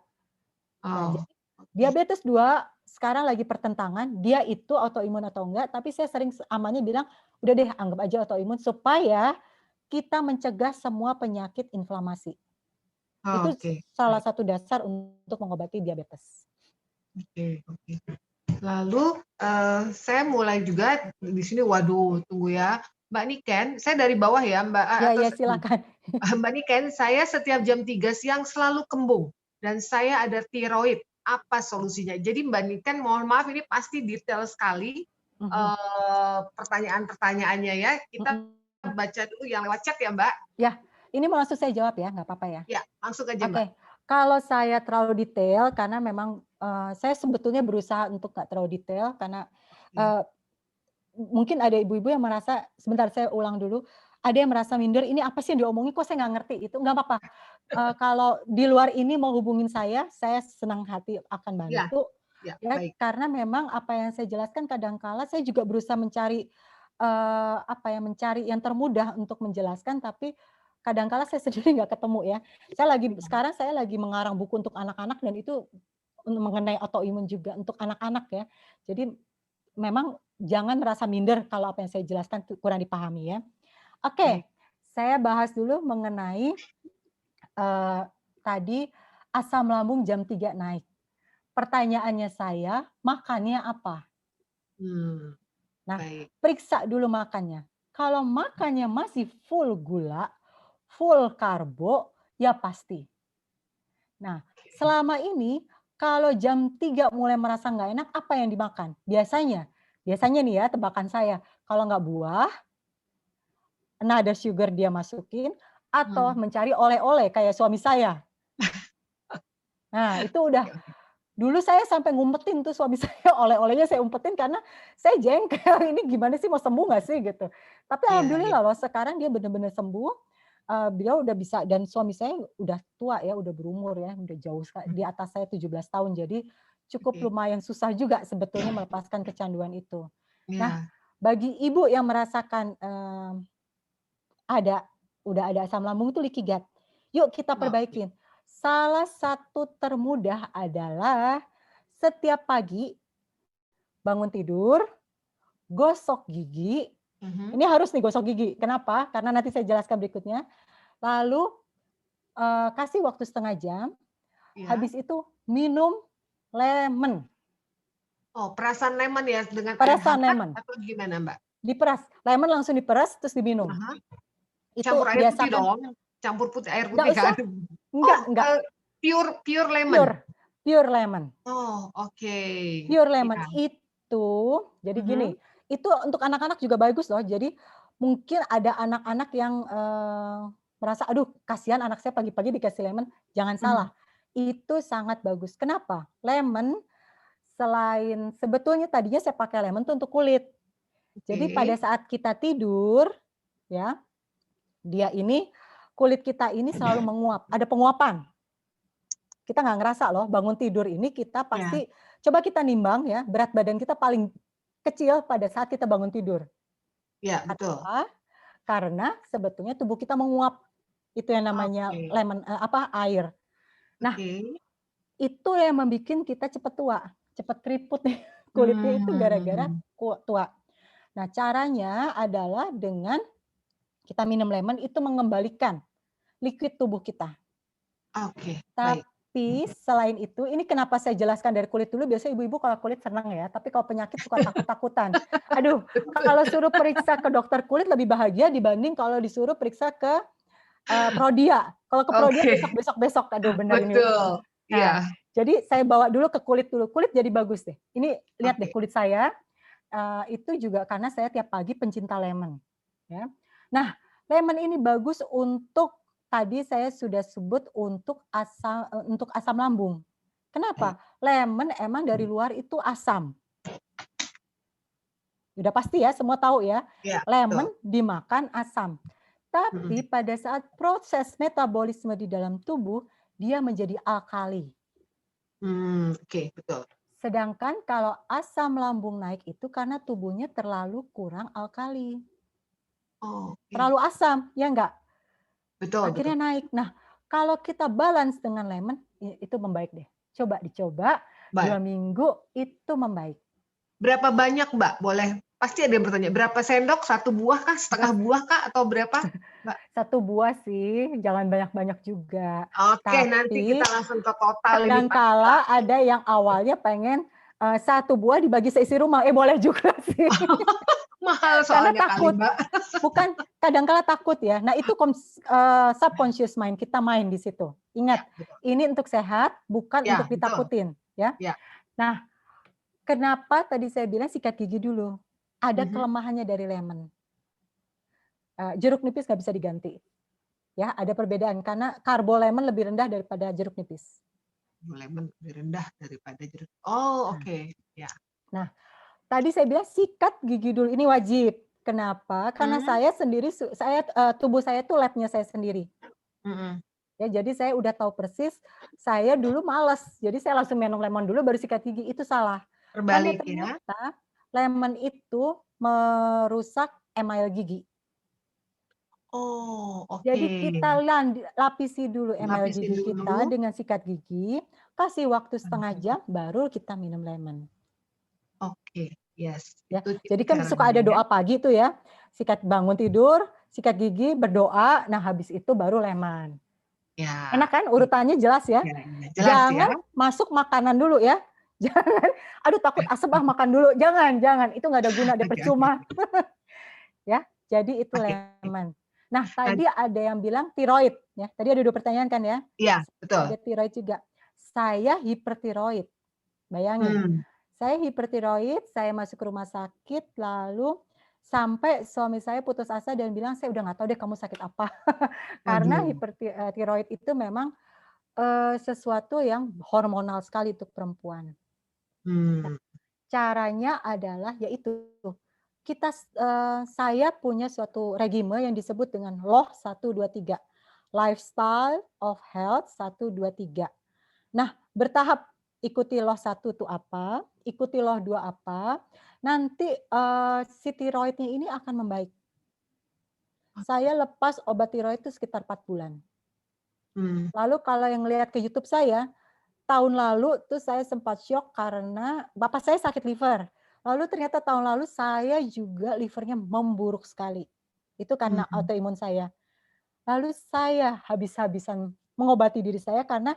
Nah, jadi diabetes 2 sekarang lagi pertentangan, dia itu autoimun atau enggak, tapi saya sering amannya bilang, udah deh anggap aja autoimun supaya kita mencegah semua penyakit inflamasi. Itu salah satu dasar untuk mengobati diabetes. Oke. Lalu saya mulai juga di sini, waduh, tunggu ya. Mbak Niken, saya dari bawah ya, Mbak. Ya, silakan. Mbak Niken, saya setiap jam 3 siang selalu kembung dan saya ada tiroid. Apa solusinya? Jadi Mbak Niken, mohon maaf ini pasti detail sekali pertanyaan-pertanyaannya ya. Kita baca dulu yang lewat chat ya, Mbak. Ya, ini mau langsung saya jawab ya, nggak apa-apa ya? Ya, langsung aja Mbak. Kalau saya terlalu detail, karena memang saya sebetulnya berusaha untuk nggak terlalu detail, karena mungkin ada ibu-ibu yang merasa, sebentar saya ulang dulu, ada yang merasa minder, ini apa sih yang diomongin, kok saya nggak ngerti, itu nggak apa-apa. Kalau di luar ini mau hubungin saya senang hati akan bantu. Ya, karena memang apa yang saya jelaskan kadang-kala saya juga berusaha mencari mencari yang termudah untuk menjelaskan, tapi kadang-kala saya sendiri nggak ketemu ya. Sekarang saya lagi mengarang buku untuk anak-anak dan itu mengenai autoimun juga untuk anak-anak ya. Jadi memang jangan merasa minder kalau apa yang saya jelaskan kurang dipahami ya. Oke, saya bahas dulu mengenai tadi asam lambung jam 3 naik. Pertanyaannya saya, makannya apa? Nah, periksa dulu makannya. Kalau makannya masih full gula, full karbo, ya pasti. Nah, selama ini kalau jam 3 mulai merasa nggak enak, apa yang dimakan? Biasanya nih ya tebakan saya, kalau nggak buah, nada sugar dia masukin, atau mencari oleh-oleh kayak suami saya. Nah, itu udah. Dulu saya sampai ngumpetin tuh suami saya, oleh-olehnya saya umpetin karena saya jengkel, ini gimana sih, mau sembuh nggak sih gitu. Tapi alhamdulillah loh sekarang dia benar-benar sembuh, beliau udah bisa, dan suami saya udah tua ya, udah berumur ya, udah jauh di atas saya 17 tahun, jadi cukup Oke. lumayan susah juga sebetulnya melepaskan kecanduan itu. Nah, Ya. bagi ibu yang merasakan udah ada asam lambung itu leaky gut, yuk kita Oke. perbaikin. Salah satu termudah adalah setiap pagi bangun tidur, gosok gigi. Mhm. Ini harus nih gosok gigi. Kenapa? Karena nanti saya jelaskan berikutnya. Lalu kasih waktu setengah jam. Ya. Habis itu minum lemon. Oh, perasan lemon ya dengan air Perasan hangat lemon. atau gimana, Mbak? Diperas. Lemon langsung diperas terus diminum. Aha. Itu Campur air putih biasakan. dong. Campur air Nggak putih usah. kan? Enggak. Pure lemon. Pure lemon. Oh, oke. Pure lemon Ya. itu, jadi gini, Mhm. itu untuk anak-anak juga bagus loh. Jadi mungkin ada anak-anak yang merasa, aduh kasihan anak saya pagi-pagi dikasih lemon. Jangan salah, itu sangat bagus. Kenapa? Lemon selain sebetulnya tadinya saya pakai lemon itu untuk kulit. Jadi pada Oke. saat kita tidur, ya, kulit kita ini selalu menguap. Ada penguapan. Kita nggak ngerasa loh bangun tidur ini kita Ya. pasti coba kita nimbang ya berat badan kita paling kecil pada saat kita bangun tidur. Ya, betul. Kenapa? Karena sebetulnya tubuh kita menguap. Itu yang namanya Oke. air. Nah, Oke. itu yang membuat kita cepat tua, cepat keriput nih kulitnya itu gara-gara tua. Nah, caranya adalah dengan kita minum lemon itu mengembalikan liquid tubuh kita. Oke, baik. Tapi selain itu, ini kenapa saya jelaskan dari kulit dulu, biasanya ibu-ibu kalau kulit senang ya, tapi kalau penyakit suka takut-takutan. Aduh, kalau suruh periksa ke dokter kulit lebih bahagia dibanding kalau disuruh periksa ke Prodia. Kalau ke Prodia Oke. besok-besok, aduh benar ini. Betul. Nah, Iya. jadi saya bawa dulu ke kulit dulu. Kulit jadi bagus deh. Ini lihat deh Oke. kulit saya, itu juga karena saya tiap pagi pencinta lemon. Ya. Nah, lemon ini bagus untuk tadi saya sudah sebut untuk asam lambung. Kenapa? Lemon emang dari luar itu asam. Udah pasti ya, semua tahu ya. Ya, Lemon betul. dimakan asam. Tapi pada saat proses metabolisme di dalam tubuh, dia menjadi alkali. Oke, betul. Sedangkan kalau asam lambung naik itu karena tubuhnya terlalu kurang alkali. Oh, oke. Terlalu asam, ya enggak? Betul, Akhirnya betul. naik. Nah, kalau kita balance dengan lemon, itu membaik deh. Coba dicoba, 2 Baik. minggu itu membaik. Berapa banyak, Mbak? Boleh, pasti ada yang bertanya, berapa sendok? 1 buah kah? Setengah buah kah? Atau berapa, Mbak? 1 buah sih, jangan banyak-banyak juga. Oke, nanti Tapi kita langsung ke total ini, Pak. kadangkala ada yang awalnya pengen 1 buah dibagi seisi rumah. Boleh juga sih. Mahal Karena soalnya takut. kali, Mbak. Bukan, kadangkala takut ya. Nah, itu subconscious mind, kita main di situ. Ingat, Betul. ini untuk sehat, bukan Ya, untuk betul. ditakutin. Ya. Ya. Nah, kenapa tadi saya bilang sikat gigi dulu? Ada kelemahannya dari lemon. Jeruk nipis nggak bisa diganti. Ya, ada perbedaan karena karbo lemon lebih rendah daripada jeruk nipis. Lemon lebih rendah daripada jeruk. Oh, oke. Ya. Nah, tadi saya bilang sikat gigi dulu ini wajib. Kenapa? Karena saya sendiri, tubuh saya itu labnya saya sendiri. Ya, jadi saya udah tahu persis. Saya dulu malas, jadi saya langsung minum lemon dulu baru sikat gigi. Itu salah. Karena Terbalik ya. ternyata lemon itu merusak email gigi. Oh, oke. Jadi kita lapisi dulu email Lapisin gigi dulu. kita dengan sikat gigi, kasih waktu setengah jam, baru kita minum lemon. Oke, yes. Ya, Itu jadi kan suka ada doa pagi tuh ya, sikat bangun tidur, sikat gigi, berdoa, nah habis itu baru lemon. Ya. Enak kan urutannya jelas ya? Ya, jelas. Jangan masuk makanan dulu ya. Jangan, aduh takut asem makan dulu. Jangan, itu nggak ada guna, ada percuma. Ya, jadi itu lemon. Nah, tadi ada yang bilang tiroid ya. Tadi ada 2 pertanyaan kan ya? Iya, betul. Ada tiroid juga. Saya hipertiroid. Bayangin. Saya hipertiroid, saya masuk ke rumah sakit, lalu sampai suami saya putus asa dan bilang, saya udah nggak tahu deh kamu sakit apa. Karena hipertiroid itu memang sesuatu yang hormonal sekali untuk perempuan. Nah, caranya adalah yaitu saya punya suatu regime yang disebut dengan LOH 123, Lifestyle of Health 123. Nah, bertahap ikuti loh 1 itu apa, ikuti loh 2 apa, nanti, si tiroidnya ini akan membaik. Saya lepas obat tiroid itu sekitar 4 bulan. Hmm. Lalu kalau yang lihat ke YouTube saya, tahun lalu tuh saya sempat syok karena bapak saya sakit liver. Lalu ternyata tahun lalu saya juga livernya memburuk sekali. Itu karena Hmm. autoimun saya. Lalu saya habis-habisan mengobati diri saya karena,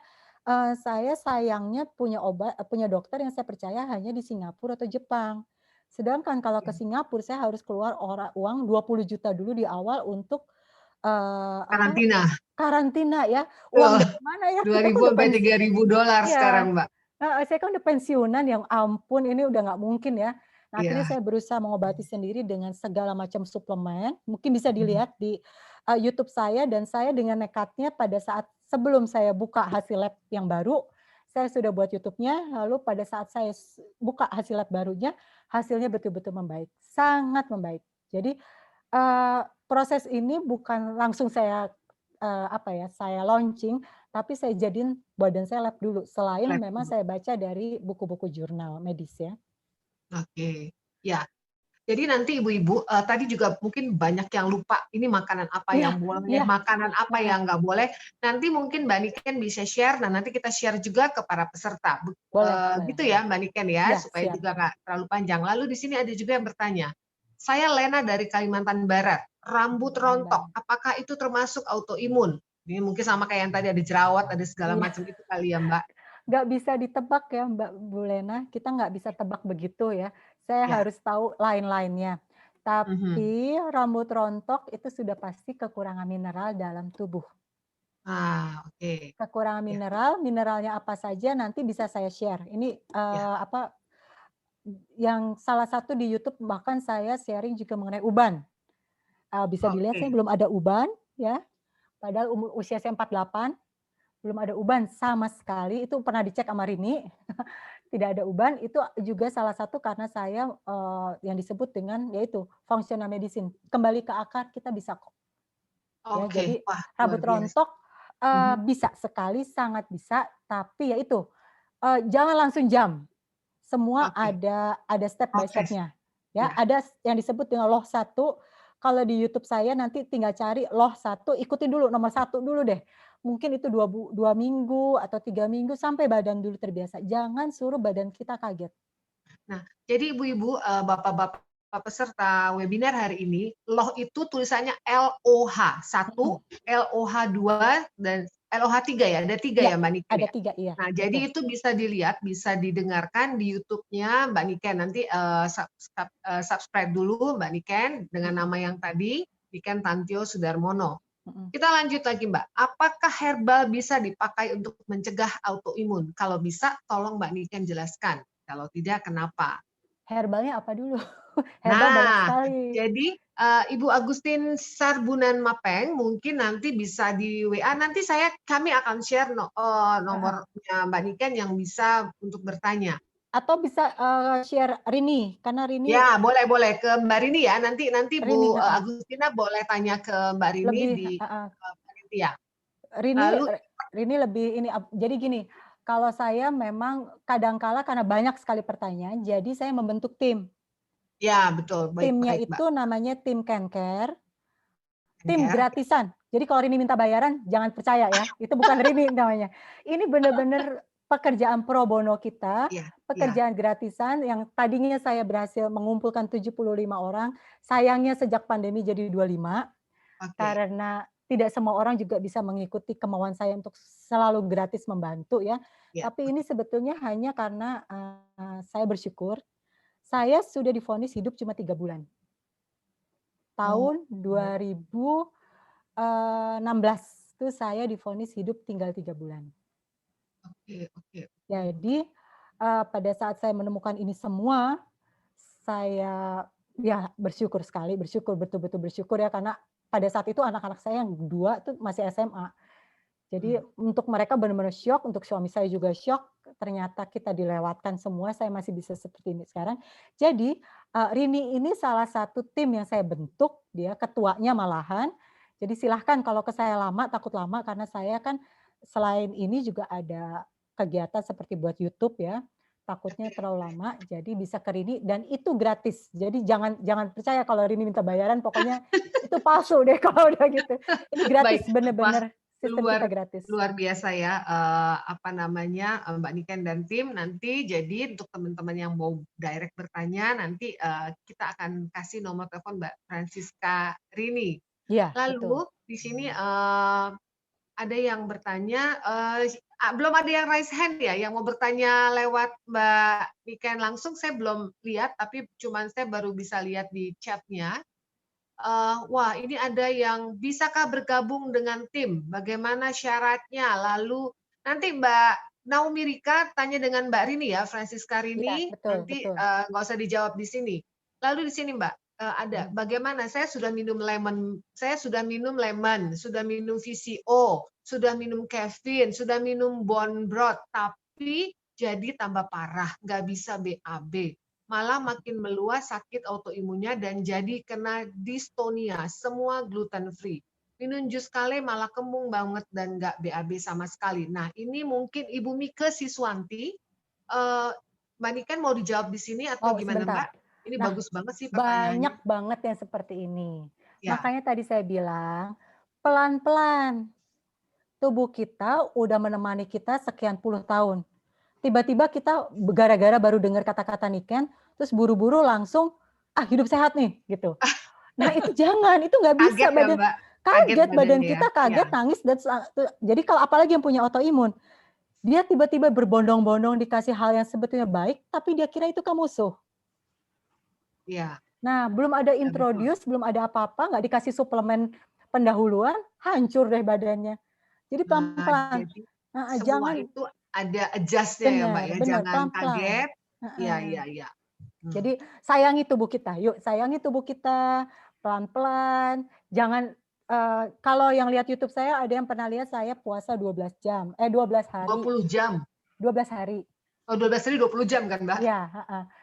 saya sayangnya punya dokter yang saya percaya hanya di Singapura atau Jepang. Sedangkan kalau ke Singapura saya harus keluar uang 20 juta dulu di awal untuk, apa, Karantina. karantina ya. Uang Wah, dari mana ya, kita kan 2.000 udah sampai 3.000 dolar iya. sekarang, Mbak. Saya kan udah pensiunan, yang ampun ini udah nggak mungkin ya. Nah, akhirnya Iya. saya berusaha mengobati sendiri dengan segala macam suplemen, mungkin bisa dilihat di, YouTube saya, dan saya dengan nekatnya pada saat sebelum saya buka hasil lab yang baru, saya sudah buat YouTube-nya, lalu pada saat saya buka hasil lab barunya, hasilnya betul-betul membaik, sangat membaik. Jadi, proses ini bukan langsung saya, apa ya, saya launching, tapi saya jadiin badan saya lab dulu, selain Lab memang dulu. saya baca dari buku-buku jurnal medis ya. Oke. Ya. Jadi nanti ibu-ibu, tadi juga mungkin banyak yang lupa, ini makanan apa Iya yang boleh, iya, makanan apa heeh, yang nggak boleh. Nanti mungkin Mbak Niken bisa share, nah nanti kita share juga ke para peserta. boleh boleh Gitu boleh. ya Mbak Niken ya, Iya, supaya siap. juga nggak terlalu panjang. Lalu di sini ada juga yang bertanya, saya Lena dari Kalimantan Barat, rambut rontok, apakah itu termasuk autoimun? Ini mungkin sama kayak yang tadi ada jerawat, ada segala Iya. macam itu kali ya Mbak? Nggak bisa ditebak ya Bu Lena, kita nggak bisa tebak begitu ya. Saya Ya. harus tahu lain-lainnya. Mhm. Tapi rambut rontok itu sudah pasti kekurangan mineral dalam tubuh. Oke. Kekurangan Ya, mineralnya apa saja nanti bisa saya share. Ini, ya. apa, yang salah satu di YouTube bahkan saya sharing juga mengenai uban. Bisa dilihat saya Oke. belum ada uban ya, padahal usia saya 48, belum ada uban sama sekali, itu pernah dicek sama Rini, tidak ada uban, itu juga salah satu karena saya, yang disebut dengan yaitu functional medicine, kembali ke akar kita bisa kok. Ya, Oke. jadi Wah, luar rambut biasa. rontok, Mhm. bisa sekali, sangat bisa, tapi ya itu, jangan langsung jam. Semua Oke. ada step by Oke. step-nya, ya. Ya. Ada yang disebut dengan loh 1, kalau di YouTube saya nanti tinggal cari loh 1, ikutin dulu nomor 1 dulu deh. Mungkin itu 2 minggu atau 3 minggu sampai badan dulu terbiasa. Jangan suruh badan kita kaget. Nah, jadi ibu-ibu, bapak-bapak peserta webinar hari ini, loh itu tulisannya LOH 1, Mhm. LOH 2, dan LOH 3 ya? Ada 3 Iya, ya Mbak Niken ada ya? 3, iya, Nah, betul. jadi itu bisa dilihat, bisa didengarkan di YouTube-nya Mbak Niken. Nanti subscribe dulu Mbak Niken dengan Mhm, nama yang tadi, Niken Tantio Sudarmono. mhm. Kita lanjut lagi Mbak, apakah herbal bisa dipakai untuk mencegah autoimun? Kalau bisa, tolong Mbak Niken jelaskan. Kalau tidak, kenapa? Herbalnya apa dulu? Herbal banyak Nah, sekali. jadi, Ibu Agustin Sarbunan Mapeng mungkin nanti bisa di WA, nanti kami akan share Heeh. nomornya Mbak Niken yang bisa untuk bertanya. Atau bisa, share Rini, karena Rini Ya, boleh ke Mbak Rini ya, nanti nanti Rini, Bu, heeh, Agustina boleh tanya ke Mbak Rini lebih di, heeh. panitia. Rini Lalu Rini lebih ini jadi gini, kalau saya memang kadang kala karena banyak sekali pertanyaan, jadi saya membentuk tim. ya betul, baik Timnya baik Mbak. itu namanya tim Kenker, tim Care. gratisan. Jadi kalau Rini minta bayaran, jangan percaya ya, itu bukan Rini namanya. Ini benar-benar pekerjaan pro bono kita, Iya iya, pekerjaan gratisan yang tadinya saya berhasil mengumpulkan 75 orang, sayangnya sejak pandemi jadi 25. oke. Karena tidak semua orang juga bisa mengikuti kemauan saya untuk selalu gratis membantu ya. Ya, Tapi ini oke. sebetulnya hanya karena, saya bersyukur, saya sudah divonis hidup cuma 3 bulan. Oh, Tahun 2016 itu saya divonis hidup tinggal 3 bulan. oke oke oke. Jadi, pada saat saya menemukan ini semua, saya ya bersyukur sekali, bersyukur, betul-betul bersyukur ya, karena pada saat itu anak-anak saya yang 2 tuh masih SMA. Jadi Mmm, untuk mereka benar-benar syok, untuk suami saya juga syok, ternyata kita dilewatkan semua, saya masih bisa seperti ini sekarang. Jadi, Rini ini salah satu tim yang saya bentuk, dia ketuanya malahan. Jadi silahkan kalau ke saya lama, takut lama karena saya kan selain ini juga ada kegiatan seperti buat YouTube ya. Takutnya terlalu lama, jadi bisa ke Rini dan itu gratis. Jadi jangan percaya kalau Rini minta bayaran, pokoknya itu palsu deh kalau udah gitu. Ini gratis, Baik, wah bener-bener sistem kita gratis. luar biasa ya, apa namanya, Mbak Niken dan tim. Nanti jadi untuk teman-teman yang mau direct bertanya, nanti kita akan kasih nomor telepon Mbak Francisca Rini. Iya, Lalu betul. di sini ada yang bertanya, belum ada yang raise hand ya, yang mau bertanya lewat Mbak Niken langsung, saya belum lihat, tapi cuman saya baru bisa lihat di chat-nya. Wah, ini ada yang bisakah bergabung dengan tim? Bagaimana syaratnya? Lalu nanti Mbak Naomi Rika tanya dengan Mbak Rini ya, Francisca Iya, Rini, betul, nanti betul. nggak usah dijawab di sini. Lalu di sini Mbak, ada bagaimana saya sudah minum lemon, sudah minum VCO, sudah minum caffeine, sudah minum bone broth, tapi jadi tambah parah, nggak bisa BAB. Malah makin meluas sakit autoimunnya dan jadi kena dystonia, semua gluten free. Minum jus kale malah kembung banget dan nggak BAB sama sekali. Nah, ini mungkin Ibu Mike Siswanti, Mbak Niken mau dijawab di sini atau Oh, gimana sebentar. Mbak? Ini Nah, bagus banget sih banyak pertanyaannya. banget yang seperti ini. Ya, Makanya tadi saya bilang, pelan-pelan. Tubuh kita udah menemani kita sekian puluh tahun. Tiba-tiba kita gara-gara baru dengar kata-kata Niken, terus buru-buru langsung, hidup sehat nih, gitu. Nah itu jangan, itu nggak bisa kaget ya badan Mbak? Kaget kaget, badan badannya ya. kita Ya, kaget, nangis dan jadi kalau apalagi yang punya autoimun, dia tiba-tiba berbondong-bondong dikasih hal yang sebetulnya baik, tapi dia kira itu musuh. ya, Nah, belum ada ya betul. introduce, belum ada apa-apa, nggak dikasih suplemen pendahuluan, hancur deh badannya. Jadi Nah, pelan-pelan. jadi Nah, semua jangan itu ada adjust-nya ya Mbak benar, ya. benar, Jangan pelan-pelan. kaget. Iya, iya, iya. Jadi sayangi tubuh kita. Yuk, sayangi tubuh kita pelan-pelan. Jangan kalau yang lihat YouTube saya ada yang pernah lihat saya puasa 12 jam. 12 hari. 20 jam. 12 hari. Oh, 12 hari 20 jam kan, Mbak? Ya,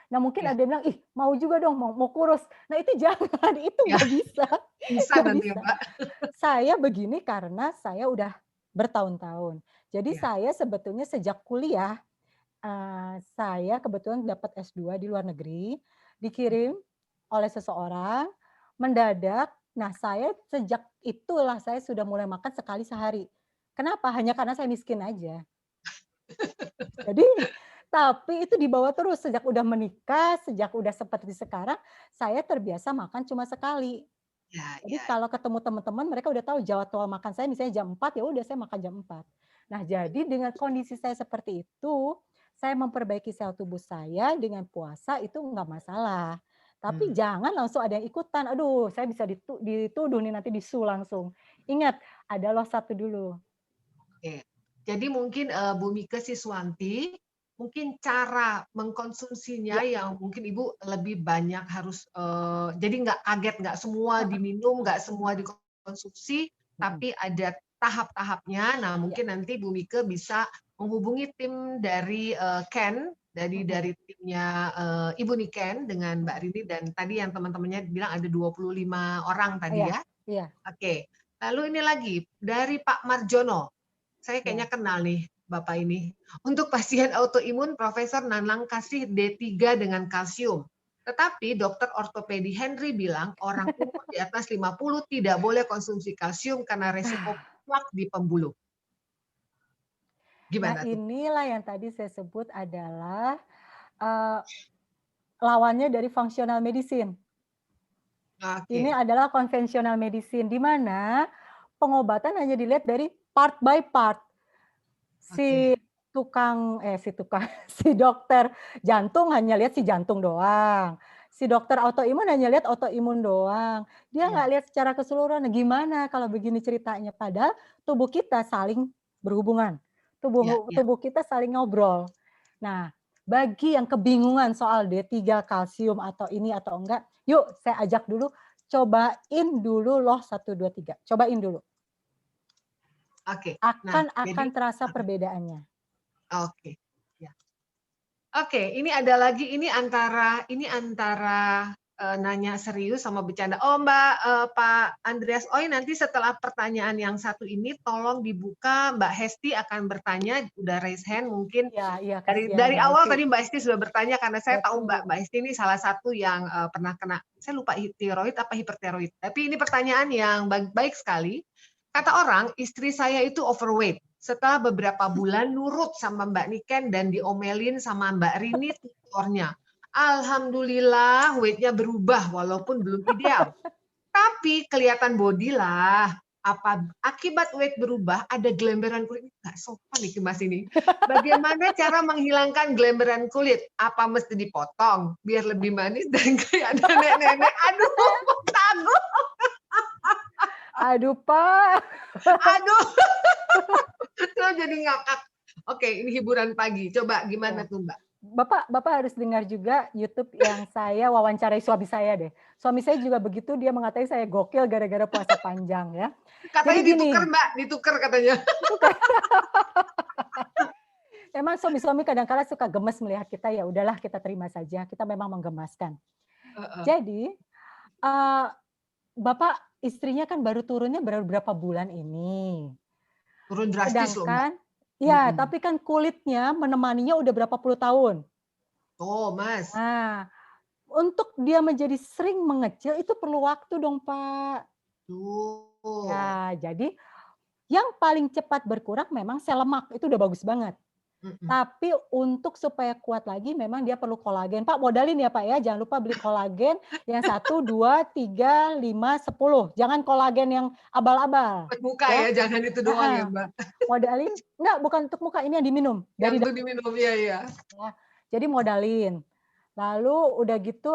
nah mungkin Ya. ada yang bilang, ih mau juga dong, mau kurus. Nah itu jangan, itu Ya. nggak bisa. Bisa Nggak nanti bisa. ya, Mbak. Saya begini karena saya udah bertahun-tahun. Jadi Ya. saya sebetulnya sejak kuliah, saya kebetulan dapat S2 di luar negeri, dikirim oleh seseorang, mendadak. Nah saya sejak itulah saya sudah mulai makan sekali sehari. Kenapa? Hanya karena saya miskin aja. Jadi, tapi itu dibawa terus sejak udah menikah, sejak udah seperti sekarang, saya terbiasa makan cuma sekali. Ya, Jadi ya. kalau ketemu teman-teman mereka udah tahu jadwal makan saya misalnya jam 4, ya udah saya makan jam 4. Nah, jadi dengan kondisi saya seperti itu, saya memperbaiki sel tubuh saya dengan puasa itu enggak masalah. Tapi jangan langsung ada yang ikutan. Aduh, saya bisa dituduh nih nanti disu langsung. Ingat, ada loh satu dulu. Oke. Jadi mungkin Bu Mike Siswanti, mungkin cara mengkonsumsinya yang mungkin Ibu lebih banyak harus jadi nggak kaget, nggak semua diminum, nggak semua dikonsumsi, tapi ada tahap-tahapnya. Nah, mungkin nanti Bu Mike bisa menghubungi tim dari Ken, dari timnya Ibu Niken dengan Mbak Rini dan tadi yang teman-temannya bilang ada 25 orang tadi ya. Iya. Oke. Lalu ini lagi dari Pak Marjono. Saya kayaknya kenal nih Bapak ini. Untuk pasien autoimun, Profesor Nanang kasih D3 dengan kalsium. Tetapi dokter ortopedi Henry bilang orang umur di atas 50 tidak boleh konsumsi kalsium karena resiko plak di pembuluh. Nah, Gimana tuh? inilah yang tadi saya sebut adalah lawannya dari functional medicine. Ini adalah konvensional medicine, di mana pengobatan hanya dilihat dari part by part. Si dokter jantung hanya lihat si jantung doang. Si dokter autoimun hanya lihat autoimun doang. Dia nggak lihat secara keseluruhan. Nah, gimana kalau begini ceritanya? Padahal tubuh kita saling berhubungan. Tubuh kita saling ngobrol. Nah, bagi yang kebingungan soal D3 kalsium atau ini atau enggak, yuk saya ajak dulu, cobain dulu loh 1, 2, 3. Cobain dulu. Oke. Akan terasa perbedaannya. Oke, ini ada lagi ini antara nanya serius sama bercanda. Oh Pak Andreas Oi, nanti setelah pertanyaan yang satu ini tolong dibuka, Mbak Hesti akan bertanya, udah raise hand mungkin. Iya, Dari awal tadi Mbak Hesti sudah bertanya karena saya tahu Betul. Mbak Hesti ini salah satu yang pernah kena, saya lupa tiroid apa hipertiroid. Tapi ini pertanyaan yang baik sekali. Kata orang, istri saya itu overweight. Setelah beberapa bulan nurut sama Mbak Niken dan diomelin sama Mbak Rini tutornya. Alhamdulillah weight-nya berubah walaupun belum ideal. Tapi kelihatan body lah. Akibat weight berubah ada gelemberan kulit. Nggak sopan nih Mas ini. Bagaimana cara menghilangkan gelemberan kulit? Apa mesti dipotong biar lebih manis dan kayak ada nenek-nenek? Aduh, takut. Aduh, Pak. Aduh. Tuh jadi ngakak. Oke, ini hiburan pagi. Coba gimana tuh Mbak? Bapak harus dengar juga YouTube yang saya wawancarai suami saya deh. Suami saya juga begitu, dia mengatai saya gokil gara-gara puasa panjang ya. Katanya Jadi gini, ditukar Mbak, ditukar katanya. emang suami-suami kadang-kadang suka gemes melihat kita, ya udahlah kita terima saja, kita memang menggemaskan. Jadi Bapak istrinya kan baru turunnya berapa bulan ini. Turun drastis loh Mbak. Sedangkan ya, tapi kan kulitnya menemaninya udah berapa puluh tahun. Oh, Mas. Nah, untuk dia menjadi sering mengecil itu perlu waktu dong, Pak. Ya, jadi yang paling cepat berkurang memang sel lemak, itu udah bagus banget. Tapi untuk supaya kuat lagi memang dia perlu kolagen. Pak, modalin ya Pak ya, jangan lupa beli kolagen yang 1, 2, 3, 5, 10. Jangan kolagen yang abal-abal. Buat muka ya, jangan itu doang ya Mbak. Modalin, enggak, bukan untuk muka, ini yang diminum. Yang itu diminum, ya. Jadi modalin. Lalu udah gitu,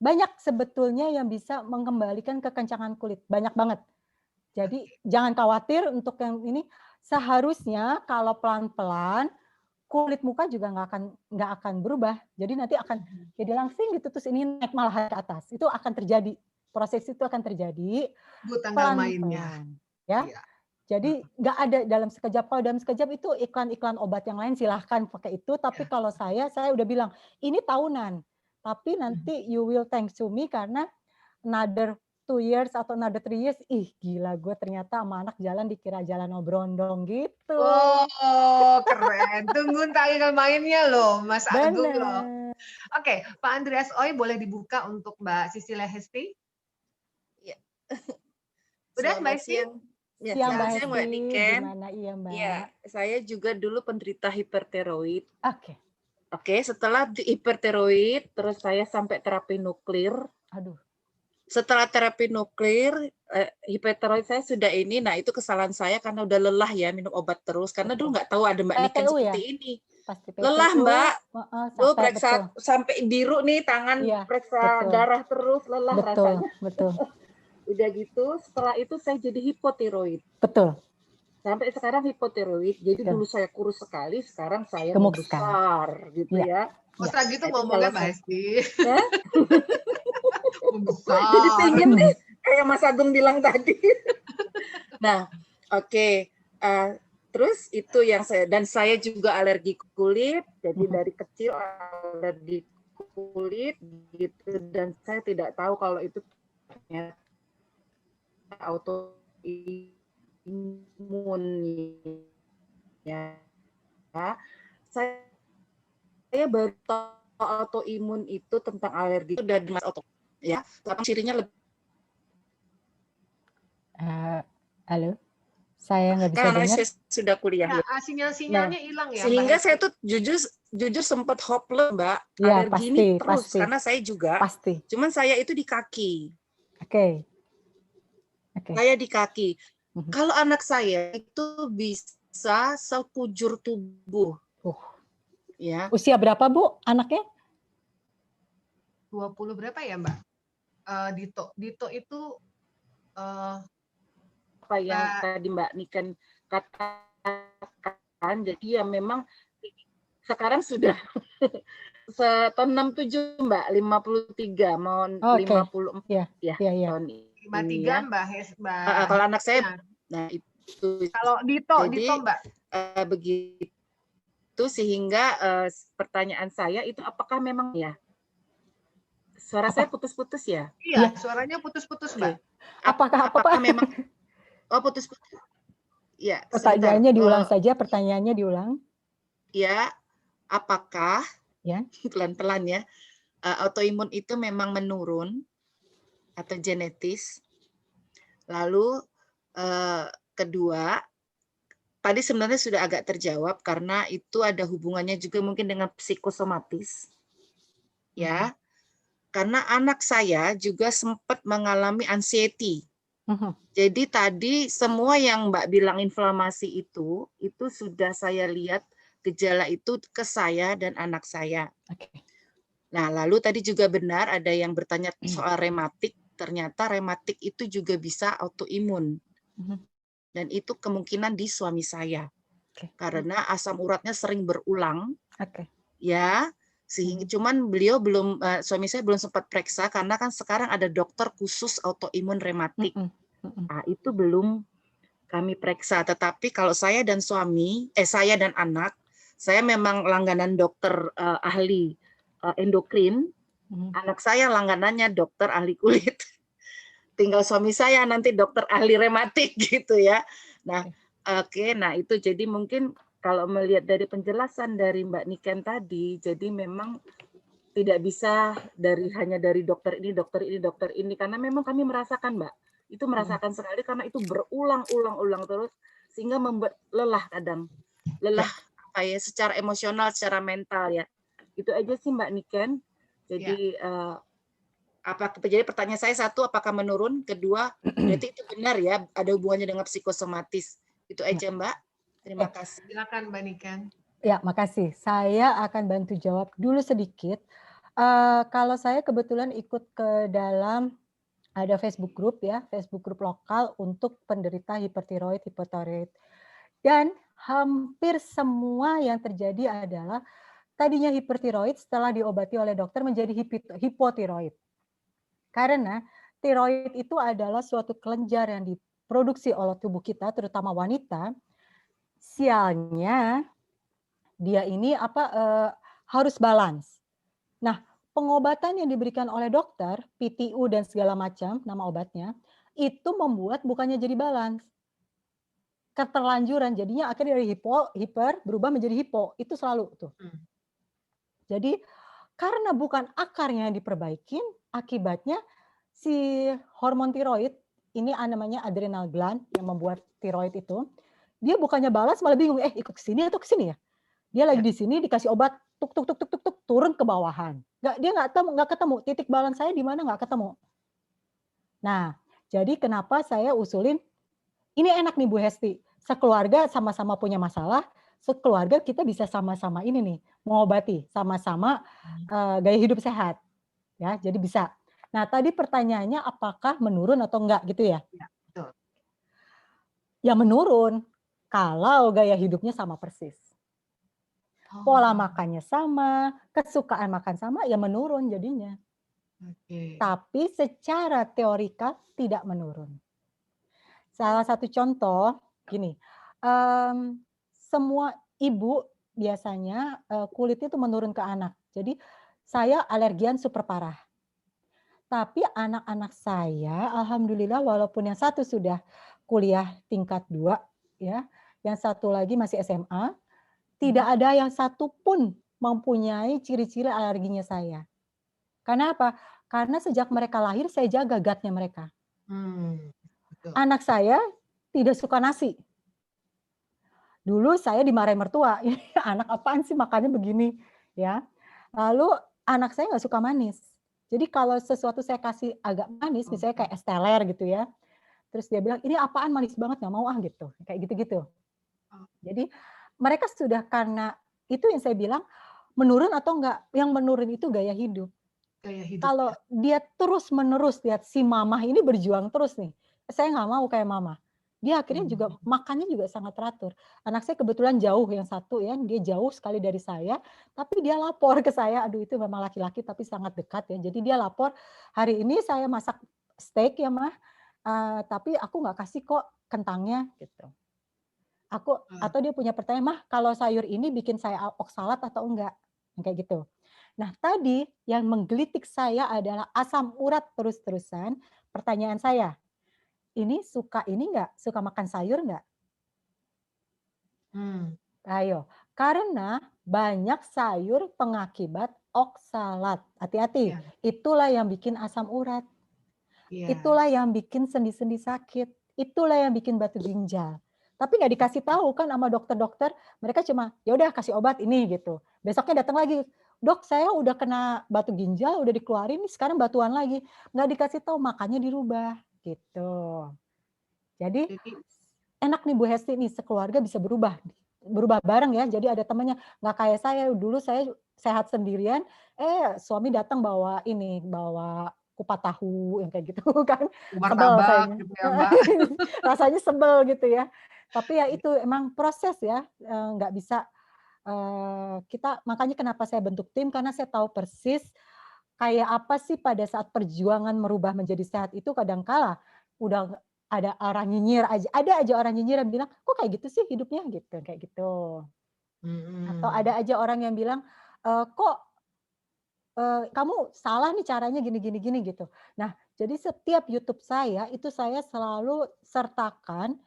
banyak sebetulnya yang bisa mengembalikan kekencangan kulit. Banyak banget. Jadi jangan khawatir untuk yang ini. Seharusnya kalau pelan-pelan kulit muka juga nggak akan berubah. Jadi nanti akan jadi langsing gitu, terus ini naik malah ke atas. Itu akan terjadi. Proses itu akan terjadi pelan-pelan. Ya. Jadi nggak ada dalam sekejap. Kalau dalam sekejap itu iklan-iklan obat yang lain silahkan pakai itu. Tapi kalau saya udah bilang ini tahunan. Tapi nanti you will thanks to me karena another 2 years atau another 3 years, ih gila gue ternyata sama anak jalan dikira jalan obrondong gitu. Oh, keren. Tunggu tanggal mainnya loh, Mas Agung loh. Oke, Pak Andreas Oi boleh dibuka untuk Mbak Sisilia Hesti? Iya. Udah Mbak Hesti? Ya, Mbak Hesti, Mbak Niken. gimana? Iya, Mbak. Iya, saya juga dulu penderita hipertiroid. Oke, setelah hipertiroid, terus saya sampai terapi nuklir. Aduh. Setelah terapi nuklir, hipertiroid saya sudah ini, nah itu kesalahan saya karena udah lelah ya minum obat terus, karena dulu nggak tahu ada Mbak Niken seperti ini. Pasti lelah Mbak, periksa sampai biru nih tangan, periksa darah terus, lelah rasanya. Betul. Udah gitu, setelah itu saya jadi hipotiroid. Betul. Sampai sekarang hipotiroid, jadi dulu saya kurus sekali, sekarang saya gemuk besar gitu ya. Setelah gitu ngomongnya Mbak Hesti. Jadi pengen nih kayak Mas Agung bilang tadi. Nah, oke. Terus itu yang saya juga alergi kulit, jadi dari kecil alergi kulit gitu, dan saya tidak tahu kalau itu autoimun ya. Saya baru tahu autoimun itu tentang alergi dan ya, cirinya lebih. Halo, saya nggak bisa dengar. Saya sudah kuliah. Ya, sinyal-sinyalnya hilang ya. Sehingga saya tuh jujur sempat hopeless Mbak, ya, alergi ini terus karena saya juga. Pasti. Cuman saya itu di kaki. Oke. Saya di kaki. Kalau anak saya itu bisa sekujur tubuh. Ya. Usia berapa Bu anaknya? 20 berapa ya Mbak? Dito itu apa yang tadi Mbak Niken katakan, jadi ya memang sekarang sudah tahun 67 Mbak, 53 mau 54 ya. tahun 53 Mbak. Kalau anak saya, nah itu. Kalau Dito Mbak. Begitu sehingga pertanyaan saya itu apakah memang ya Suara saya putus-putus ya? Iya, suaranya putus-putus, Mbak. Apakah memang putus-putus? Ya, pertanyaannya sebentar. diulang saja, pertanyaannya diulang. Ya, apakah Ya. pelan-pelan ya, autoimun itu memang menurun atau genetis? Lalu kedua, tadi sebenarnya sudah agak terjawab karena itu ada hubungannya juga mungkin dengan psikosomatis. Ya. Karena anak saya juga sempat mengalami anxiety. Jadi tadi semua yang Mbak bilang inflamasi itu sudah saya lihat gejala itu ke saya dan anak saya. Oke. Nah, lalu tadi juga benar ada yang bertanya soal rematik. Ternyata rematik itu juga bisa autoimun. Dan itu kemungkinan di suami saya. Karena asam uratnya sering berulang. Ya, sehingga cuman beliau belum, suami saya belum sempat periksa karena kan sekarang ada dokter khusus autoimun rematik. Nah, itu belum kami periksa. Tetapi kalau saya dan saya dan anak, saya memang langganan dokter ahli endokrin. Anak saya langganannya dokter ahli kulit. Tinggal suami saya nanti dokter ahli rematik gitu ya. Nah, oke, nah itu jadi mungkin kalau melihat dari penjelasan dari Mbak Niken tadi, jadi memang tidak bisa hanya dari dokter ini, karena memang kami merasakan, Mbak, itu merasakan sekali karena itu berulang-ulang terus sehingga membuat lelah kadang, kayak secara emosional, secara mental ya. Itu aja sih Mbak Niken. Jadi jadi pertanyaan saya satu, apakah menurun? Kedua, berarti itu benar ya, ada hubungannya dengan psikosomatis. Itu aja Mbak. Terima kasih. Silakan Mbak Niken. Ya, makasih. Saya akan bantu jawab dulu sedikit. Kalau saya kebetulan ikut ke dalam ada Facebook group ya, Facebook group lokal untuk penderita hipertiroid, hipotiroid. Dan hampir semua yang terjadi adalah tadinya hipertiroid setelah diobati oleh dokter menjadi hipotiroid. Karena tiroid itu adalah suatu kelenjar yang diproduksi oleh tubuh kita, terutama wanita. Sialnya dia ini harus balance. Nah, pengobatan yang diberikan oleh dokter, PTU dan segala macam nama obatnya, itu membuat bukannya jadi balance. Keterlanjuran, jadinya akhirnya dari hiper berubah menjadi hipo, itu selalu tuh. Jadi karena bukan akarnya yang diperbaikin, akibatnya si hormon tiroid, ini namanya adrenal gland yang membuat tiroid itu, dia bukannya balas malah bingung, ikut ke sini atau ke sini ya? Dia lagi di sini dikasih obat tuk turun ke bawahan. Dia nggak ketemu titik balance saya di mana, nggak ketemu. Nah, jadi kenapa saya usulin ini enak nih Bu Hesti, sekeluarga sama-sama punya masalah, sekeluarga kita bisa sama-sama ini nih mengobati, sama-sama gaya hidup sehat, ya. Jadi bisa. Nah, tadi pertanyaannya apakah menurun atau enggak gitu ya? Ya, betul. Ya menurun kalau gaya hidupnya sama persis. Pola makannya sama, kesukaan makan sama, ya menurun jadinya. Tapi secara teorika tidak menurun. Salah satu contoh, gini, semua ibu biasanya kulitnya itu menurun ke anak. Jadi saya alergian super parah. Tapi anak-anak saya, alhamdulillah walaupun yang satu sudah kuliah tingkat 2, ya, yang satu lagi masih SMA, tidak ada yang satu pun mempunyai ciri-ciri alerginya saya. Karena apa? Karena sejak mereka lahir saya jaga gutnya mereka. Betul. Anak saya tidak suka nasi. Dulu saya dimarahin mertua, anak apaan sih makannya begini, ya. Lalu anak saya nggak suka manis. Jadi kalau sesuatu saya kasih agak manis, misalnya kayak es teler gitu ya, terus dia bilang ini apaan manis banget nggak mau gitu, kayak gitu-gitu. Jadi mereka sudah, karena itu yang saya bilang menurun atau enggak, yang menurun itu gaya hidup. Kalau dia terus-menerus lihat si mamah ini berjuang terus nih, saya nggak mau kayak mama. Dia akhirnya juga makannya juga sangat teratur. Anak saya kebetulan jauh yang satu ya, dia jauh sekali dari saya, tapi dia lapor ke saya, aduh itu memang laki-laki tapi sangat dekat ya. Jadi dia lapor, hari ini saya masak steak ya mah, tapi aku nggak kasih kok kentangnya gitu. Atau dia punya pertanyaan, mah kalau sayur ini bikin saya oksalat atau enggak, kayak gitu. Nah, tadi yang menggelitik saya adalah asam urat terus-terusan. Pertanyaan saya, ini suka ini nggak? Suka makan sayur nggak? Ayo, karena banyak sayur pengakibat oksalat. Hati-hati, Ya, itulah yang bikin asam urat. ya. Itulah yang bikin sendi-sendi sakit. Itulah yang bikin batu ginjal. Tapi nggak dikasih tahu kan sama dokter-dokter, mereka cuma ya udah kasih obat ini gitu. Besoknya datang lagi, dok saya udah kena batu ginjal, udah dikeluarin, sekarang batuan lagi. Nggak dikasih tahu, makanya dirubah gitu. Jadi Jadi enak nih Bu Hesti nih, sekeluarga bisa berubah bareng ya. Jadi ada temannya, nggak kayak saya dulu, saya sehat sendirian, suami datang bawa kupat tahu yang kayak gitu kan, sebel martabak sayanya. gitu ya, Mbak. Rasanya sebel gitu ya. Tapi ya itu emang proses ya, nggak bisa kita, makanya kenapa saya bentuk tim, karena saya tahu persis kayak apa sih pada saat perjuangan merubah menjadi sehat itu, kadangkala udah ada orang nyinyir aja, ada aja orang nyinyir yang bilang, "Kok kayak gitu sih hidupnya?" Gitu, kayak gitu. Atau ada aja orang yang bilang, "Kok, kamu salah nih caranya gini gini gini," gitu. Nah, jadi setiap YouTube saya, itu saya selalu sertakan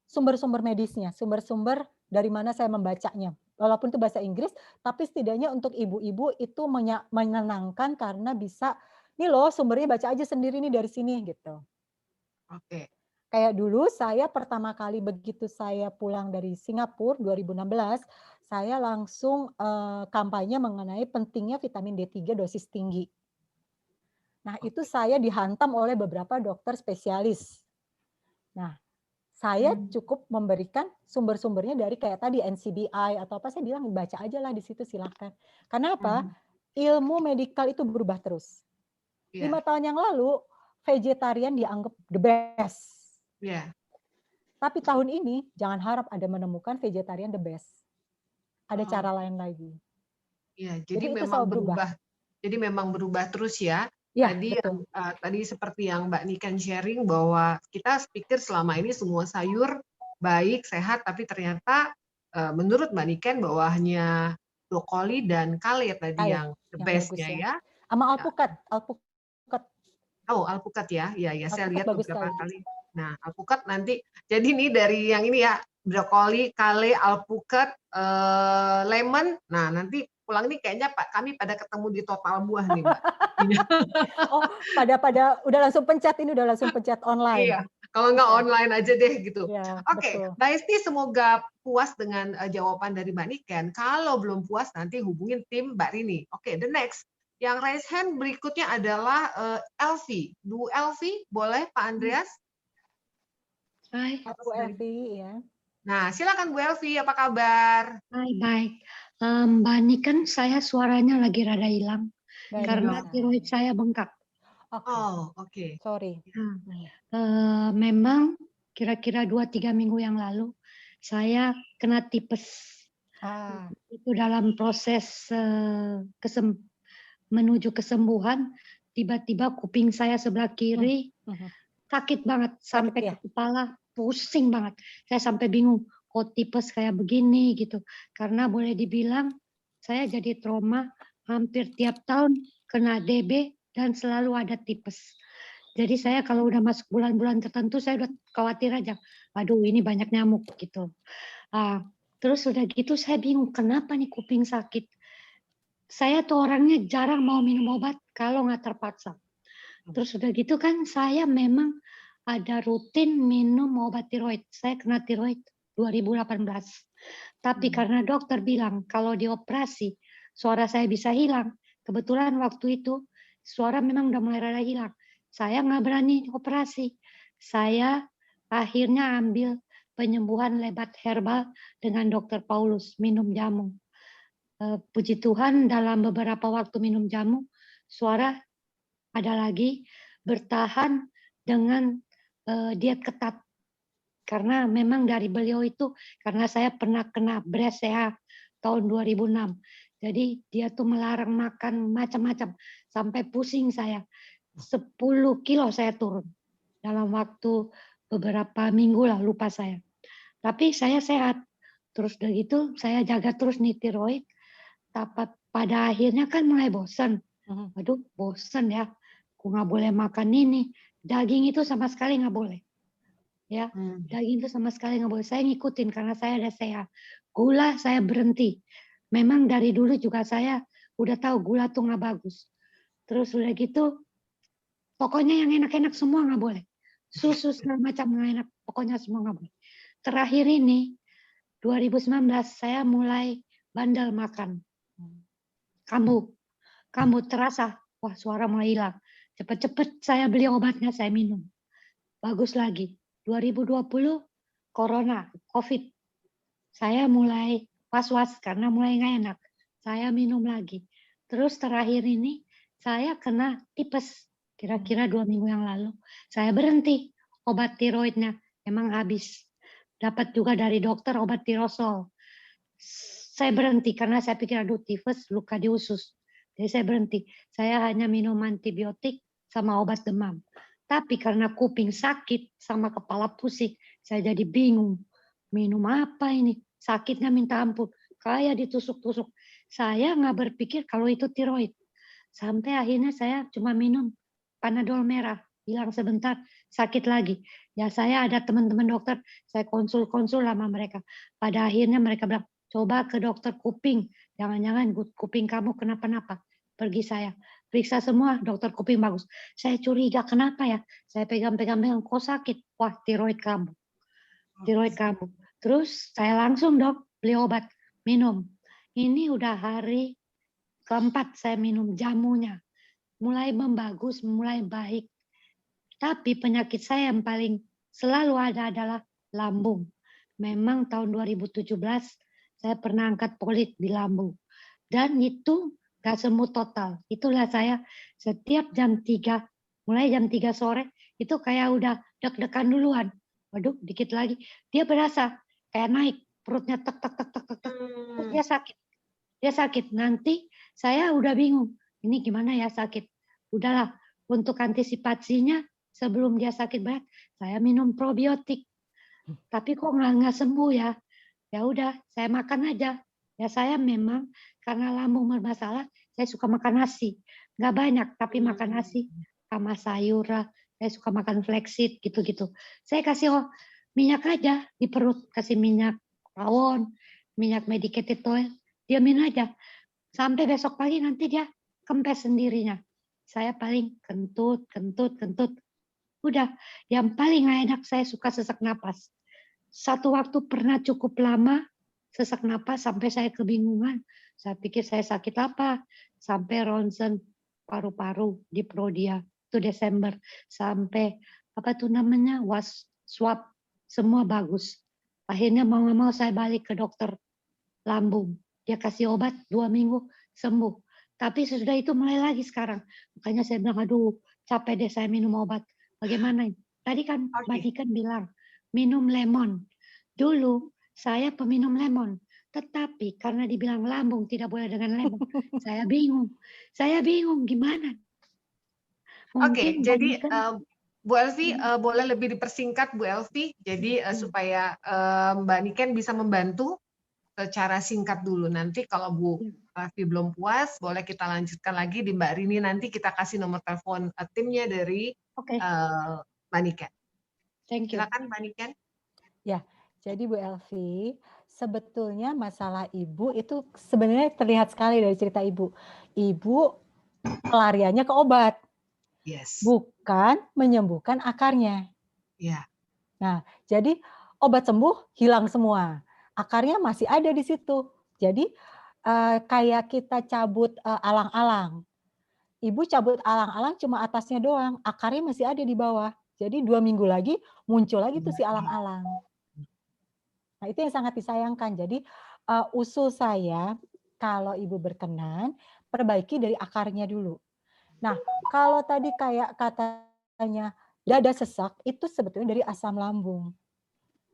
sumber-sumber medisnya, sumber-sumber dari mana saya membacanya. Walaupun itu bahasa Inggris, tapi setidaknya untuk ibu-ibu itu menyenangkan karena bisa, "Nih loh sumbernya, baca aja sendiri nih dari sini," gitu. Oke. Kayak dulu saya pertama kali begitu saya pulang dari Singapura 2016, saya langsung, kampanye mengenai pentingnya vitamin D3 dosis tinggi. Nah, itu Oke. saya dihantam oleh beberapa dokter spesialis. Nah, saya cukup memberikan sumber-sumbernya dari kayak tadi NCBI atau apa, saya bilang baca aja lah di situ silahkan. Karena apa? Ilmu medikal itu berubah terus. 5 Iya, tahun yang lalu vegetarian dianggap the best. iya. Tapi tahun ini jangan harap ada menemukan vegetarian the best. Ada Oh, cara lain lagi. iya. Jadi Jadi itu memang selalu berubah. berubah. Jadi memang berubah terus ya. Ya, Tadi betul. tadi seperti yang Mbak Niken sharing bahwa kita pikir selama ini semua sayur baik, sehat, tapi ternyata menurut Mbak Niken bahwa hanya brokoli dan kale tadi Kale yang the yang bagus best-nya ya. ya. Sama Ya. alpukat Oh, alpukat ya. Ya, ya, saya lihat bagus beberapa sekali. kali. Nah, alpukat nanti jadi nih dari yang ini ya, brokoli, kale, alpukat, lemon. Nah, nanti pulang nih kayaknya kami pada ketemu di Total Buah nih, Mbak. Oh, udah langsung pencet online. Iya, kalau nggak Iya. online aja deh gitu. Ya, Oke, betul. Mbak Esti semoga puas dengan jawaban dari Mbak Niken. Kalau belum puas nanti hubungin tim Mbak Rini. Oke, the next. Yang raise hand berikutnya adalah Elvi. Bu Elvi, boleh Pak Andreas? Hai, Bu Elvi ya. Nah, silakan Bu Elvi, apa kabar? hai, baik. Mbak Niken, saya suaranya lagi rada hilang Baik, karena bisa. tiroid saya bengkak. Oke, Oh, oke. sorry. Memang kira-kira 2-3 minggu yang lalu saya kena tipes. Itu dalam proses menuju kesembuhan, tiba-tiba kuping saya sebelah kiri sakit banget sampai ya? ke kepala, pusing banget. Saya sampai bingung, kok tipes kayak begini gitu. Karena boleh dibilang saya jadi trauma hampir tiap tahun kena DB dan selalu ada tipes. Jadi saya kalau udah masuk bulan-bulan tertentu saya udah khawatir aja. Aduh, ini banyak nyamuk gitu. Terus udah gitu saya bingung kenapa nih kuping sakit. Saya tuh orangnya jarang mau minum obat kalau nggak terpaksa. Terus udah gitu kan saya memang ada rutin minum obat tiroid. Saya kena tiroid 2018. Tapi karena dokter bilang kalau dioperasi suara saya bisa hilang. Kebetulan waktu itu suara memang udah mulai rada hilang. Saya nggak berani operasi. Saya akhirnya ambil penyembuhan lebat herbal dengan dokter Paulus, minum jamu. Puji Tuhan dalam beberapa waktu minum jamu, suara ada lagi bertahan dengan diet ketat. Karena memang dari beliau itu, karena saya pernah kena BRCA tahun 2006. Jadi dia tuh melarang makan macam-macam. Sampai pusing saya. 10 kilo saya turun. Dalam waktu beberapa minggu lah, lupa saya. Tapi saya sehat. Terus udah gitu saya jaga terus nih tiroid. pada akhirnya kan mulai bosan. Aduh, bosan ya. Aku nggak boleh makan ini. Daging itu sama sekali nggak boleh. Ya, daging itu sama sekali nggak boleh. Saya ngikutin karena saya ada sehat. Gula saya berhenti. Memang dari dulu juga saya udah tahu gula tuh nggak bagus. Terus udah gitu, pokoknya yang enak-enak semua nggak boleh. Susu segala macam nggak enak. Pokoknya semua nggak boleh. Terakhir ini 2019 saya mulai bandel makan. Kamu terasa, wah suara mulai hilang. Cepet-cepet saya beli obatnya, saya minum. Bagus lagi. 2020 corona, COVID. Saya mulai was-was karena mulai nggak enak. Saya minum lagi. Terus terakhir ini saya kena tipes. Kira-kira 2 minggu yang lalu. Saya berhenti obat tiroidnya. Emang habis. Dapat juga dari dokter obat tirosol. Saya berhenti karena saya pikir aduh tifus luka di usus. Jadi saya berhenti. Saya hanya minum antibiotik sama obat demam. Tapi karena kuping sakit sama kepala pusing, saya jadi bingung. Minum apa ini? Sakitnya minta ampun. Kayak ditusuk-tusuk. Saya nggak berpikir kalau itu tiroid. Sampai akhirnya saya cuma minum Panadol merah. Hilang sebentar, sakit lagi. Ya saya ada teman-teman dokter, saya konsul-konsul sama mereka. Pada akhirnya mereka bilang, coba ke dokter kuping. Jangan-jangan kuping kamu kenapa-napa. Pergi saya. Periksa semua, dokter kuping bagus. Saya curiga, kenapa ya? Saya pegang-pegang, kok sakit? Wah, tiroid kamu. Tiroid kamu. Terus saya langsung dok, beli obat. Minum. Ini udah hari keempat saya minum jamunya. Mulai membagus, mulai baik. Tapi penyakit saya yang paling selalu ada adalah lambung. Memang tahun 2017 saya pernah angkat polit di lambung. Dan itu gak sembuh total. Itulah saya setiap jam 3, mulai jam 3 sore, itu kayak udah deg-degan duluan. Waduh, dikit lagi. Dia berasa kayak naik. Perutnya tek, tek, tek, tek, tek, tek. Terus dia sakit. Dia sakit. Nanti saya udah bingung. Ini gimana ya sakit? Udahlah, untuk antisipasinya, sebelum dia sakit berat, saya minum probiotik. Tapi kok nggak sembuh ya? Ya udah, saya makan aja. Ya saya memang karena lambung bermasalah, saya suka makan nasi. Nggak banyak, tapi makan nasi sama sayur lah. Saya suka makan flaxseed gitu-gitu. Saya kasih minyak aja di perut, kasih minyak rawon, minyak medicated oil, diamin aja. Sampai besok pagi nanti dia kempes sendirinya. Saya paling kentut. Udah, yang paling gak enak saya suka sesak napas. Satu waktu pernah cukup lama sesak napas sampai saya kebingungan. Saya pikir saya sakit apa. Sampai ronsen paru-paru di Prodia. Itu Desember. Sampai apa tuh namanya? Swab. Semua bagus. Akhirnya mau gak mau saya balik ke dokter lambung. Dia kasih obat 2 minggu sembuh. Tapi sesudah itu mulai lagi sekarang. Makanya saya bilang, aduh capek deh saya minum obat. Bagaimana? Tadi kan Mbak Niken bilang, minum lemon. Dulu saya peminum lemon. Tetapi karena dibilang lambung tidak boleh dengan lemon, saya bingung. Saya bingung gimana. Oke, jadi Bu Elvi Hmm. boleh lebih dipersingkat Bu Elvi, jadi supaya Mbak Niken bisa membantu secara singkat dulu. Nanti kalau Bu Elvi belum puas, boleh kita lanjutkan lagi di Mbak Rini. Nanti kita kasih nomor telepon timnya dari Mbak Niken. Thank you. Silakan Mbak Niken. Ya, jadi Bu Elvi, sebetulnya masalah Ibu itu sebenarnya terlihat sekali dari cerita Ibu. Ibu pelariannya ke obat. Yes. Bukan menyembuhkan akarnya. Ya. Nah, jadi obat sembuh hilang semua. Akarnya masih ada di situ. Jadi kayak kita cabut alang-alang. Ibu cabut alang-alang cuma atasnya doang, akarnya masih ada di bawah. Jadi 2 minggu lagi muncul lagi tuh si alang-alang. Nah, itu yang sangat disayangkan. Jadi usul saya kalau Ibu berkenan, perbaiki dari akarnya dulu. Nah, kalau tadi kayak katanya dada sesak, itu sebetulnya dari asam lambung.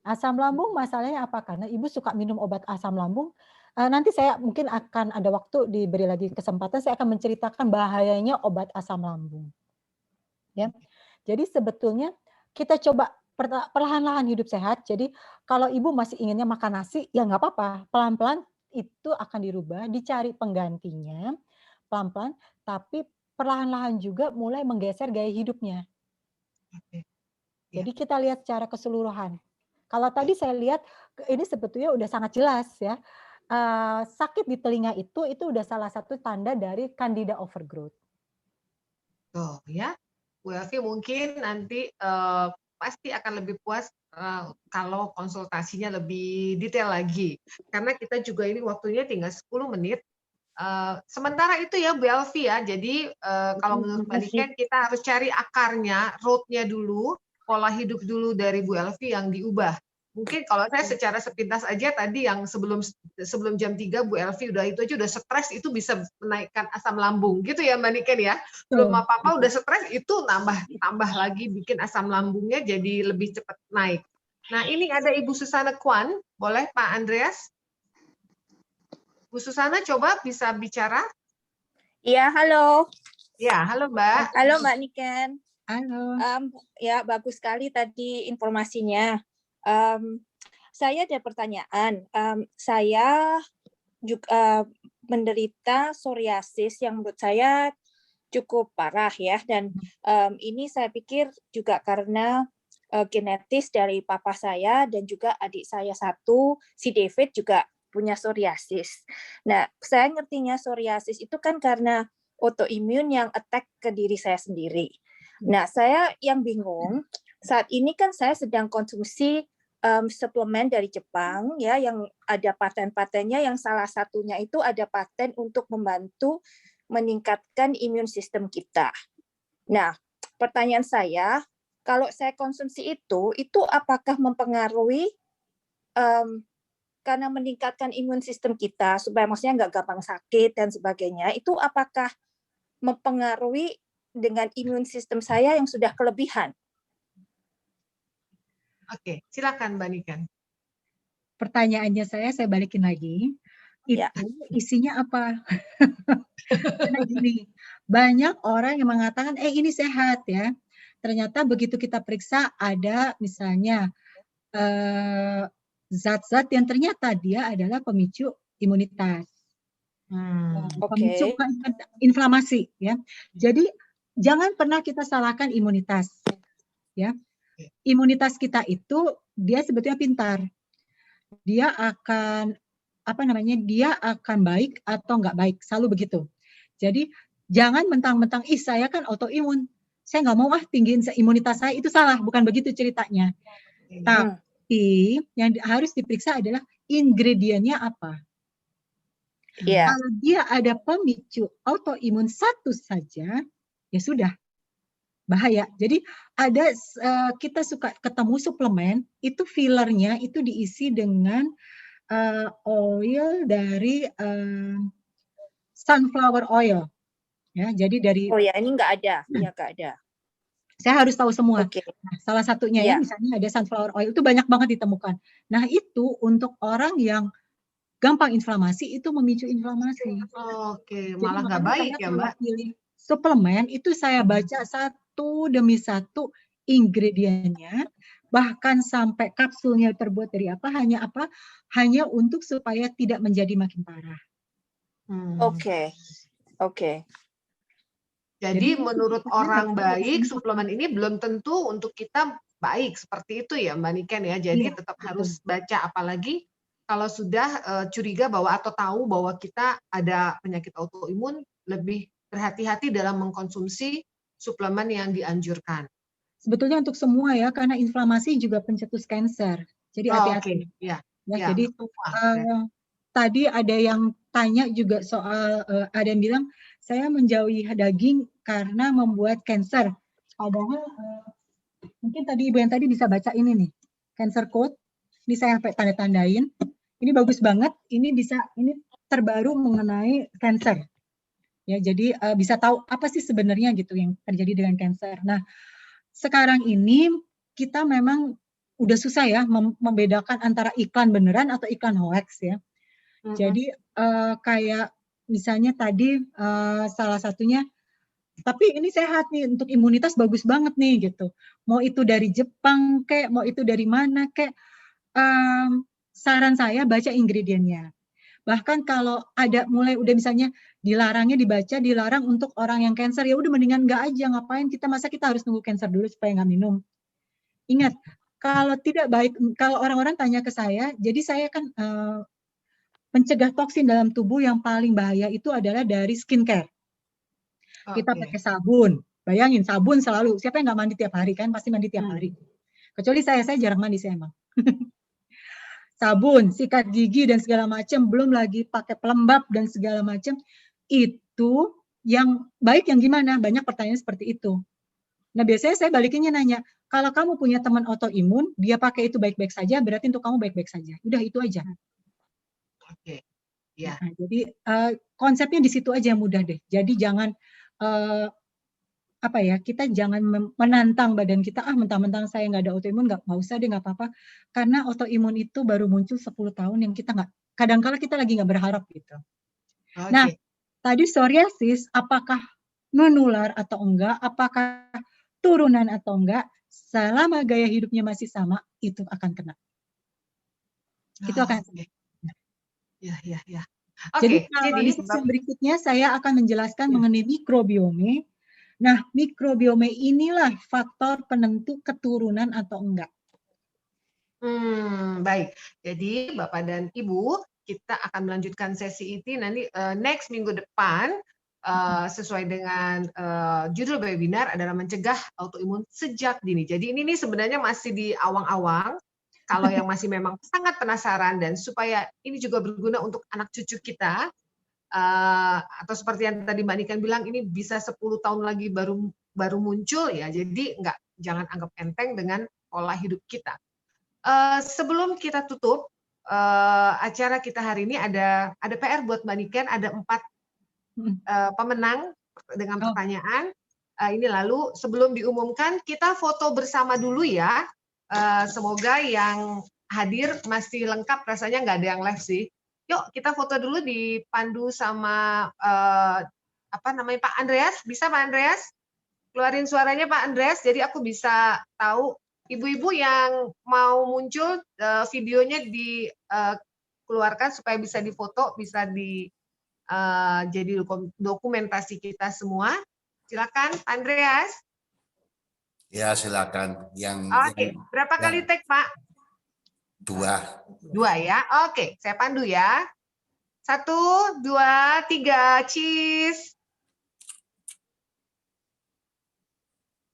Asam lambung masalahnya apa? Karena Ibu suka minum obat asam lambung. Nanti saya mungkin akan ada waktu diberi lagi kesempatan, saya akan menceritakan bahayanya obat asam lambung. Ya, jadi sebetulnya kita coba perlahan-lahan hidup sehat. Jadi kalau Ibu masih inginnya makan nasi, ya nggak apa-apa. Pelan-pelan itu akan dirubah, dicari penggantinya pelan-pelan, tapi perlahan-lahan juga mulai menggeser gaya hidupnya. Oke. Jadi kita lihat secara keseluruhan. Kalau tadi saya lihat ini sebetulnya udah sangat jelas ya. Sakit di telinga itu udah salah satu tanda dari Candida overgrowth. Tuh ya, Bu Elvi mungkin nanti pasti akan lebih puas kalau konsultasinya lebih detail lagi. Karena kita juga ini waktunya tinggal 10 menit. Sementara itu ya Bu Elvi ya, jadi kalau menurut Mbak Niken kita harus cari akarnya, root-nya dulu, pola hidup dulu dari Bu Elvi yang diubah. Mungkin kalau saya secara sepintas aja tadi yang sebelum jam 3 Bu Elvi udah itu aja udah stres, itu bisa menaikkan asam lambung gitu ya Mbak Niken ya. Belum apa-apa udah stres itu tambah lagi bikin asam lambungnya jadi lebih cepat naik. Nah, ini ada Ibu Susana Kwan, boleh Pak Andreas? Bu Susana coba bisa bicara? Iya, halo. Ya, halo Mbak. Halo Mbak Niken. Halo. Ya, bagus sekali tadi informasinya. Saya ada pertanyaan. Saya juga menderita psoriasis yang menurut saya cukup parah ya. Dan ini saya pikir juga karena genetis dari papa saya dan juga adik saya satu, si David juga punya psoriasis. Nah, saya ngertinya psoriasis itu kan karena autoimun yang attack ke diri saya sendiri. Nah, saya yang bingung, saat ini kan saya sedang konsumsi suplemen dari Jepang ya yang ada paten-patennya, yang salah satunya itu ada paten untuk membantu meningkatkan imun sistem kita. Nah, pertanyaan saya, kalau saya konsumsi itu apakah mempengaruhi karena meningkatkan imun sistem kita supaya maksudnya nggak gampang sakit dan sebagainya, itu apakah mempengaruhi dengan imun sistem saya yang sudah kelebihan? Oke, silakan Mbak Niken. Pertanyaannya saya balikin lagi. Itu isinya apa? Karena gini, banyak orang yang mengatakan, ini sehat ya. Ternyata begitu kita periksa ada misalnya zat-zat yang ternyata dia adalah pemicu imunitas. Pemicu inflamasi ya. Jadi jangan pernah kita salahkan imunitas. Ya. Imunitas kita itu dia sebetulnya pintar. Dia akan dia akan baik atau enggak baik, selalu begitu. Jadi jangan mentang-mentang saya kan autoimun. Saya nggak mau tinggiin imunitas saya, itu salah, bukan begitu ceritanya. Tapi yang harus diperiksa adalah ingredientnya apa. Kalau dia ada pemicu autoimun satu saja, ya sudah. Bahaya. Jadi ada kita suka ketemu suplemen itu fillernya itu diisi dengan oil dari sunflower oil, ya. Jadi dari ini nggak ada, nggak ada. Saya harus tahu semua. Nah, salah satunya ya misalnya ada sunflower oil itu banyak banget ditemukan. Nah itu untuk orang yang gampang inflamasi itu memicu inflamasi. Oke, malah nggak baik ya Mbak. Pilih suplemen itu saya baca satu demi satu ingredientnya, bahkan sampai kapsulnya terbuat dari apa, hanya untuk supaya tidak menjadi makin parah. Oke. Jadi menurut orang baik, suplemen ini belum tentu untuk kita baik seperti itu ya Mbak Niken ya. Jadi tetap harus baca, apalagi kalau sudah curiga bahwa atau tahu bahwa kita ada penyakit autoimun, lebih berhati-hati dalam mengkonsumsi suplemen yang dianjurkan. Sebetulnya untuk semua ya, karena inflamasi juga pencetus kanker. Jadi hati-hati. Jadi tadi ada yang tanya juga soal, ada yang bilang saya menjauhi daging karena membuat kanker. Padahal mungkin tadi ibu yang tadi bisa baca ini nih, cancer code. Ini saya sampai tanda-tandain. Ini bagus banget. Ini terbaru mengenai kanker. Ya, jadi bisa tahu apa sih sebenarnya gitu yang terjadi dengan kanker. Nah, sekarang ini kita memang udah susah ya membedakan antara iklan beneran atau iklan hoax ya. Jadi kayak misalnya tadi salah satunya, tapi ini sehat nih untuk imunitas bagus banget nih gitu. Mau itu dari Jepang mau itu dari mana saran saya baca ingredientnya. Bahkan kalau ada mulai udah misalnya dilarangnya dibaca, dilarang untuk orang yang cancer, ya udah mendingan nggak aja, ngapain kita, masa kita harus nunggu cancer dulu supaya nggak minum. Ingat, kalau tidak baik, kalau orang-orang tanya ke saya, jadi saya kan mencegah toksin dalam tubuh yang paling bahaya itu adalah dari skincare. Kita pakai sabun, bayangin sabun selalu, siapa yang nggak mandi tiap hari kan, pasti mandi tiap hari. Kecuali saya jarang mandi sih emang. Sabun, sikat gigi dan segala macam, belum lagi pakai pelembab dan segala macam, itu yang baik yang gimana? Banyak pertanyaan seperti itu. Nah biasanya saya balikinnya nanya, kalau kamu punya teman autoimun, dia pakai itu baik-baik saja, berarti untuk kamu baik-baik saja. Udah itu aja. Oke, ya. Nah, jadi konsepnya di situ aja yang mudah deh. Jadi jangan apa ya, kita jangan menantang badan kita, mentang-mentang saya nggak ada autoimun, nggak usah deh, nggak apa-apa. Karena autoimun itu baru muncul 10 tahun yang kita nggak, kadang-kala kita lagi nggak berharap gitu. Nah, tadi psoriasis, apakah menular atau enggak, apakah turunan atau enggak, selama gaya hidupnya masih sama, itu akan kena. Itu akan kena. Ya. Jadi kalau di sesi berikutnya saya akan menjelaskan mengenai mikrobiome. Nah, mikrobiome inilah faktor penentu keturunan atau enggak. Baik. Jadi Bapak dan Ibu, kita akan melanjutkan sesi ini nanti next minggu depan sesuai dengan judul webinar adalah mencegah autoimun sejak dini. Jadi ini sebenarnya masih di awang-awang. Kalau yang masih memang sangat penasaran dan supaya ini juga berguna untuk anak cucu kita, atau seperti yang tadi Mbak Niken bilang, ini bisa 10 tahun lagi baru muncul ya. Jadi jangan anggap enteng dengan pola hidup kita. Sebelum kita tutup acara kita hari ini, ada PR buat Mbak Niken, ada 4 pemenang dengan pertanyaan. Ini lalu sebelum diumumkan kita foto bersama dulu ya. Semoga yang hadir masih lengkap, rasanya nggak ada yang live sih. Yuk kita foto dulu dipandu sama Pak Andreas. Bisa Pak Andreas? Keluarin suaranya Pak Andreas, jadi aku bisa tahu ibu-ibu yang mau muncul, videonya dikeluarkan supaya bisa difoto, bisa jadi dokumentasi kita semua. Silakan Pak Andreas. Ya silakan. Oke. Berapa kali take Pak? 2 ya. Oke, saya pandu ya. 1, 2, 3, cheese.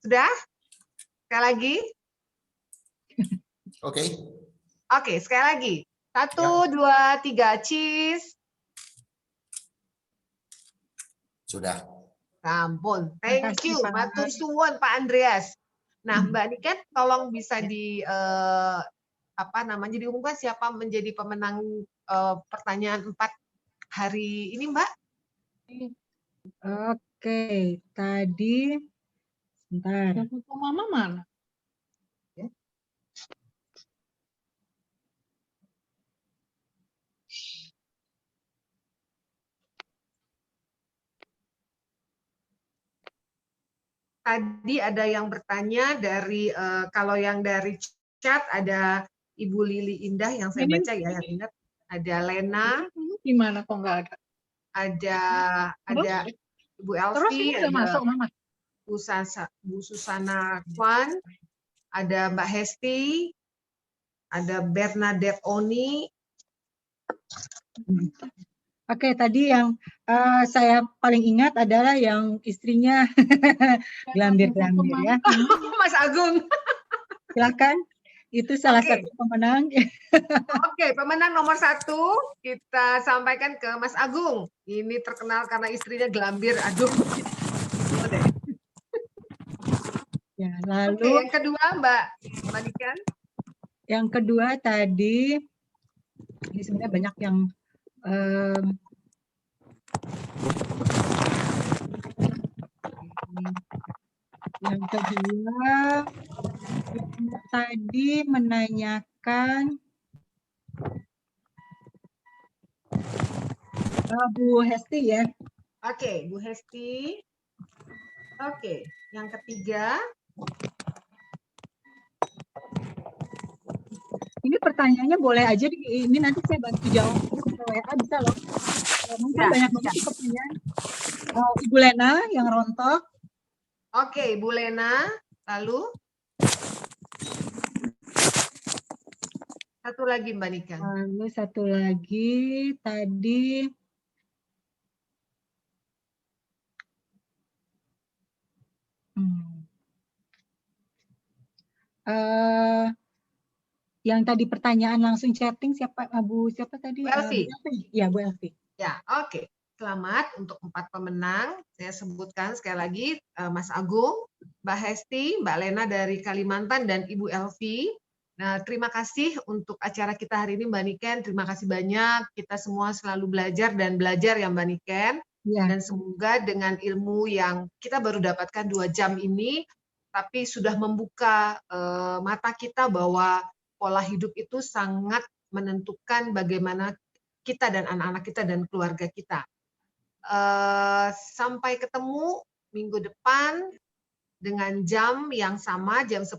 Sudah? Sekali lagi. Oke, sekali lagi. 1, 2, 3, cheese. Sudah. Ampun, thank you. Matur suwun Pak Andreas. Nah, Mbak Niken, tolong bisa diumumkan siapa menjadi pemenang pertanyaan 4 hari ini, Mbak? Oke, tadi sebentar. Foto Mama mana? Tadi ada yang bertanya dari kalau yang dari chat ada Ibu Lili Indah yang saya baca ya, yang ingat ada Lena. Gimana kok nggak ada? Ada Ibu Elvi, ada masuk, Mama. Bu Susana Kwan, ada Mbak Hesti, ada Bernadette Oni. Oke, tadi yang saya paling ingat adalah yang istrinya gelambir-gelambir ya. Mas Agung. Silakan, itu salah satu pemenang. Oke, pemenang nomor 1 kita sampaikan ke Mas Agung. Ini terkenal karena istrinya gelambir. Aduh. Ya, lalu yang kedua Mbak Niken. Yang kedua tadi, ini sebenarnya banyak yang yang kedua tadi menanyakan Bu Hesti ya. Oke, Bu Hesti. Oke, yang ketiga. Ini pertanyaannya boleh aja ini nanti saya bantu jawab ke WA bisa loh. Mungkin banyak banget pertanyaan. Ibu Lena yang rontok. Oke, Ibu Lena. Lalu satu lagi Mbak Niken. Lalu satu lagi tadi. Yang tadi pertanyaan langsung chatting siapa siapa tadi? Bu Elvi. Ya, Bu Elvi. Ya, oke. Selamat untuk 4 pemenang. Saya sebutkan sekali lagi Mas Agung, Mbak Hesti, Mbak Lena dari Kalimantan dan Ibu Elvi. Nah, terima kasih untuk acara kita hari ini Mbak Niken. Terima kasih banyak. Kita semua selalu belajar dan belajar ya Mbak Niken. Ya. Dan semoga dengan ilmu yang kita baru dapatkan 2 jam ini, tapi sudah membuka mata kita bahwa pola hidup itu sangat menentukan bagaimana kita dan anak-anak kita dan keluarga kita. Sampai ketemu minggu depan dengan jam yang sama, jam 10.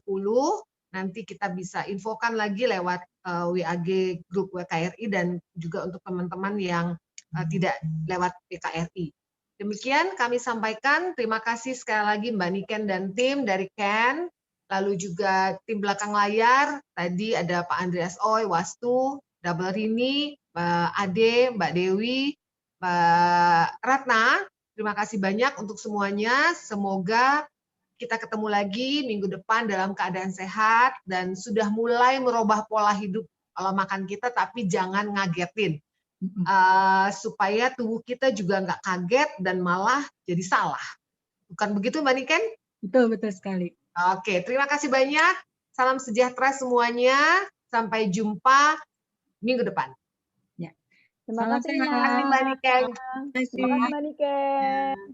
Nanti kita bisa infokan lagi lewat WAG grup WKRI dan juga untuk teman-teman yang tidak lewat PKRI. Demikian kami sampaikan. Terima kasih sekali lagi Mbak Niken dan tim dari Ken. Lalu juga tim belakang layar, tadi ada Pak Andreas Oy, Wastu, Double Rini, Mbak Ade, Mbak Dewi, Mbak Ratna. Terima kasih banyak untuk semuanya. Semoga kita ketemu lagi minggu depan dalam keadaan sehat dan sudah mulai merubah pola hidup pola makan kita, tapi jangan ngagetin. Supaya tubuh kita juga nggak kaget dan malah jadi salah. Bukan begitu Mbak Niken? Betul sekali. Oke, terima kasih banyak. Salam sejahtera semuanya. Sampai jumpa minggu depan. Ya. Terima kasih Mbak Niken.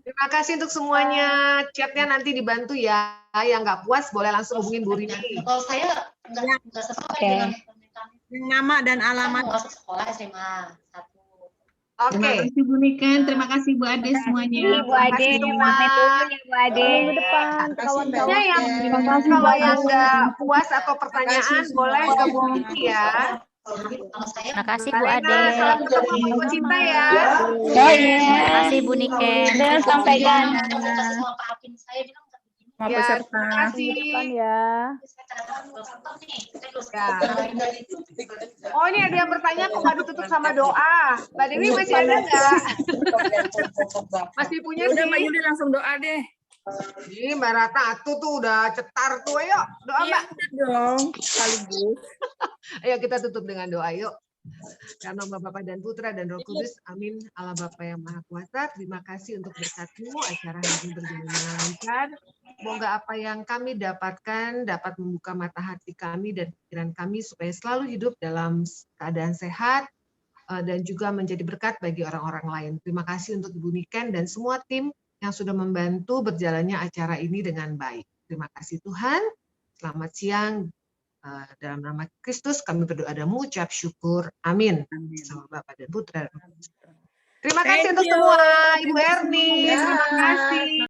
Terima kasih untuk semuanya. Chatnya nanti dibantu ya. Yang nggak puas boleh langsung hubungin Bu Rini. Kalau saya nggak sesuai dengan nama dan alamat sekolah SMA 1. Oke. Terima kasih Bu Niken, terima kasih Bu Ade semuanya. Bu Ade, sampai dulu ya Bu Ade. Minggu depan kawan-kawan. Terima kasih. Kalau yang nggak puas atau pertanyaan boleh ke Bu Rini ya. Terima kasih Bu Ade. Salam ketemu Bu Cinta ya. Terima kasih Bu Niken. Dan sampaikan. Ya, terima kasih. Ya. Oh, ini ada yang bertanya kok nggak ditutup sama doa. Mbak Dewi masih ada nggak? Masih punya sih. Udah Mbak Yuli langsung doa deh. Ini Mbak Rata Atu tuh udah cetar tuh, ayo doa Mbak. Iya dong, sekaligus. Ayo kita tutup dengan doa yuk. Karena Bapa dan Putra dan Roh Kudus, amin. Allah Bapa yang Maha Kuasa, terima kasih untuk berkat-Mu, acara hari ini berjalan dengan lancar. Semoga apa yang kami dapatkan dapat membuka mata hati kami dan pikiran kami supaya selalu hidup dalam keadaan sehat dan juga menjadi berkat bagi orang-orang lain. Terima kasih untuk Ibu Niken dan semua tim yang sudah membantu berjalannya acara ini dengan baik. Terima kasih Tuhan. Selamat siang. Dalam nama Kristus kami berdoa dan mengucap syukur. Amin. Sama Bapa dan Putra. Terima kasih untuk semua. Ibu Erni. Terima kasih.